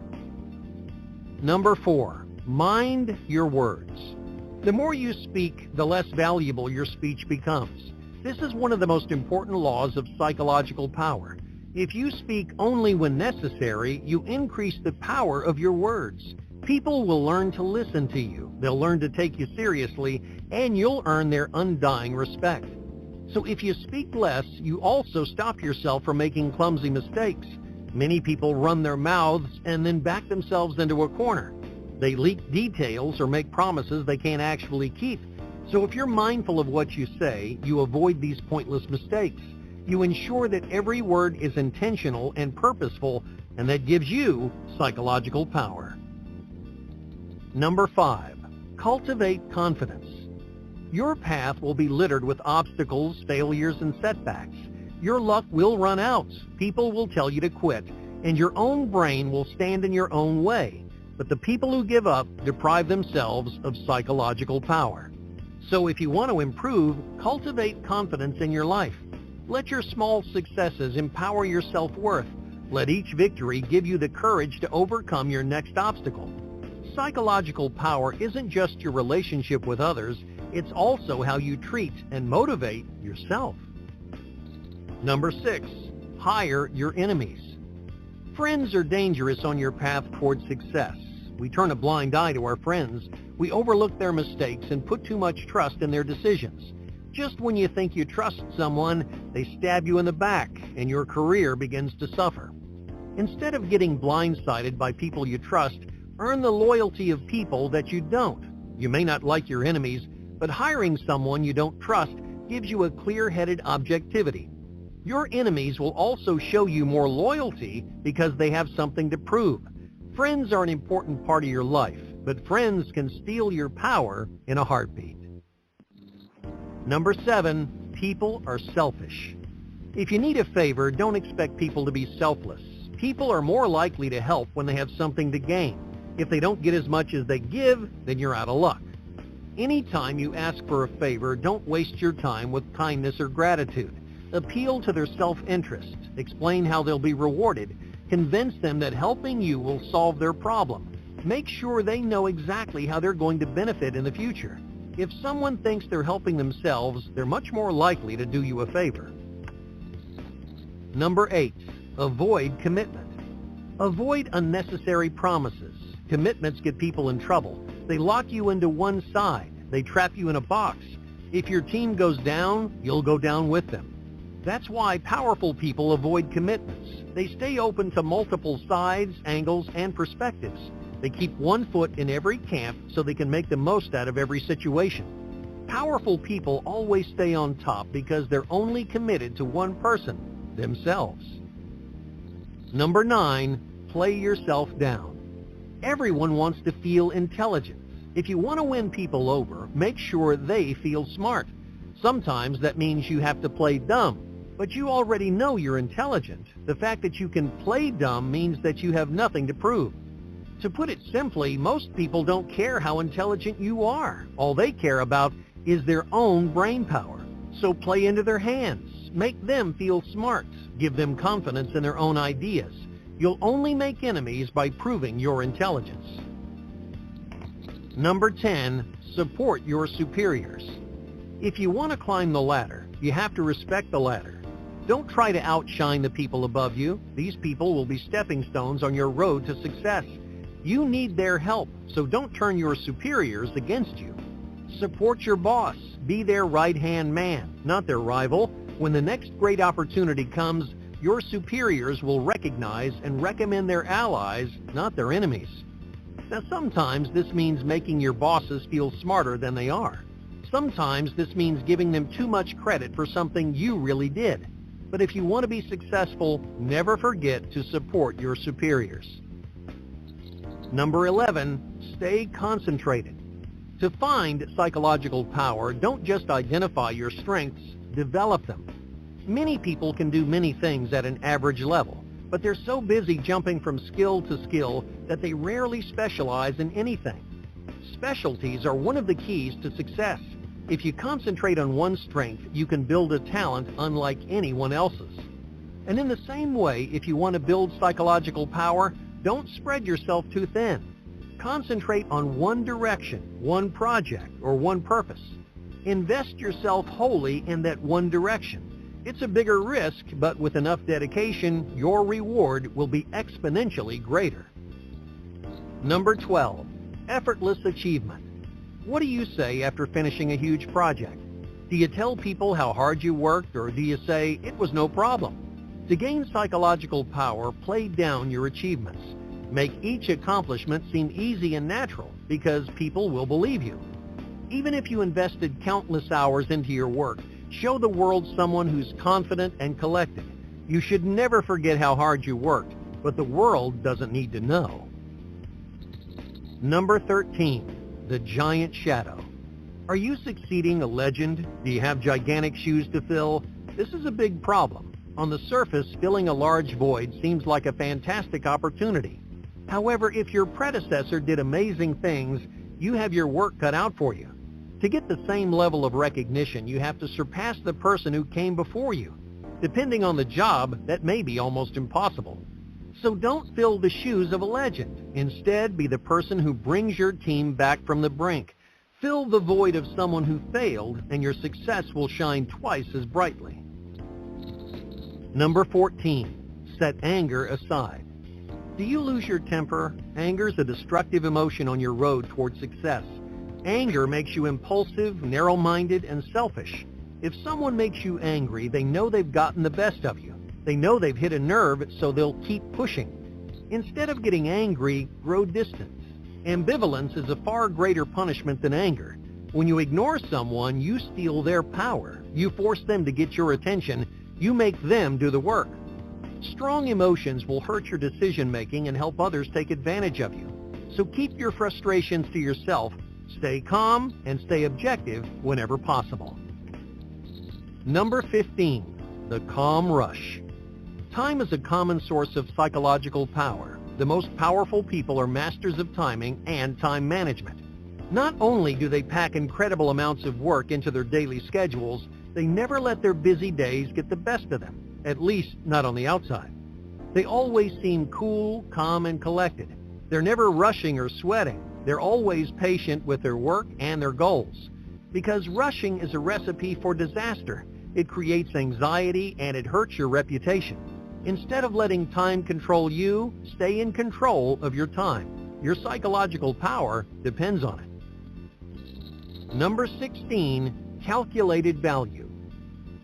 Number 4, mind your words. The more you speak, the less valuable your speech becomes. This is one of the most important laws of psychological power. If you speak only when necessary, you increase the power of your words. People will learn to listen to you, they'll learn to take you seriously, and you'll earn their undying respect. So if you speak less, you also stop yourself from making clumsy mistakes. Many people run their mouths and then back themselves into a corner. They leak details or make promises they can't actually keep. So if you're mindful of what you say, you avoid these pointless mistakes. You ensure that every word is intentional and purposeful, and that gives you psychological power. Number 5, cultivate confidence. Your path will be littered with obstacles, failures, and setbacks. Your luck will run out. People will tell you to quit, and your own brain will stand in your own way. But the people who give up deprive themselves of psychological power. So if you want to improve, cultivate confidence in your life. Let your small successes empower your self-worth. Let each victory give you the courage to overcome your next obstacle. Psychological power isn't just your relationship with others, It's also how you treat and motivate yourself. Number 6, hire your enemies. Friends are dangerous on your path towards success. We turn a blind eye to our friends. We overlook their mistakes and put too much trust in their decisions. Just when you think you trust someone, they stab you in the back and your career begins to suffer. Instead of getting blindsided by people you trust, earn the loyalty of people that you don't. You may not like your enemies, but hiring someone you don't trust gives you a clear-headed objectivity. Your enemies will also show you more loyalty because they have something to prove. Friends are an important part of your life, but friends can steal your power in a heartbeat. Number 7, people are selfish. If you need a favor, don't expect people to be selfless. People are more likely to help when they have something to gain. If they don't get as much as they give, then you're out of luck. Anytime you ask for a favor, don't waste your time with kindness or gratitude. Appeal to their self-interest. Explain how they'll be rewarded. Convince them that helping you will solve their problem. Make sure they know exactly how they're going to benefit in the future. If someone thinks they're helping themselves, they're much more likely to do you a favor. Number 8, avoid commitment. Avoid unnecessary promises. Commitments get people in trouble. They lock you into one side. They trap you in a box. If your team goes down, you'll go down with them. That's why powerful people avoid commitments. They stay open to multiple sides, angles, and perspectives. They keep one foot in every camp so they can make the most out of every situation. Powerful people always stay on top because they're only committed to one person, themselves. Number 9, play yourself down. Everyone wants to feel intelligent. If you want to win people over, make sure they feel smart. Sometimes that means you have to play dumb, but you already know you're intelligent. The fact that you can play dumb means that you have nothing to prove. To put it simply, most people don't care how intelligent you are. All they care about is their own brain power. So play into their hands. Make them feel smart. Give them confidence in their own ideas. You'll only make enemies by proving your intelligence. Number 10, support your superiors. If you want to climb the ladder, you have to respect the ladder. Don't try to outshine the people above you. These people will be stepping stones on your road to success. You need their help, so don't turn your superiors against you. Support your boss. Be their right-hand man, not their rival. When the next great opportunity comes, your superiors will recognize and recommend their allies, not their enemies. Now, sometimes this means making your bosses feel smarter than they are. Sometimes this means giving them too much credit for something you really did. But if you want to be successful, never forget to support your superiors. Number 11, stay concentrated. To find psychological power, don't just identify your strengths, develop them. Many people can do many things at an average level, but they're so busy jumping from skill to skill that they rarely specialize in anything. Specialties are one of the keys to success. If you concentrate on one strength, you can build a talent unlike anyone else's. And in the same way, if you want to build psychological power, don't spread yourself too thin. Concentrate on one direction, one project, or one purpose. Invest yourself wholly in that one direction. It's a bigger risk, but with enough dedication, your reward will be exponentially greater. Number 12, effortless achievement. What do you say after finishing a huge project? Do you tell people how hard you worked, or do you say, it was no problem? To gain psychological power, play down your achievements. Make each accomplishment seem easy and natural, because people will believe you. Even if you invested countless hours into your work, show the world someone who's confident and collected. You should never forget how hard you worked, but the world doesn't need to know. Number 13, the giant shadow. Are you succeeding a legend? Do you have gigantic shoes to fill? This is a big problem. On the surface, filling a large void seems like a fantastic opportunity. However, if your predecessor did amazing things, you have your work cut out for you. To get the same level of recognition, you have to surpass the person who came before you. Depending on the job, that may be almost impossible. So don't fill the shoes of a legend. Instead, be the person who brings your team back from the brink. Fill the void of someone who failed, and your success will shine twice as brightly. Number 14, set anger aside. Do you lose your temper? Anger is a destructive emotion on your road toward success. Anger makes you impulsive, narrow-minded, and selfish. If someone makes you angry, they know they've gotten the best of you. They know they've hit a nerve, so they'll keep pushing. Instead of getting angry, grow distance. Ambivalence is a far greater punishment than anger. When you ignore someone, you steal their power. You force them to get your attention. You make them do the work. Strong emotions will hurt your decision-making and help others take advantage of you. So keep your frustrations to yourself, stay calm, and stay objective whenever possible. Number 15, the calm rush. Time is a common source of psychological power. The most powerful people are masters of timing and time management. Not only do they pack incredible amounts of work into their daily schedules, they never let their busy days get the best of them, at least not on the outside. They always seem cool, calm, and collected. They're never rushing or sweating. They're always patient with their work and their goals. Because rushing is a recipe for disaster. It creates anxiety and it hurts your reputation. Instead of letting time control you, stay in control of your time. Your psychological power depends on it. Number 16, calculated value.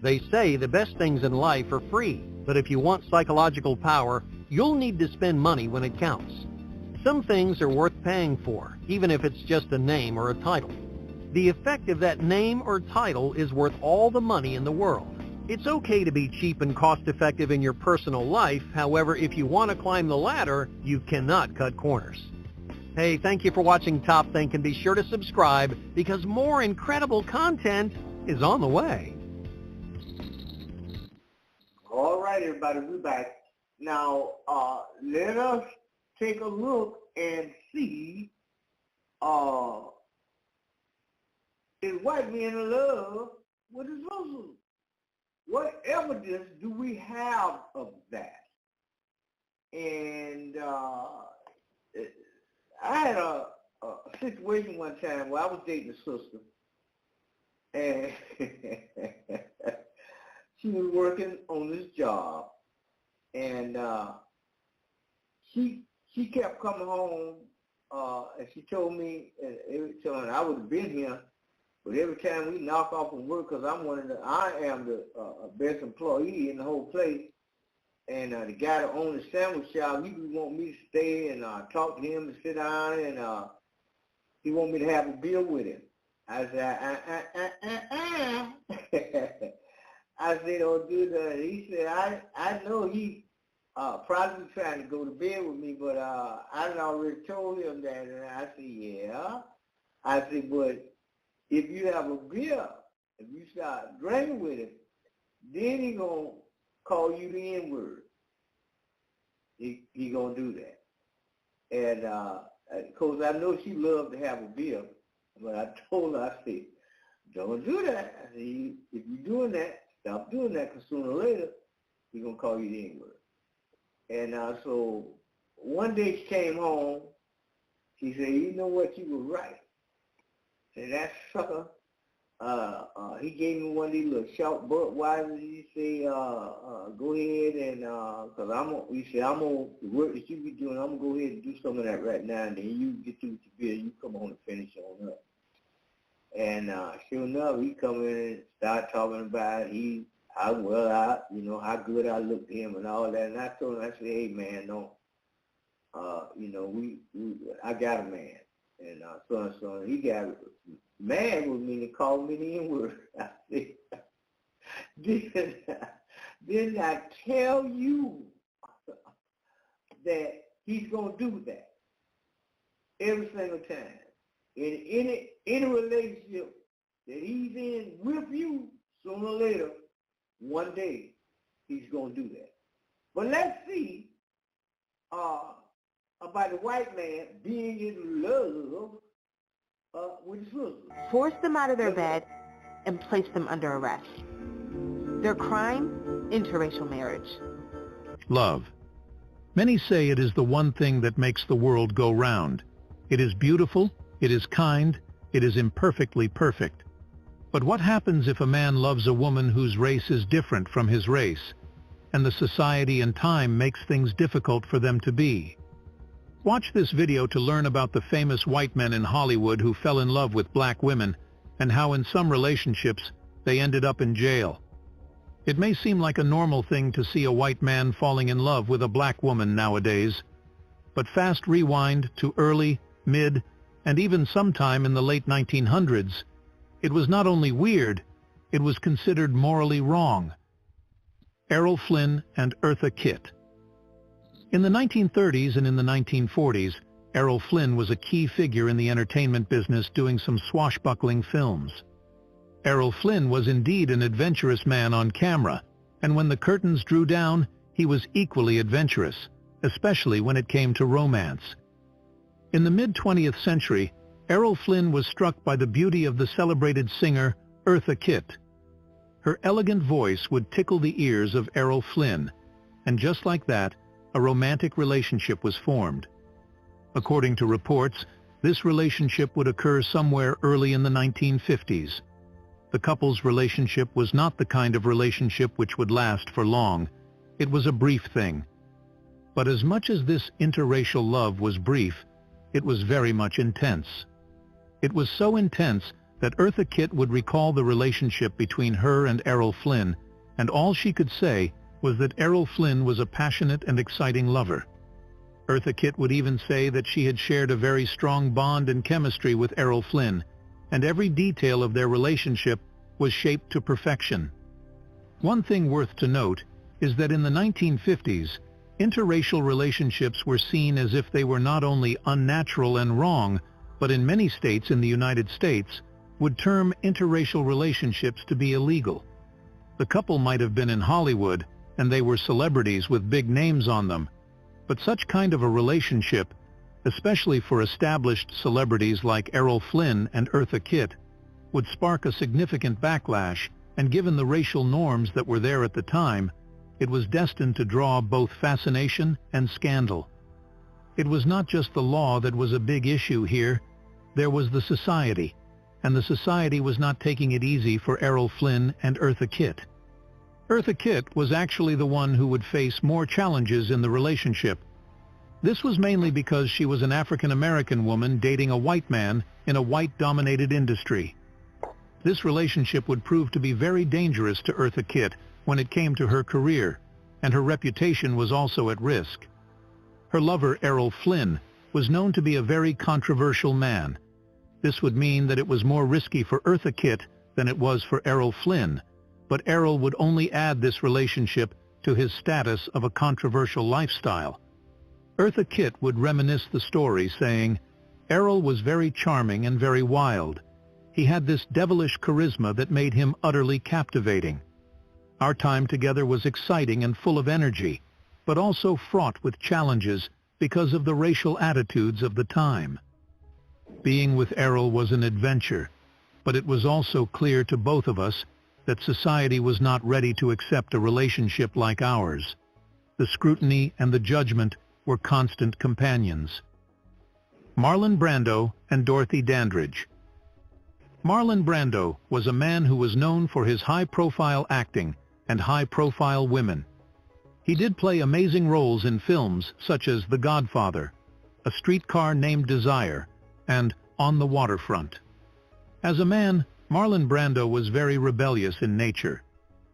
They say the best things in life are free, but if you want psychological power, you'll need to spend money when it counts. Some things are worth paying for, even if it's just a name or a title. The effect of that name or title is worth all the money in the world. It's okay to be cheap and cost-effective in your personal life. However, if you want to climb the ladder, you cannot cut corners. Hey, thank you for watching Top Think, and be sure to subscribe because more incredible content is on the way. All right, everybody, we're back. Now, let us take a look and see is white men in love with his Muslims? What evidence do we have of that? And I had a situation one time where I was dating a sister, and she was working on this job, and she kept coming home, and she told me, and every time I would have been here, but every time we knock off from work, because I am the best employee in the whole place, and the guy that owns the sandwich shop, he would want me to stay and talk to him and sit down, and he want me to have a beer with him. I said, I said, don't do that. He said, I know he probably trying to go to bed with me, but I done already told him that. And I said, yeah. I said, but if you have a beer, if you start drinking with him, then he going to call you the N-word. He going to do that. And, of course, I know she loved to have a beer, but I told her, I said, don't do that. I said, if you're doing that, stop doing that, because sooner or later, he's going to call you the N-word. And so one day she came home. She said, you know what, you were right. And that sucker, he gave me one of these little short Budweiser. He said, go ahead and, because he said, I'm going to, the work that you be doing, I'm going to go ahead and do some of that right now, and then you get through with your beer, you come on and finish on up. And sure enough, he come in and start talking about how good I look to him and all that. And I told him, I said, hey man, don't, I got a man. And so he got mad with me and called me the N-word. I said, didn't I tell you that he's going to do that every single time? In any relationship that he's in with you, sooner or later, one day, he's going to do that. But let's see about the white man being in love with his sister. Force them out of their bed and place them under arrest. Their crime? Interracial marriage. Love. Many say it is the one thing that makes the world go round. It is beautiful, it is kind, It is imperfectly perfect. But what happens if a man loves a woman whose race is different from his race, and the society and time makes things difficult for them to be? Watch this video to learn about the famous white men in Hollywood who fell in love with black women, and how in some relationships they ended up in jail. It may seem like a normal thing to see a white man falling in love with a black woman nowadays, but fast rewind to early, mid, and even sometime in the late 1900s, it was not only weird, it was considered morally wrong. Errol Flynn and Eartha Kitt. In the 1930s and in the 1940s, Errol Flynn was a key figure in the entertainment business doing some swashbuckling films. Errol Flynn was indeed an adventurous man on camera, and when the curtains drew down, he was equally adventurous, especially when it came to romance. In the mid-20th century, Errol Flynn was struck by the beauty of the celebrated singer Eartha Kitt. Her elegant voice would tickle the ears of Errol Flynn, and just like that, a romantic relationship was formed. According to reports, this relationship would occur somewhere early in the 1950s. The couple's relationship was not the kind of relationship which would last for long. It was a brief thing. But as much as this interracial love was brief, it was very much intense. It was so intense that Eartha Kitt would recall the relationship between her and Errol Flynn, and all she could say was that Errol Flynn was a passionate and exciting lover. Eartha Kitt would even say that she had shared a very strong bond and chemistry with Errol Flynn, and every detail of their relationship was shaped to perfection. One thing worth to note is that in the 1950s, interracial relationships were seen as if they were not only unnatural and wrong, but in many states in the United States would term interracial relationships to be illegal. The couple might have been in Hollywood, and they were celebrities with big names on them, but such kind of a relationship, especially for established celebrities like Errol Flynn and Eartha Kitt, would spark a significant backlash, and given the racial norms that were there at the time, it was destined to draw both fascination and scandal. It was not just the law that was a big issue here, there was the society, and the society was not taking it easy for Errol Flynn and Eartha Kitt. Eartha Kitt was actually the one who would face more challenges in the relationship. This was mainly because she was an African-American woman dating a white man in a white-dominated industry. This relationship would prove to be very dangerous to Eartha Kitt when it came to her career, and her reputation was also at risk. Her lover, Errol Flynn, was known to be a very controversial man. This would mean that it was more risky for Eartha Kitt than it was for Errol Flynn, but Errol would only add this relationship to his status of a controversial lifestyle. Eartha Kitt would reminisce the story, saying, "Errol was very charming and very wild. He had this devilish charisma that made him utterly captivating. Our time together was exciting and full of energy, but also fraught with challenges because of the racial attitudes of the time." Being with Errol was an adventure, but it was also clear to both of us that society was not ready to accept a relationship like ours. The scrutiny and the judgment were constant companions. Marlon Brando and Dorothy Dandridge. Marlon Brando was a man who was known for his high-profile acting and high-profile women. He did play amazing roles in films such as The Godfather, A Streetcar Named Desire, and On the Waterfront. As a man, Marlon Brando was very rebellious in nature.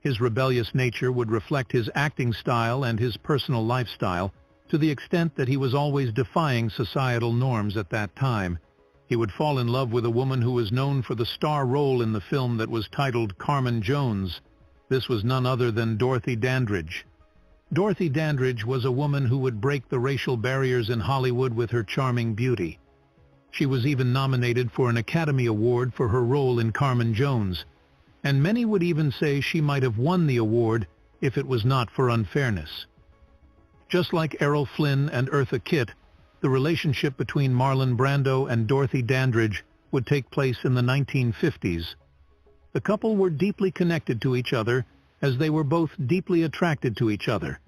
His rebellious nature would reflect his acting style and his personal lifestyle, to the extent that he was always defying societal norms at that time. He would fall in love with a woman who was known for the star role in the film that was titled Carmen Jones. This was none other than Dorothy Dandridge. Dorothy Dandridge was a woman who would break the racial barriers in Hollywood with her charming beauty. She was even nominated for an Academy Award for her role in Carmen Jones, and many would even say she might have won the award if it was not for unfairness. Just like Errol Flynn and Eartha Kitt, the relationship between Marlon Brando and Dorothy Dandridge would take place in the 1950s. The couple were deeply connected to each other as they were both deeply attracted to each other.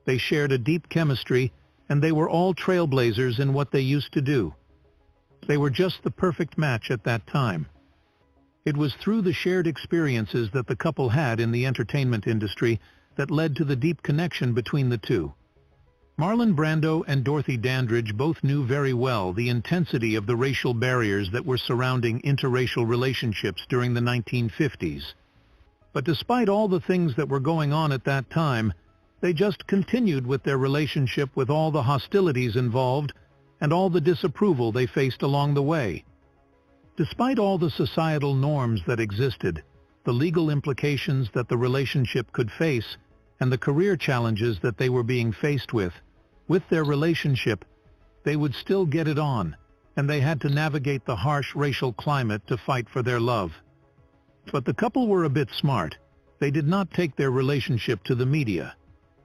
They shared a deep chemistry, and they were all trailblazers in what they used to do. They were just the perfect match at that time. It was through the shared experiences that the couple had in the entertainment industry that led to the deep connection between the two. Marlon Brando and Dorothy Dandridge both knew very well the intensity of the racial barriers that were surrounding interracial relationships during the 1950s. But despite all the things that were going on at that time, they just continued with their relationship with all the hostilities involved and all the disapproval they faced along the way. Despite all the societal norms that existed, the legal implications that the relationship could face, and the career challenges that they were being faced with their relationship, they would still get it on, and they had to navigate the harsh racial climate to fight for their love. But the couple were a bit smart. They did not take their relationship to the media.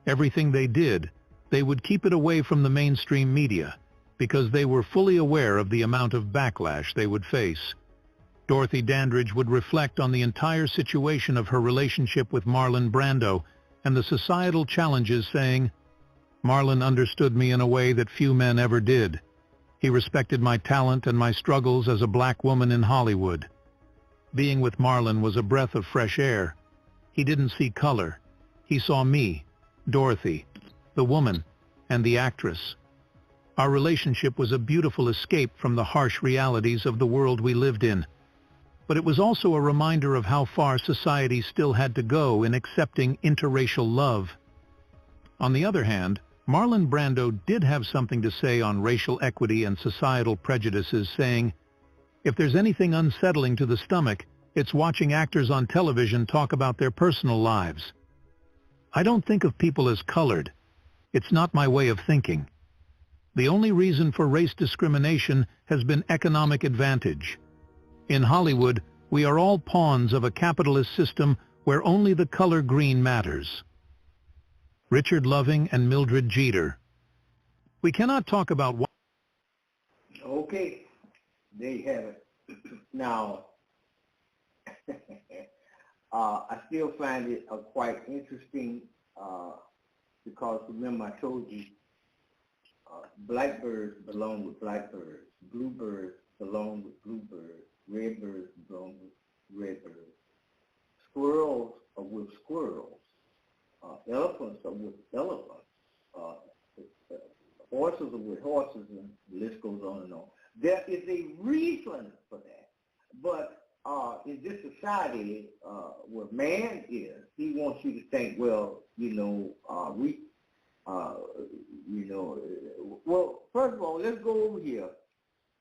Everything they did, they would keep it away from the mainstream media, because they were fully aware of the amount of backlash they would face. Dorothy Dandridge would reflect on the entire situation of her relationship with Marlon Brando and the societal challenges, saying, "Marlon understood me in a way that few men ever did. He respected my talent and my struggles as a black woman in Hollywood. Being with Marlon was a breath of fresh air. He didn't see color. He saw me, Dorothy, the woman, and the actress. Our relationship was a beautiful escape from the harsh realities of the world we lived in. But it was also a reminder of how far society still had to go in accepting interracial love." On the other hand, Marlon Brando did have something to say on racial equity and societal prejudices, saying, "If there's anything unsettling to the stomach, it's watching actors on television talk about their personal lives. I don't think of people as colored. It's not my way of thinking. The only reason for race discrimination has been economic advantage. In Hollywood, we are all pawns of a capitalist system where only the color green matters." Richard Loving and Mildred Jeter. We cannot talk about what... Okay, there you have it. Now, I still find it quite interesting because remember I told you blackbirds belong with blackbirds, bluebirds belong with bluebirds, redbirds belong with redbirds, squirrels are with squirrels, elephants are with elephants, horses are with horses, and the list goes on and on. There is a reason for that, but in this society where man is, he wants you to think, well, well, first of all, let's go over here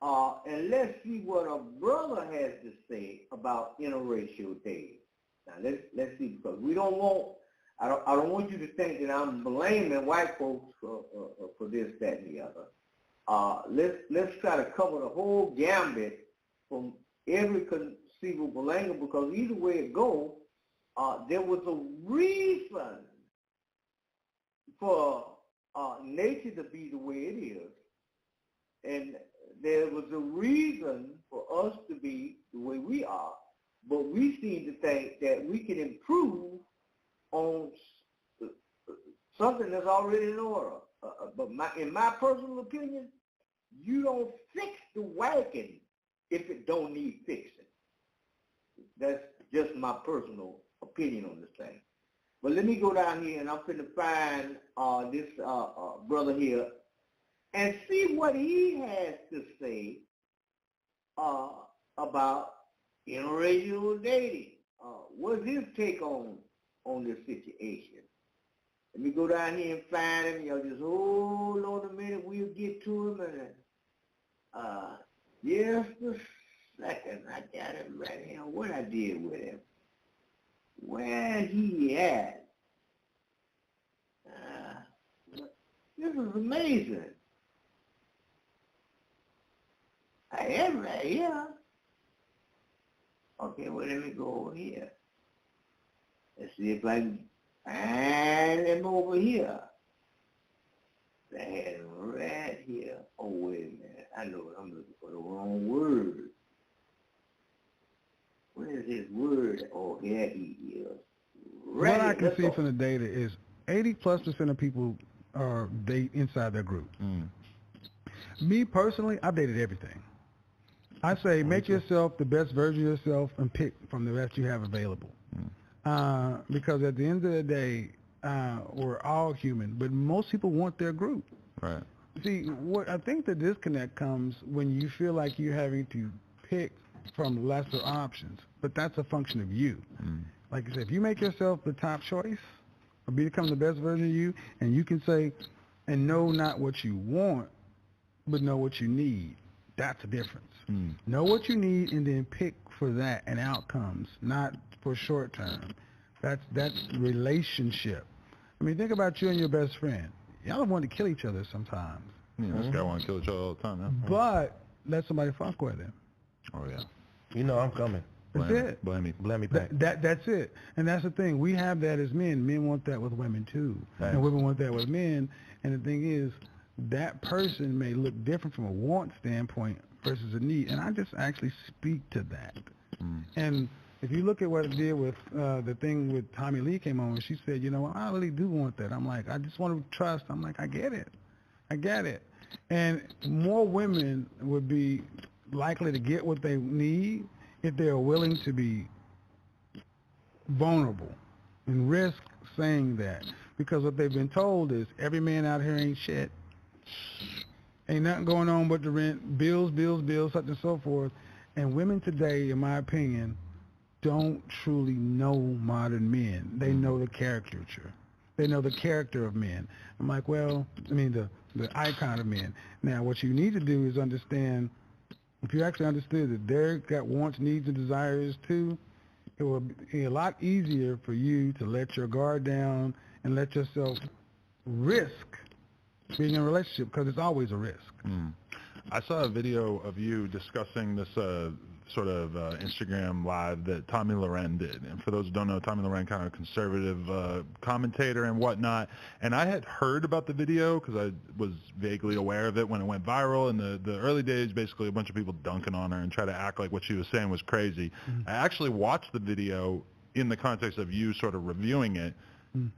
and let's see what a brother has to say about interracial dating. Now let's see, because we don't want, I don't want you to think that I'm blaming white folks for this, that, and the other. Let's try to cover the whole gambit from every conceivable angle, because either way it goes, there was a reason for nature to be the way it is, and there was a reason for us to be the way we are, but we seem to think that we can improve on something that's already in order. But in my personal opinion, you don't fix the wagon if it don't need fixing. That's just my personal opinion on this thing. But let me go down here, and I'm going to find this brother here and see what he has to say about interracial dating. What's his take on this situation? Let me go down here and find him. Y'all just hold on a minute. We'll get to him. And just a second. I got him right here. What I did with him. Where he at? This is amazing. I am right here. Okay, well, let me go over here. Let's see if I can find him over here. I had him right here. Oh, wait a minute. I know I'm looking for the wrong word. Where's his word? Oh, here he is. Right. What I can see from the data is 80+% of people are inside their group. Me personally, I've dated everything. I say make yourself the best version of yourself and pick from the best you have available. Because at the end of the day, we're all human, but most people want their group. Right. See, what I think the disconnect comes when you feel like you're having to pick from lesser options, but that's a function of you. Like I said, if you make yourself the top choice, or become the best version of you, and you can say, and know not what you want, but know what you need, that's a difference. Know what you need and then pick for that and outcomes, not for short term. That's relationship. I mean, think about you and your best friend. Y'all want to kill each other sometimes. Yeah, this guy want to kill each other all the time. Yeah. But let somebody fuck with him. Oh, yeah. You know I'm coming. That's it. Blame me. Blame me back. That's it. And that's the thing. We have that as men. Men want that with women, too. Thanks. And women want that with men. And the thing is, that person may look different from a want standpoint versus a need. And I just actually speak to that. And if you look at what it did with the thing with Tommy Lee came on, and she said, you know, I really do want that. I'm like, I just want to trust. I'm like, I get it. And more women would be likely to get what they need if they are willing to be vulnerable and risk saying that. Because what they've been told is every man out here ain't shit. Ain't nothing going on but the rent, bills, such and so forth. And women today, in my opinion, don't truly know modern men. They know the caricature. They know the character of men. I'm like, well, I mean, the icon of men. Now, what you need to do is understand, if you actually understood that they've got wants, needs, and desires too, it will be a lot easier for you to let your guard down and let yourself risk being in a relationship, because it's always a risk. I saw a video of you discussing this sort of Instagram live that Tommy Loren did. And for those who don't know, Tommy Loren, kind of conservative commentator and whatnot. And I had heard about the video because I was vaguely aware of it when it went viral. In the early days, basically a bunch of people dunking on her and try to act like what she was saying was crazy. I actually watched the video in the context of you sort of reviewing it.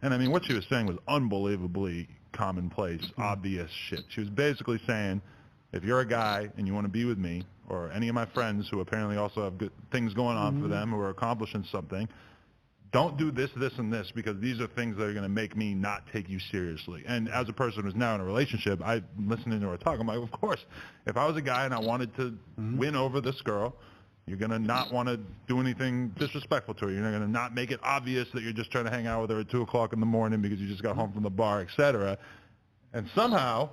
And I mean, what she was saying was unbelievably commonplace, obvious shit. She was basically saying, if you're a guy and you want to be with me, or any of my friends who apparently also have good things going on for them, who are accomplishing something, don't do this, this, and this, because these are things that are going to make me not take you seriously. And as a person who's now in a relationship, I'm listening to her talk. I'm like, of course, if I was a guy and I wanted to win over this girl, you're going to not want to do anything disrespectful to her. You're going to not make it obvious that you're just trying to hang out with her at 2 o'clock in the morning because you just got home from the bar, etc. And somehow...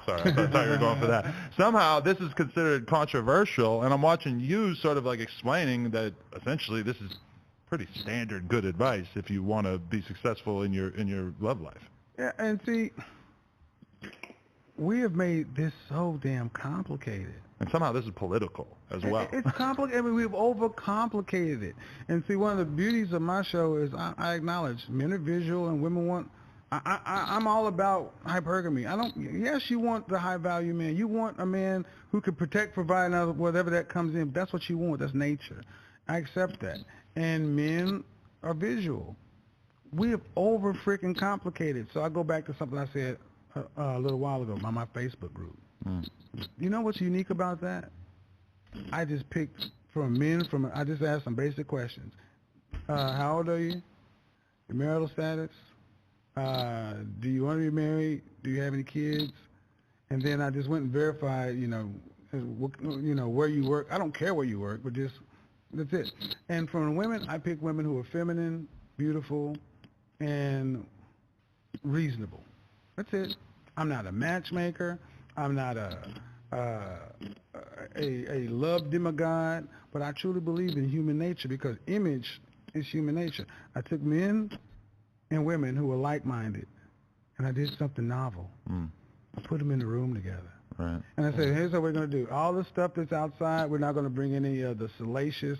Sorry, I thought you were going for that. Somehow this is considered controversial, and I'm watching you sort of like explaining that essentially this is pretty standard good advice if you want to be successful in your love life. Yeah, and see, we have made this so damn complicated. And somehow this is political as well. It's complicated. I mean, we've overcomplicated it. And see, one of the beauties of my show is I acknowledge men are visual and women want... I'm all about hypergamy. Yes, you want the high value man. You want a man who can protect, provide, and whatever that comes in. That's what you want. That's nature. I accept that. And men are visual. We have over freaking complicated. So I go back to something I said a little while ago on my Facebook group. You know what's unique about that? I just picked from men. I just asked some basic questions. How old are you? Your marital status? Do you want to be married? Do you have any kids? And then I just went and verified, where you work. I don't care where you work, but that's it. And from women, I pick women who are feminine, beautiful, and reasonable. That's it. I'm not a matchmaker. I'm not a love demigod, but I truly believe in human nature because image is human nature. I took men and women who were like-minded, and I did something novel. I put them in the room together. Right. And I said, here's what we're going to do. All the stuff that's outside, we're not going to bring any of the salacious,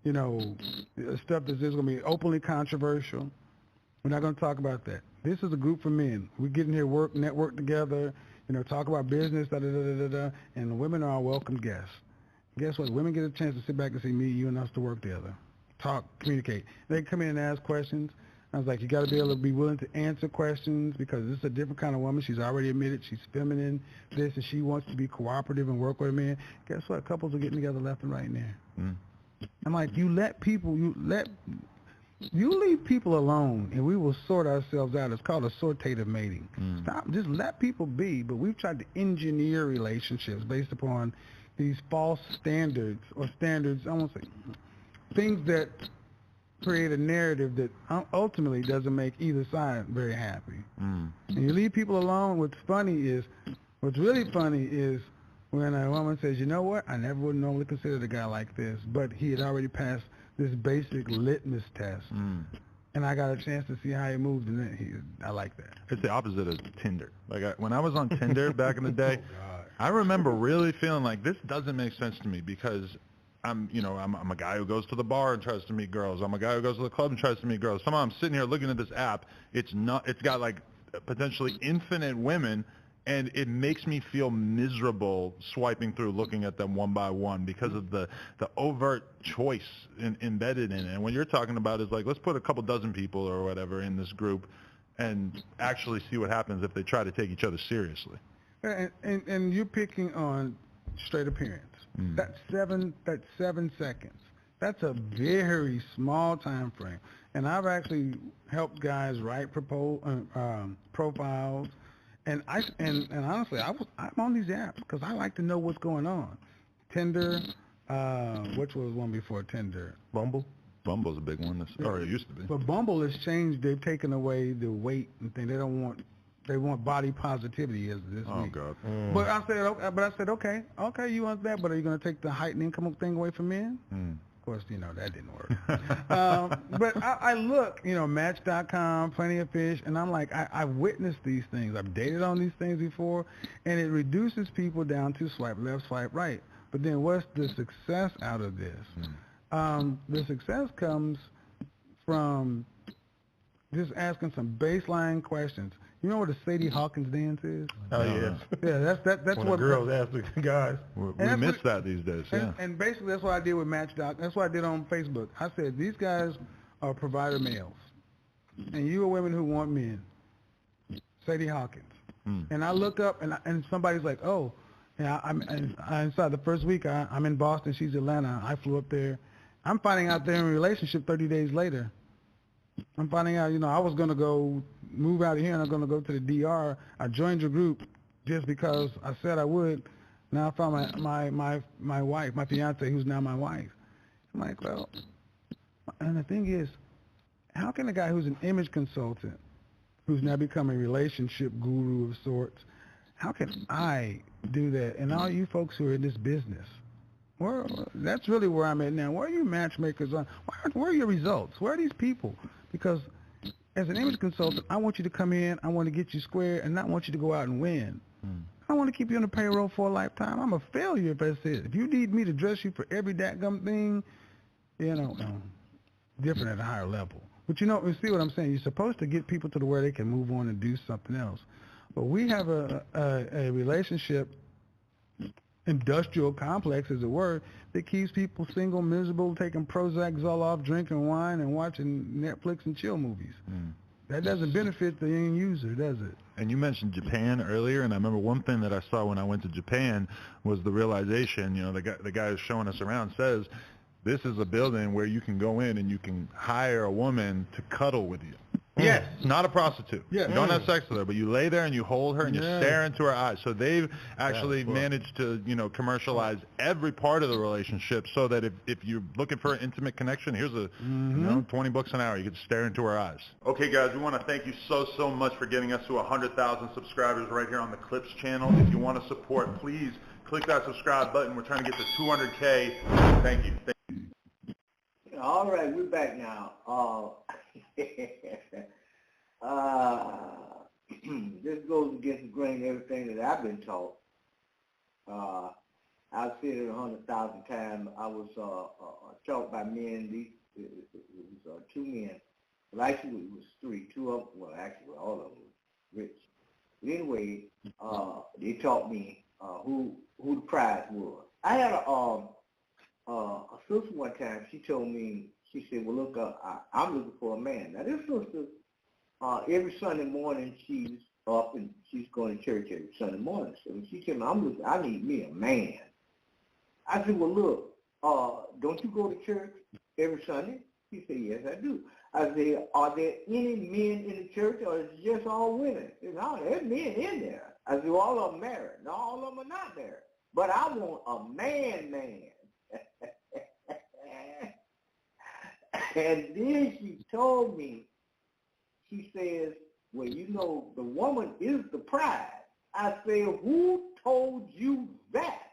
stuff that's just going to be openly controversial. We're not going to talk about that. This is a group for men. We get in here, network together, talk about business, and the women are our welcome guests. Guess what? Women get a chance to sit back and see me, you, and us to work together. Talk, communicate. They come in and ask questions. I was like, you got to be able to be willing to answer questions because this is a different kind of woman. She's already admitted she's feminine, this, and she wants to be cooperative and work with a man. Guess what? Couples are getting together left and right now. Mm. I'm like, you leave people alone, and we will sort ourselves out. It's called assortative mating. Stop, just let people be. But we've tried to engineer relationships based upon these false standards, or standards, I won't say, things that create a narrative that ultimately doesn't make either side very happy. And you leave people alone. What's really funny is when a woman says, you know what, I never would normally consider a guy like this, but he had already passed this basic litmus test. And I got a chance to see how he moved, and I like that. It's the opposite of Tinder. Like when I was on Tinder back in the day, I remember really feeling like this doesn't make sense to me because I'm a guy who goes to the bar and tries to meet girls. I'm a guy who goes to the club and tries to meet girls. Somehow I'm sitting here looking at this app. It's got like potentially infinite women, and it makes me feel miserable swiping through, looking at them one by one because of the overt choice embedded in it. And what you're talking about is like, let's put a couple dozen people or whatever in this group and actually see what happens if they try to take each other seriously. And you're picking on straight appearance. That's 7 seconds. That's a very small time frame. And I've actually helped guys write profiles. And honestly, I'm on these apps because I like to know what's going on. Tinder, which was one before Tinder? Bumble. Bumble's a big one, or it used to be. But Bumble has changed. They've taken away the weight and thing. They want body positivity as this week. God. But I said, okay, you want that, but are you going to take the height and income thing away from men? Of course, that didn't work. But I look, Match.com, Plenty of Fish, and I'm like, I've witnessed these things. I've dated on these things before, and it reduces people down to swipe left, swipe right. But then what's the success out of this? The success comes from just asking some baseline questions. You know what a Sadie Hawkins dance is? Oh, yes. Yeah, that's when what the girls ask the guys. We miss that these days, yeah. And basically that's what I did with Match.com. That's what I did on Facebook. I said, these guys are provider males, and you are women who want men. Sadie Hawkins. And I look up, and somebody's like, oh, yeah, I'm inside the first week, I'm in Boston, she's Atlanta. I flew up there. I'm finding out they're in a relationship 30 days later. I'm finding out, I was going to go move out of here and I'm going to go to the DR. I joined your group just because I said I would. Now I found my wife, my fiance, who's now my wife. I'm like, well, and the thing is, how can a guy who's an image consultant, who's now become a relationship guru of sorts, how can I do that? And all you folks who are in this business, that's really where I'm at now. Where are you matchmakers on? Where are your results? Where are these people? Because as an image consultant, I want you to come in, I want to get you square, and not want you to go out and win. I want to keep you on the payroll for a lifetime. I'm a failure if that's it. If you need me to dress you for every dadgum thing, different at a higher level. But you see what I'm saying? You're supposed to get people to the where they can move on and do something else. But we have a relationship industrial complex, as it were, that keeps people single, miserable, taking Prozac, Zoloft, drinking wine, and watching Netflix and chill movies. That doesn't benefit the end user, does it? And you mentioned Japan earlier, and I remember one thing that I saw when I went to Japan was the realization, the guy who's showing us around says, this is a building where you can go in and you can hire a woman to cuddle with you. Yes. Not a prostitute. Yeah. You don't have sex with her, but you lay there and you hold her and you stare into her eyes. So they've actually managed to, commercialize every part of the relationship so that if you're looking for an intimate connection, here's a $20 an hour. You can stare into her eyes. Okay, guys, we want to thank you so much for getting us to 100,000 subscribers right here on the Clips channel. If you want to support, please click that subscribe button. We're trying to get to 200K. Thank you. All right, we're back now. This goes against the grain of everything that I've been taught. I've said it 100,000 times. I was taught by men. It was 2 men. Well, actually, it was 3. 2 of them, well, actually, all of them were rich. But anyway, they taught me who the prize was. I had a sister one time. She told me she said, well, look, I'm looking for a man. Now, this sister, every Sunday morning, she's up and she's going to church every Sunday morning. So she said, I need me a man. I said, well, look, don't you go to church every Sunday? She said, yes, I do. I said, are there any men in the church, or is it just all women? She said, no, there's men in there. I said, well, all of them married. No, all of them are not married. But I want a man. And then she told me, she says, well, you know, the woman is the prize. I said, who told you that?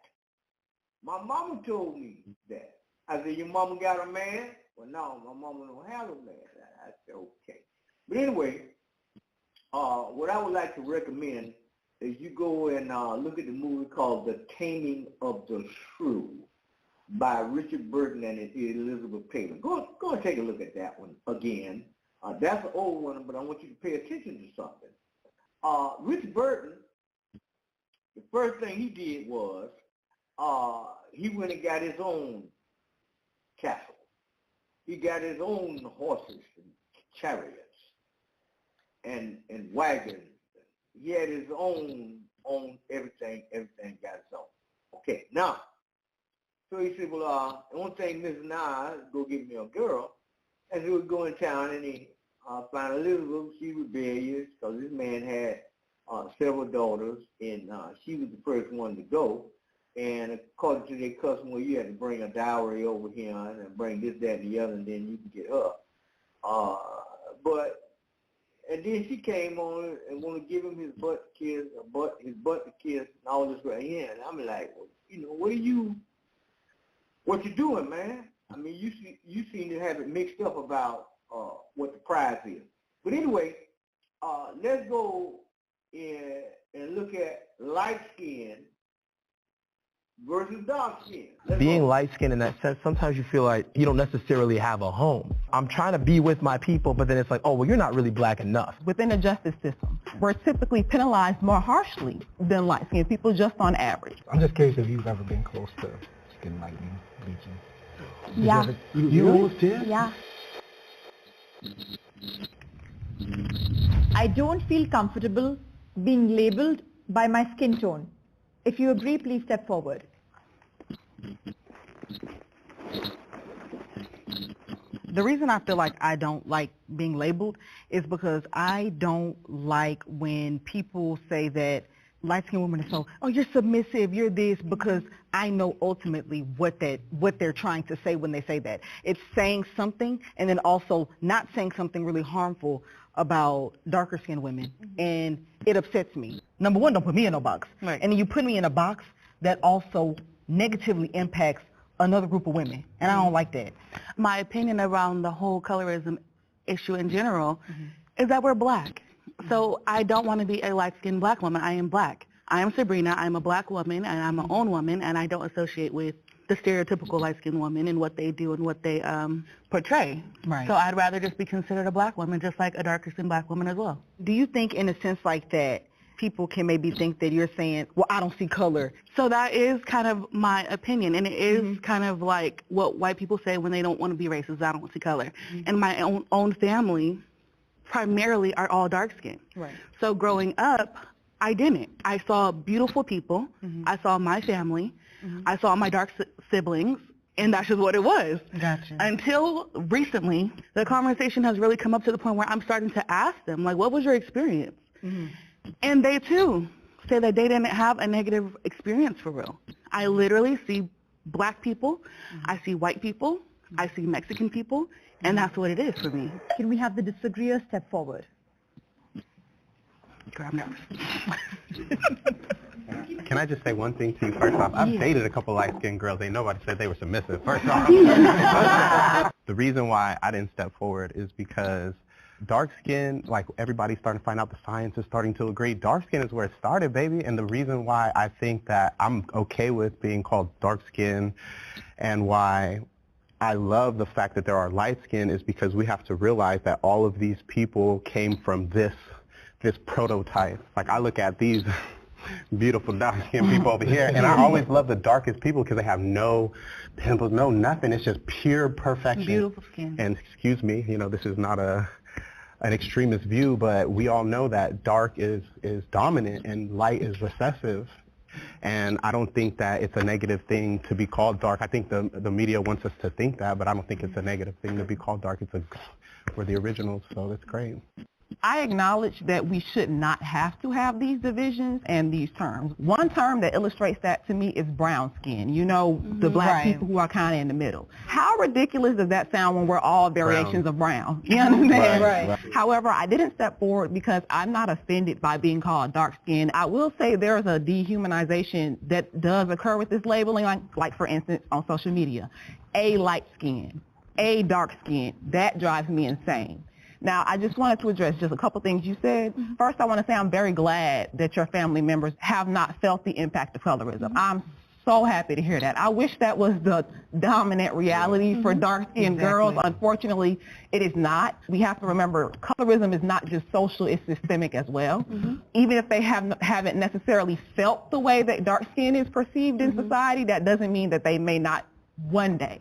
My mama told me that. I said, your mama got a man? Well, no, my mama don't have a man. I said, okay. But anyway, what I would like to recommend is you go and look at the movie called The Taming of the Shrew by Richard Burton and Elizabeth Taylor. Go and take a look at that one again. That's an old one, but I want you to pay attention to something. Richard Burton, the first thing he did was he went and got his own castle. He got his own horses and chariots and wagons. He had his own everything got his own. Okay, now, so he said, well, the only thing missing now is go get me a girl. And he would go in town and he found Elizabeth. She was rebellious because this man had several daughters, and she was the first one to go. And according to their custom, well, you had to bring a dowry over here and bring this, that, and the other, and then you can get her. And then she came on and want to give him his butt to kiss, his butt to kiss, and all this right here. And I'm like, well, you know, what you doing, man? I mean, you seem to have it mixed up about what the prize is. But anyway, let's go and look at light skin versus dark skin. Being light-skinned in that sense, sometimes you feel like you don't necessarily have a home. I'm trying to be with my people, but then it's like, oh, well, you're not really black enough. Within the justice system, we're typically penalized more harshly than light-skinned people just on average. I'm just curious if you've ever been close to getting lightning, bleaching. Yeah. You almost did? Yeah. I don't feel comfortable being labeled by my skin tone. If you agree, please step forward. The reason I feel like I don't like being labeled is because I don't like when people say that light-skinned women are so, oh, you're submissive, you're this, because I know ultimately what they're trying to say when they say that. It's saying something and then also not saying something really harmful about darker-skinned women, and it upsets me. Number one, don't put me in no box. Right. And then you put me in a box that also negatively impacts another group of women, and I don't like that. My opinion around the whole colorism issue in general is that we're black. So I don't want to be a light-skinned black woman. I am black. I am Sabrina. I'm a black woman, and I'm my own woman, and I don't associate with the stereotypical light-skinned woman and what they do and what they portray. Right. So I'd rather just be considered a black woman, just like a darker-skinned black woman as well. Do you think, in a sense like that, people can maybe think that you're saying, well, I don't see color? So that is kind of my opinion, and it is kind of like what white people say when they don't want to be racist, I don't see color. And my own family primarily are all dark-skinned. Right. So growing up, I didn't. I saw beautiful people. I saw my family. I saw my dark siblings, and that's just what it was. Gotcha. Until recently, the conversation has really come up to the point where I'm starting to ask them, like, what was your experience? And they, too, say that they didn't have a negative experience for real. I literally see black people. I see white people. I see Mexican people. And that's what it is for me. Can we have the disagreeer step forward? Girl, I'm nervous. Can I just say one thing to you first off? I've dated a couple light-skinned girls. Ain't nobody said they were submissive. First off. The reason why I didn't step forward is because dark skin, like everybody's starting to find out, the science is starting to agree. Dark skin is where it started, baby. And the reason why I think that I'm okay with being called dark skin and why I love the fact that there are light skin is because we have to realize that all of these people came from this prototype. Like I look at these beautiful dark-skinned people over here. And I always love the darkest people because they have no pimples, no nothing. It's just pure perfection. Beautiful skin. And excuse me, this is not an extremist view, but we all know that dark is dominant and light is recessive. And I don't think that it's a negative thing to be called dark. I think the media wants us to think that, but I don't think it's a negative thing to be called dark. We're the originals, so that's great. I acknowledge that we should not have to have these divisions and these terms. One term that illustrates that to me is brown skin. The black people who are kind of in the middle. How ridiculous does that sound when we're all variations of brown? You understand? Right. However, I didn't step forward because I'm not offended by being called dark skin. I will say there's a dehumanization that does occur with this labeling, like for instance on social media. A light skin, a dark skin, that drives me insane. Now, I just wanted to address just a couple things you said. First, I want to say I'm very glad that your family members have not felt the impact of colorism. I'm so happy to hear that. I wish that was the dominant reality for dark-skinned girls. Unfortunately, it is not. We have to remember colorism is not just social, it's systemic as well. Even if they haven't necessarily felt the way that dark skin is perceived in society, that doesn't mean that they may not one day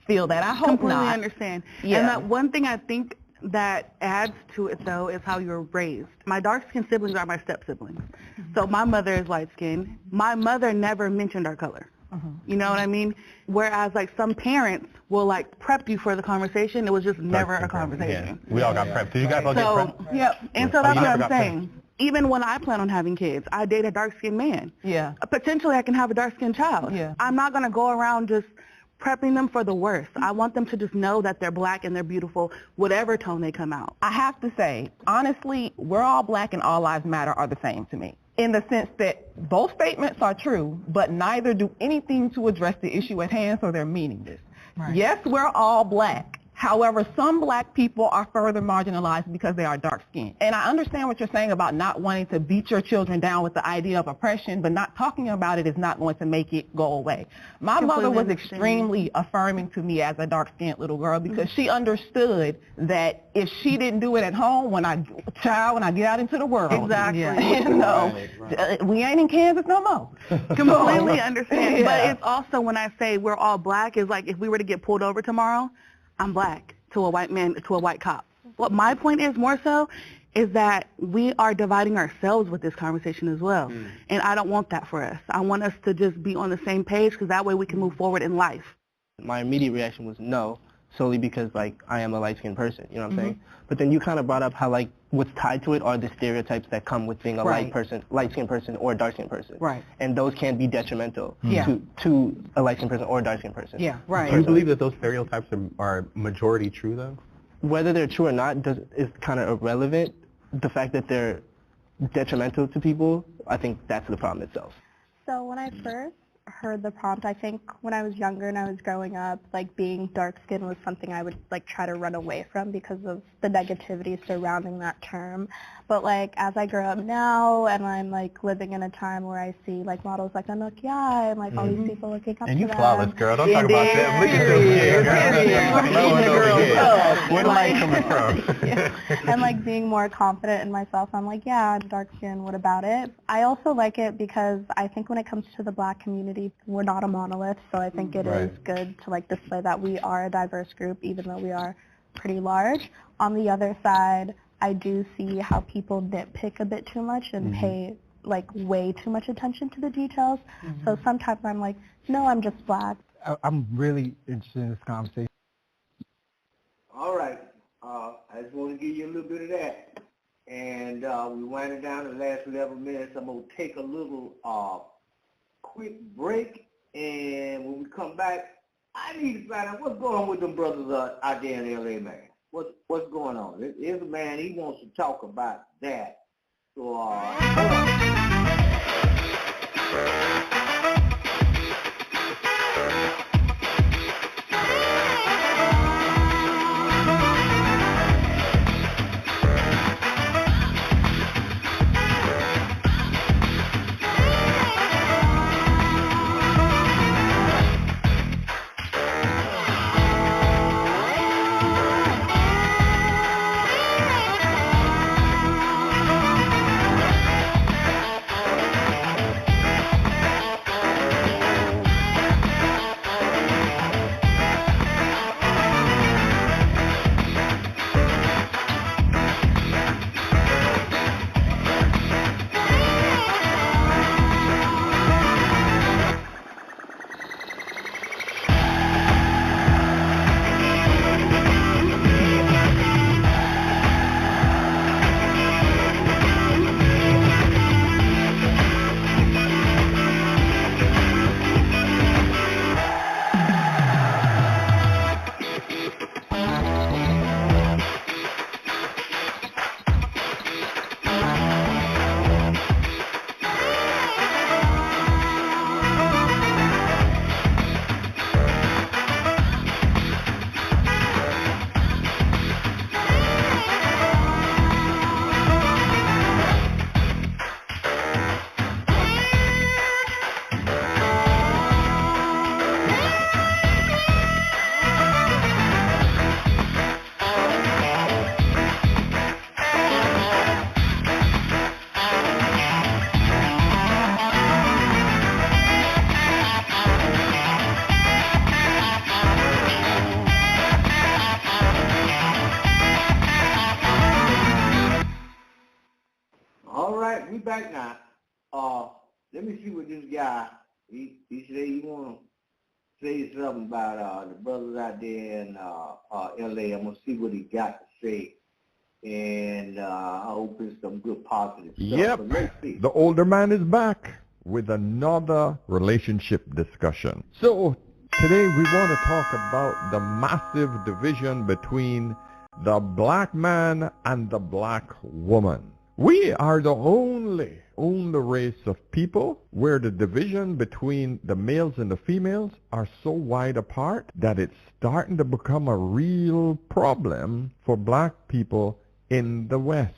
feel that. I hope completely not. Understand. Yeah. And that one thing I think that adds to it, though, is how you're raised. My dark-skinned siblings are my step-siblings. So my mother is light-skinned. My mother never mentioned our color. You know what I mean? Whereas, some parents will, prep you for the conversation. It was just never a conversation. Yeah. We all got prepped. Did you guys all get prepped? Yep. And so that's what I'm saying. Even when I plan on having kids, I date a dark-skinned man. Yeah. Potentially, I can have a dark-skinned child. Yeah. I'm not going to go around just prepping them for the worst. I want them to just know that they're black and they're beautiful, whatever tone they come out. I have to say, honestly, we're all black and all lives matter are the same to me. In the sense that both statements are true, but neither do anything to address the issue at hand, so they're meaningless. Right. Yes, we're all black. However, some black people are further marginalized because they are dark-skinned. And I understand what you're saying about not wanting to beat your children down with the idea of oppression, but not talking about it is not going to make it go away. My mother was extremely affirming to me as a dark-skinned little girl because she understood that if she didn't do it at home, when I get out into the world, we ain't in Kansas no more. Completely understand. Yeah. But it's also when I say we're all black, is if we were to get pulled over tomorrow, I'm black to a white man, to a white cop. What my point is more so is that we are dividing ourselves with this conversation as well. And I don't want that for us. I want us to just be on the same page because that way we can move forward in life. My immediate reaction was no, solely because I am a light-skinned person, you know what I'm saying? But then you kind of brought up how what's tied to it are the stereotypes that come with being a light-skinned person or a dark-skinned person. Right. And those can be detrimental to a light-skinned person or a dark-skinned person. Yeah, right. Do you believe that those stereotypes are majority true, though? Whether they're true or not is kind of irrelevant. The fact that they're detrimental to people, I think that's the problem itself. So when I first heard the prompt, I think when I was younger and I was growing up, being dark-skinned was something I would try to run away from because of the negativity surrounding that term. But as I grow up now and I'm living in a time where I see models like Anouk Yai and all these people looking up to them. And you flawless, girl. Don't talk about them. Look at them. Where the light coming from? And being more confident in myself, I'm yeah, I'm dark-skinned, what about it? I also like it because I think when it comes to the black community, we're not a monolith, so I think it is good to display that we are a diverse group, even though we are pretty large. On the other side, I do see how people nitpick a bit too much and pay way too much attention to the details. So sometimes I'm no, I'm just black. I'm really interested in this conversation. All right. I just want to give you a little bit of that. And we winding down the last 11 minutes. I'm going to take a little quick break. And when we come back, I need to find out what's going on with them brothers out there in L.A., man. What's going on? There's a man, he wants to talk about that. So, hold on. see what this guy, he said he want to say something about the brothers out there in L.A. I'm going to see what he got to say. And I hope it's some good positive stuff. Yep. But let's see. The older man is back with another relationship discussion. So today we want to talk about the massive division between the black man and the black woman. We are the only race of people where the division between the males and the females are so wide apart that it's starting to become a real problem for black people in the West.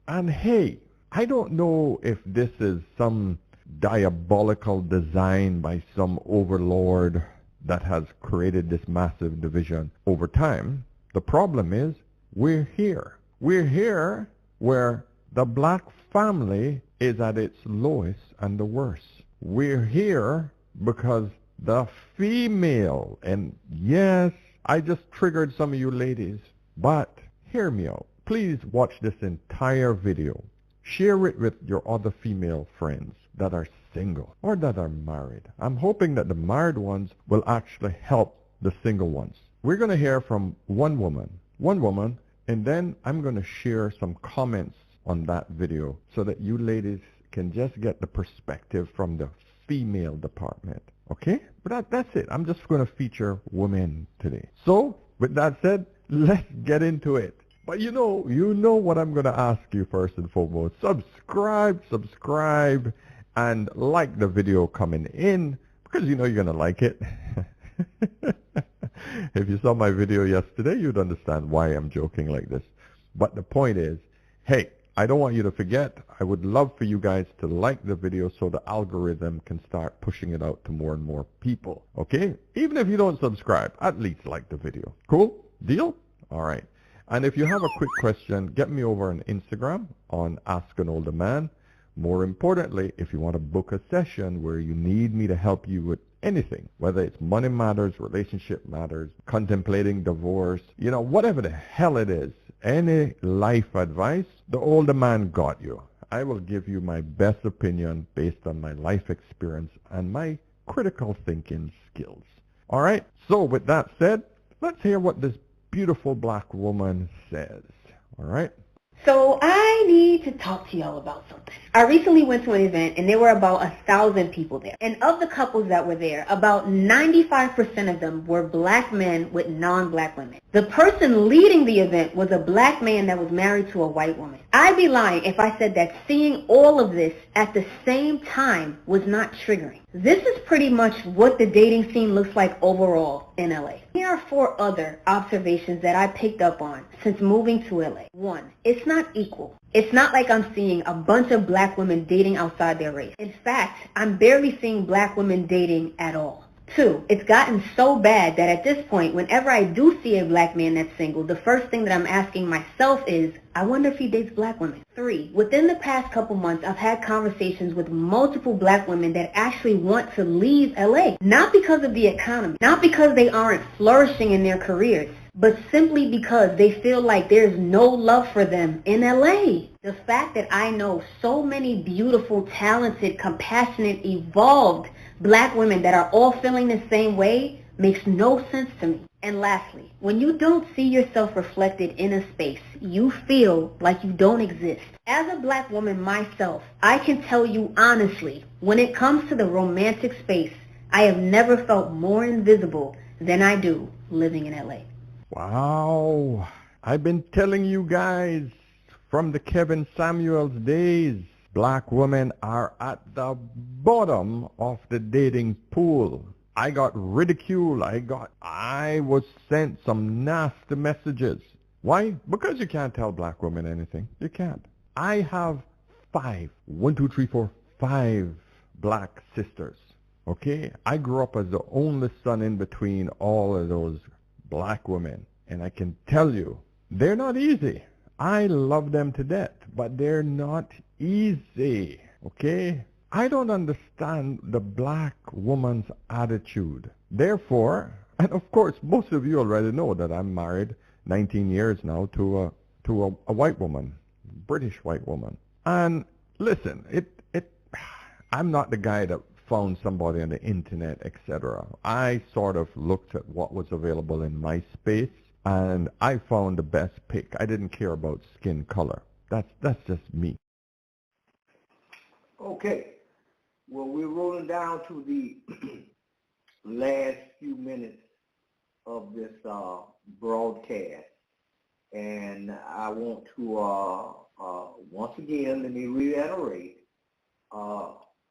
And hey, I don't know if this is some diabolical design by some overlord that has created this massive division over time. The problem is we're here. We're here where the black family is at its lowest and the worst. We're here because the female, and yes, I just triggered some of you ladies, but hear me out. Please watch this entire video. Share it with your other female friends that are single or that are married. I'm hoping that the married ones will actually help the single ones. We're going to hear from one woman, and then I'm going to share some comments on that video so that you ladies can just get the perspective from the female department. Okay? But that's it. I'm just going to feature women today. So, with that said, let's get into it. But you know what I'm going to ask you first and foremost. Subscribe, and like the video coming in, because you know you're going to like it. If you saw my video yesterday, you'd understand why I'm joking like this. But the point is, hey, I don't want you to forget, I would love for you guys to like the video so the algorithm can start pushing it out to more and more people, okay? Even if you don't subscribe, at least like the video. Cool? Deal? All right. And if you have a quick question, get me over on Instagram on Ask an Older Man. More importantly, if you want to book a session where you need me to help you with anything, whether it's money matters, relationship matters, contemplating divorce, you know, whatever the hell it is, any life advice, the older man got you. I will give you my best opinion based on my life experience and my critical thinking skills. All right, so with that said, let's hear what this beautiful black woman says. All right? So I need to talk to y'all about something. I recently went to an event and there were about 1,000 people there. And of the couples that were there, about 95% of them were black men with non-black women. The person leading the event was a black man that was married to a white woman. I'd be lying if I said that seeing all of this at the same time was not triggering. This is pretty much what the dating scene looks like overall in LA. Here are 4 other observations that I picked up on since moving to LA. 1, it's not equal. It's not like I'm seeing a bunch of black women dating outside their race. In fact, I'm barely seeing black women dating at all. 2, it's gotten so bad that at this point, whenever I do see a black man that's single, the first thing that I'm asking myself is, I wonder if he dates black women. 3, within the past couple months, I've had conversations with multiple black women that actually want to leave LA. Not because of the economy, not because they aren't flourishing in their careers, but simply because they feel like there's no love for them in LA. The fact that I know so many beautiful, talented, compassionate, evolved black women that are all feeling the same way makes no sense to me. And lastly, when you don't see yourself reflected in a space, you feel like you don't exist. As a black woman myself, I can tell you honestly, when it comes to the romantic space, I have never felt more invisible than I do living in LA. Wow. I've been telling you guys from the Kevin Samuels days, black women are at the bottom of the dating pool. I got ridiculed. I was sent some nasty messages. Why? Because you can't tell black women anything. You can't. I have 5 black sisters. Okay? I grew up as the only son in between all of those black women. And I can tell you, they're not easy. I love them to death, but they're not easy. Okay? I don't understand the black woman's attitude. Therefore, and of course, most of you already know that I'm married 19 years now to a white woman, British white woman. And listen, I'm not the guy that found somebody on the internet, etc. I sort of looked at what was available in my space, and I found the best pick. I didn't care about skin color. That's just me. Okay. Well, we're rolling down to the last few minutes of this broadcast, and I want to once again, let me reiterate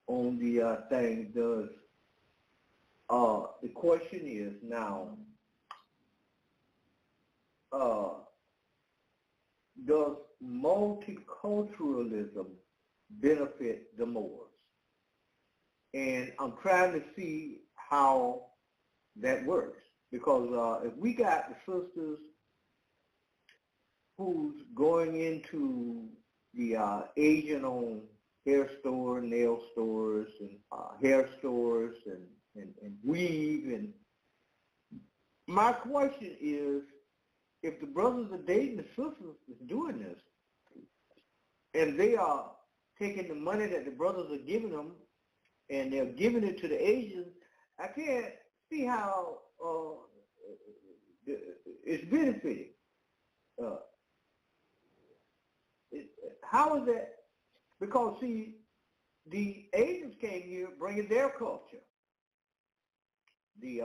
on the thing. The question is now, does multiculturalism benefit the Moors? And I'm trying to see how that works, because if we got the sisters who's going into the Asian-owned hair store, nail stores, and hair stores, and weave, and my question is, if the brothers are dating the sisters that's doing this, and they are taking the money that the brothers are giving them, and they're giving it to the Asians, I can't see how it's benefiting. How is that? Because, see, the Asians came here bringing their culture. The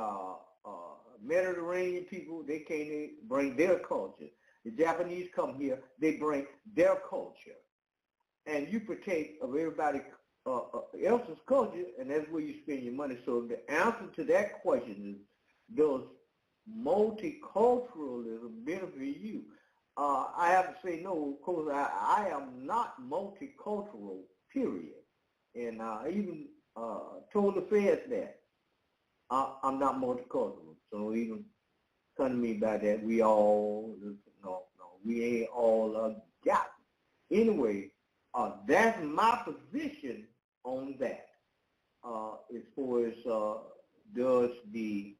Mediterranean people, they came to bring their culture. The Japanese come here, they bring their culture. And you partake of everybody else's culture, and that's where you spend your money. So the answer to that question is, does multiculturalism benefit you? I have to say no, because I am not multicultural, period. And I even told the feds that I'm not multicultural. So even come to me about that. We all, no, we ain't all got it. Anyway, that's my position on that. As far as does the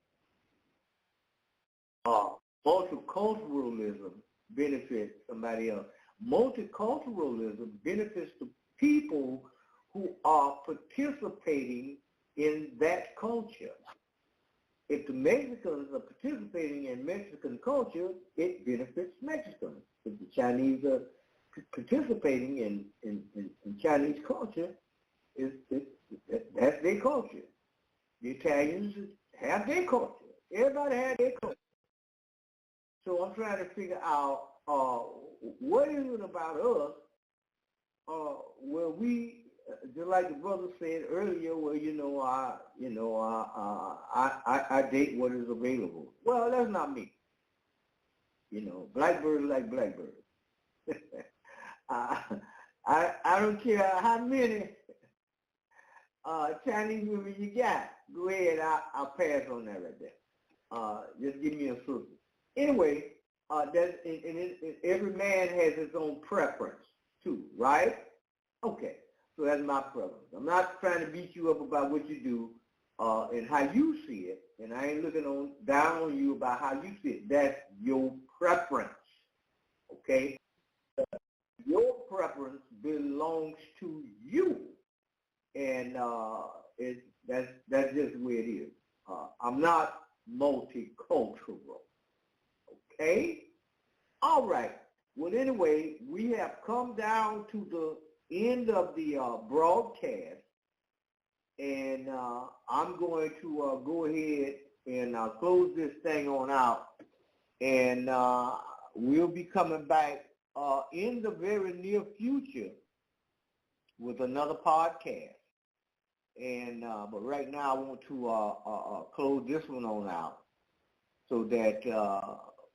multiculturalism benefit somebody else? Multiculturalism benefits the people who are participating in that culture. If the Mexicans are participating in Mexican culture, it benefits Mexicans. If the Chinese are participating in Chinese culture, that's their culture. The Italians have their culture. Everybody has their culture. So I'm trying to figure out what is it about us where we, just like the brother said earlier, well, I date what is available. Well, that's not me. Blackbirds like blackbirds. I don't care how many Chinese women you got. Go ahead, I'll pass on that right there. Just give me a sister. Anyway, every man has his own preference too, right? Okay, so that's my preference. I'm not trying to beat you up about what you do and how you see it, and I ain't looking down on you about how you see it. That's your preference, okay? Your preference belongs to you, and that's just the way it is. I'm not multicultural. Okay? All right. Well, anyway, we have come down to the end of the broadcast, and I'm going to go ahead and close this thing on out, and we'll be coming back in the very near future with another podcast. And but right now I want to close this one on out so that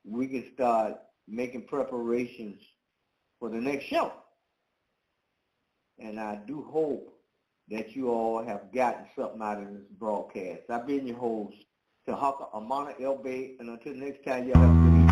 we can start making preparations for the next show. And I do hope that you all have gotten something out of this broadcast. I've been your host, Tarhaka Amana El Bay, and until next time, y'all have a good evening.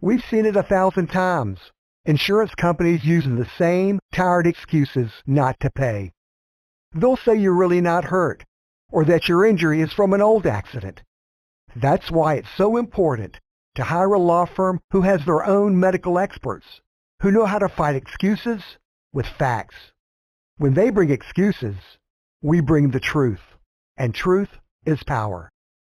We've seen it 1,000 times. Insurance companies using the same tired excuses not to pay. They'll say you're really not hurt, or that your injury is from an old accident. That's why it's so important to hire a law firm who has their own medical experts, who know how to fight excuses with facts. When they bring excuses, we bring the truth. And truth is power.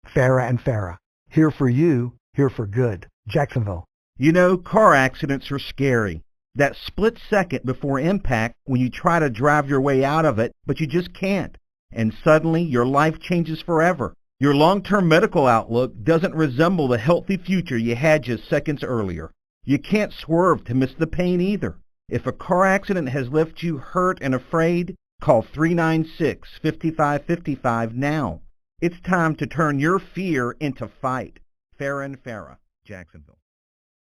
Farah and Farah. Here for you, here for good. Jacksonville. You know, car accidents are scary. That split second before impact when you try to drive your way out of it, but you just can't. And suddenly your life changes forever. Your long-term medical outlook doesn't resemble the healthy future you had just seconds earlier. You can't swerve to miss the pain either. If a car accident has left you hurt and afraid, call 396-5555 now. It's time to turn your fear into fight. Farah and Farah, Jacksonville.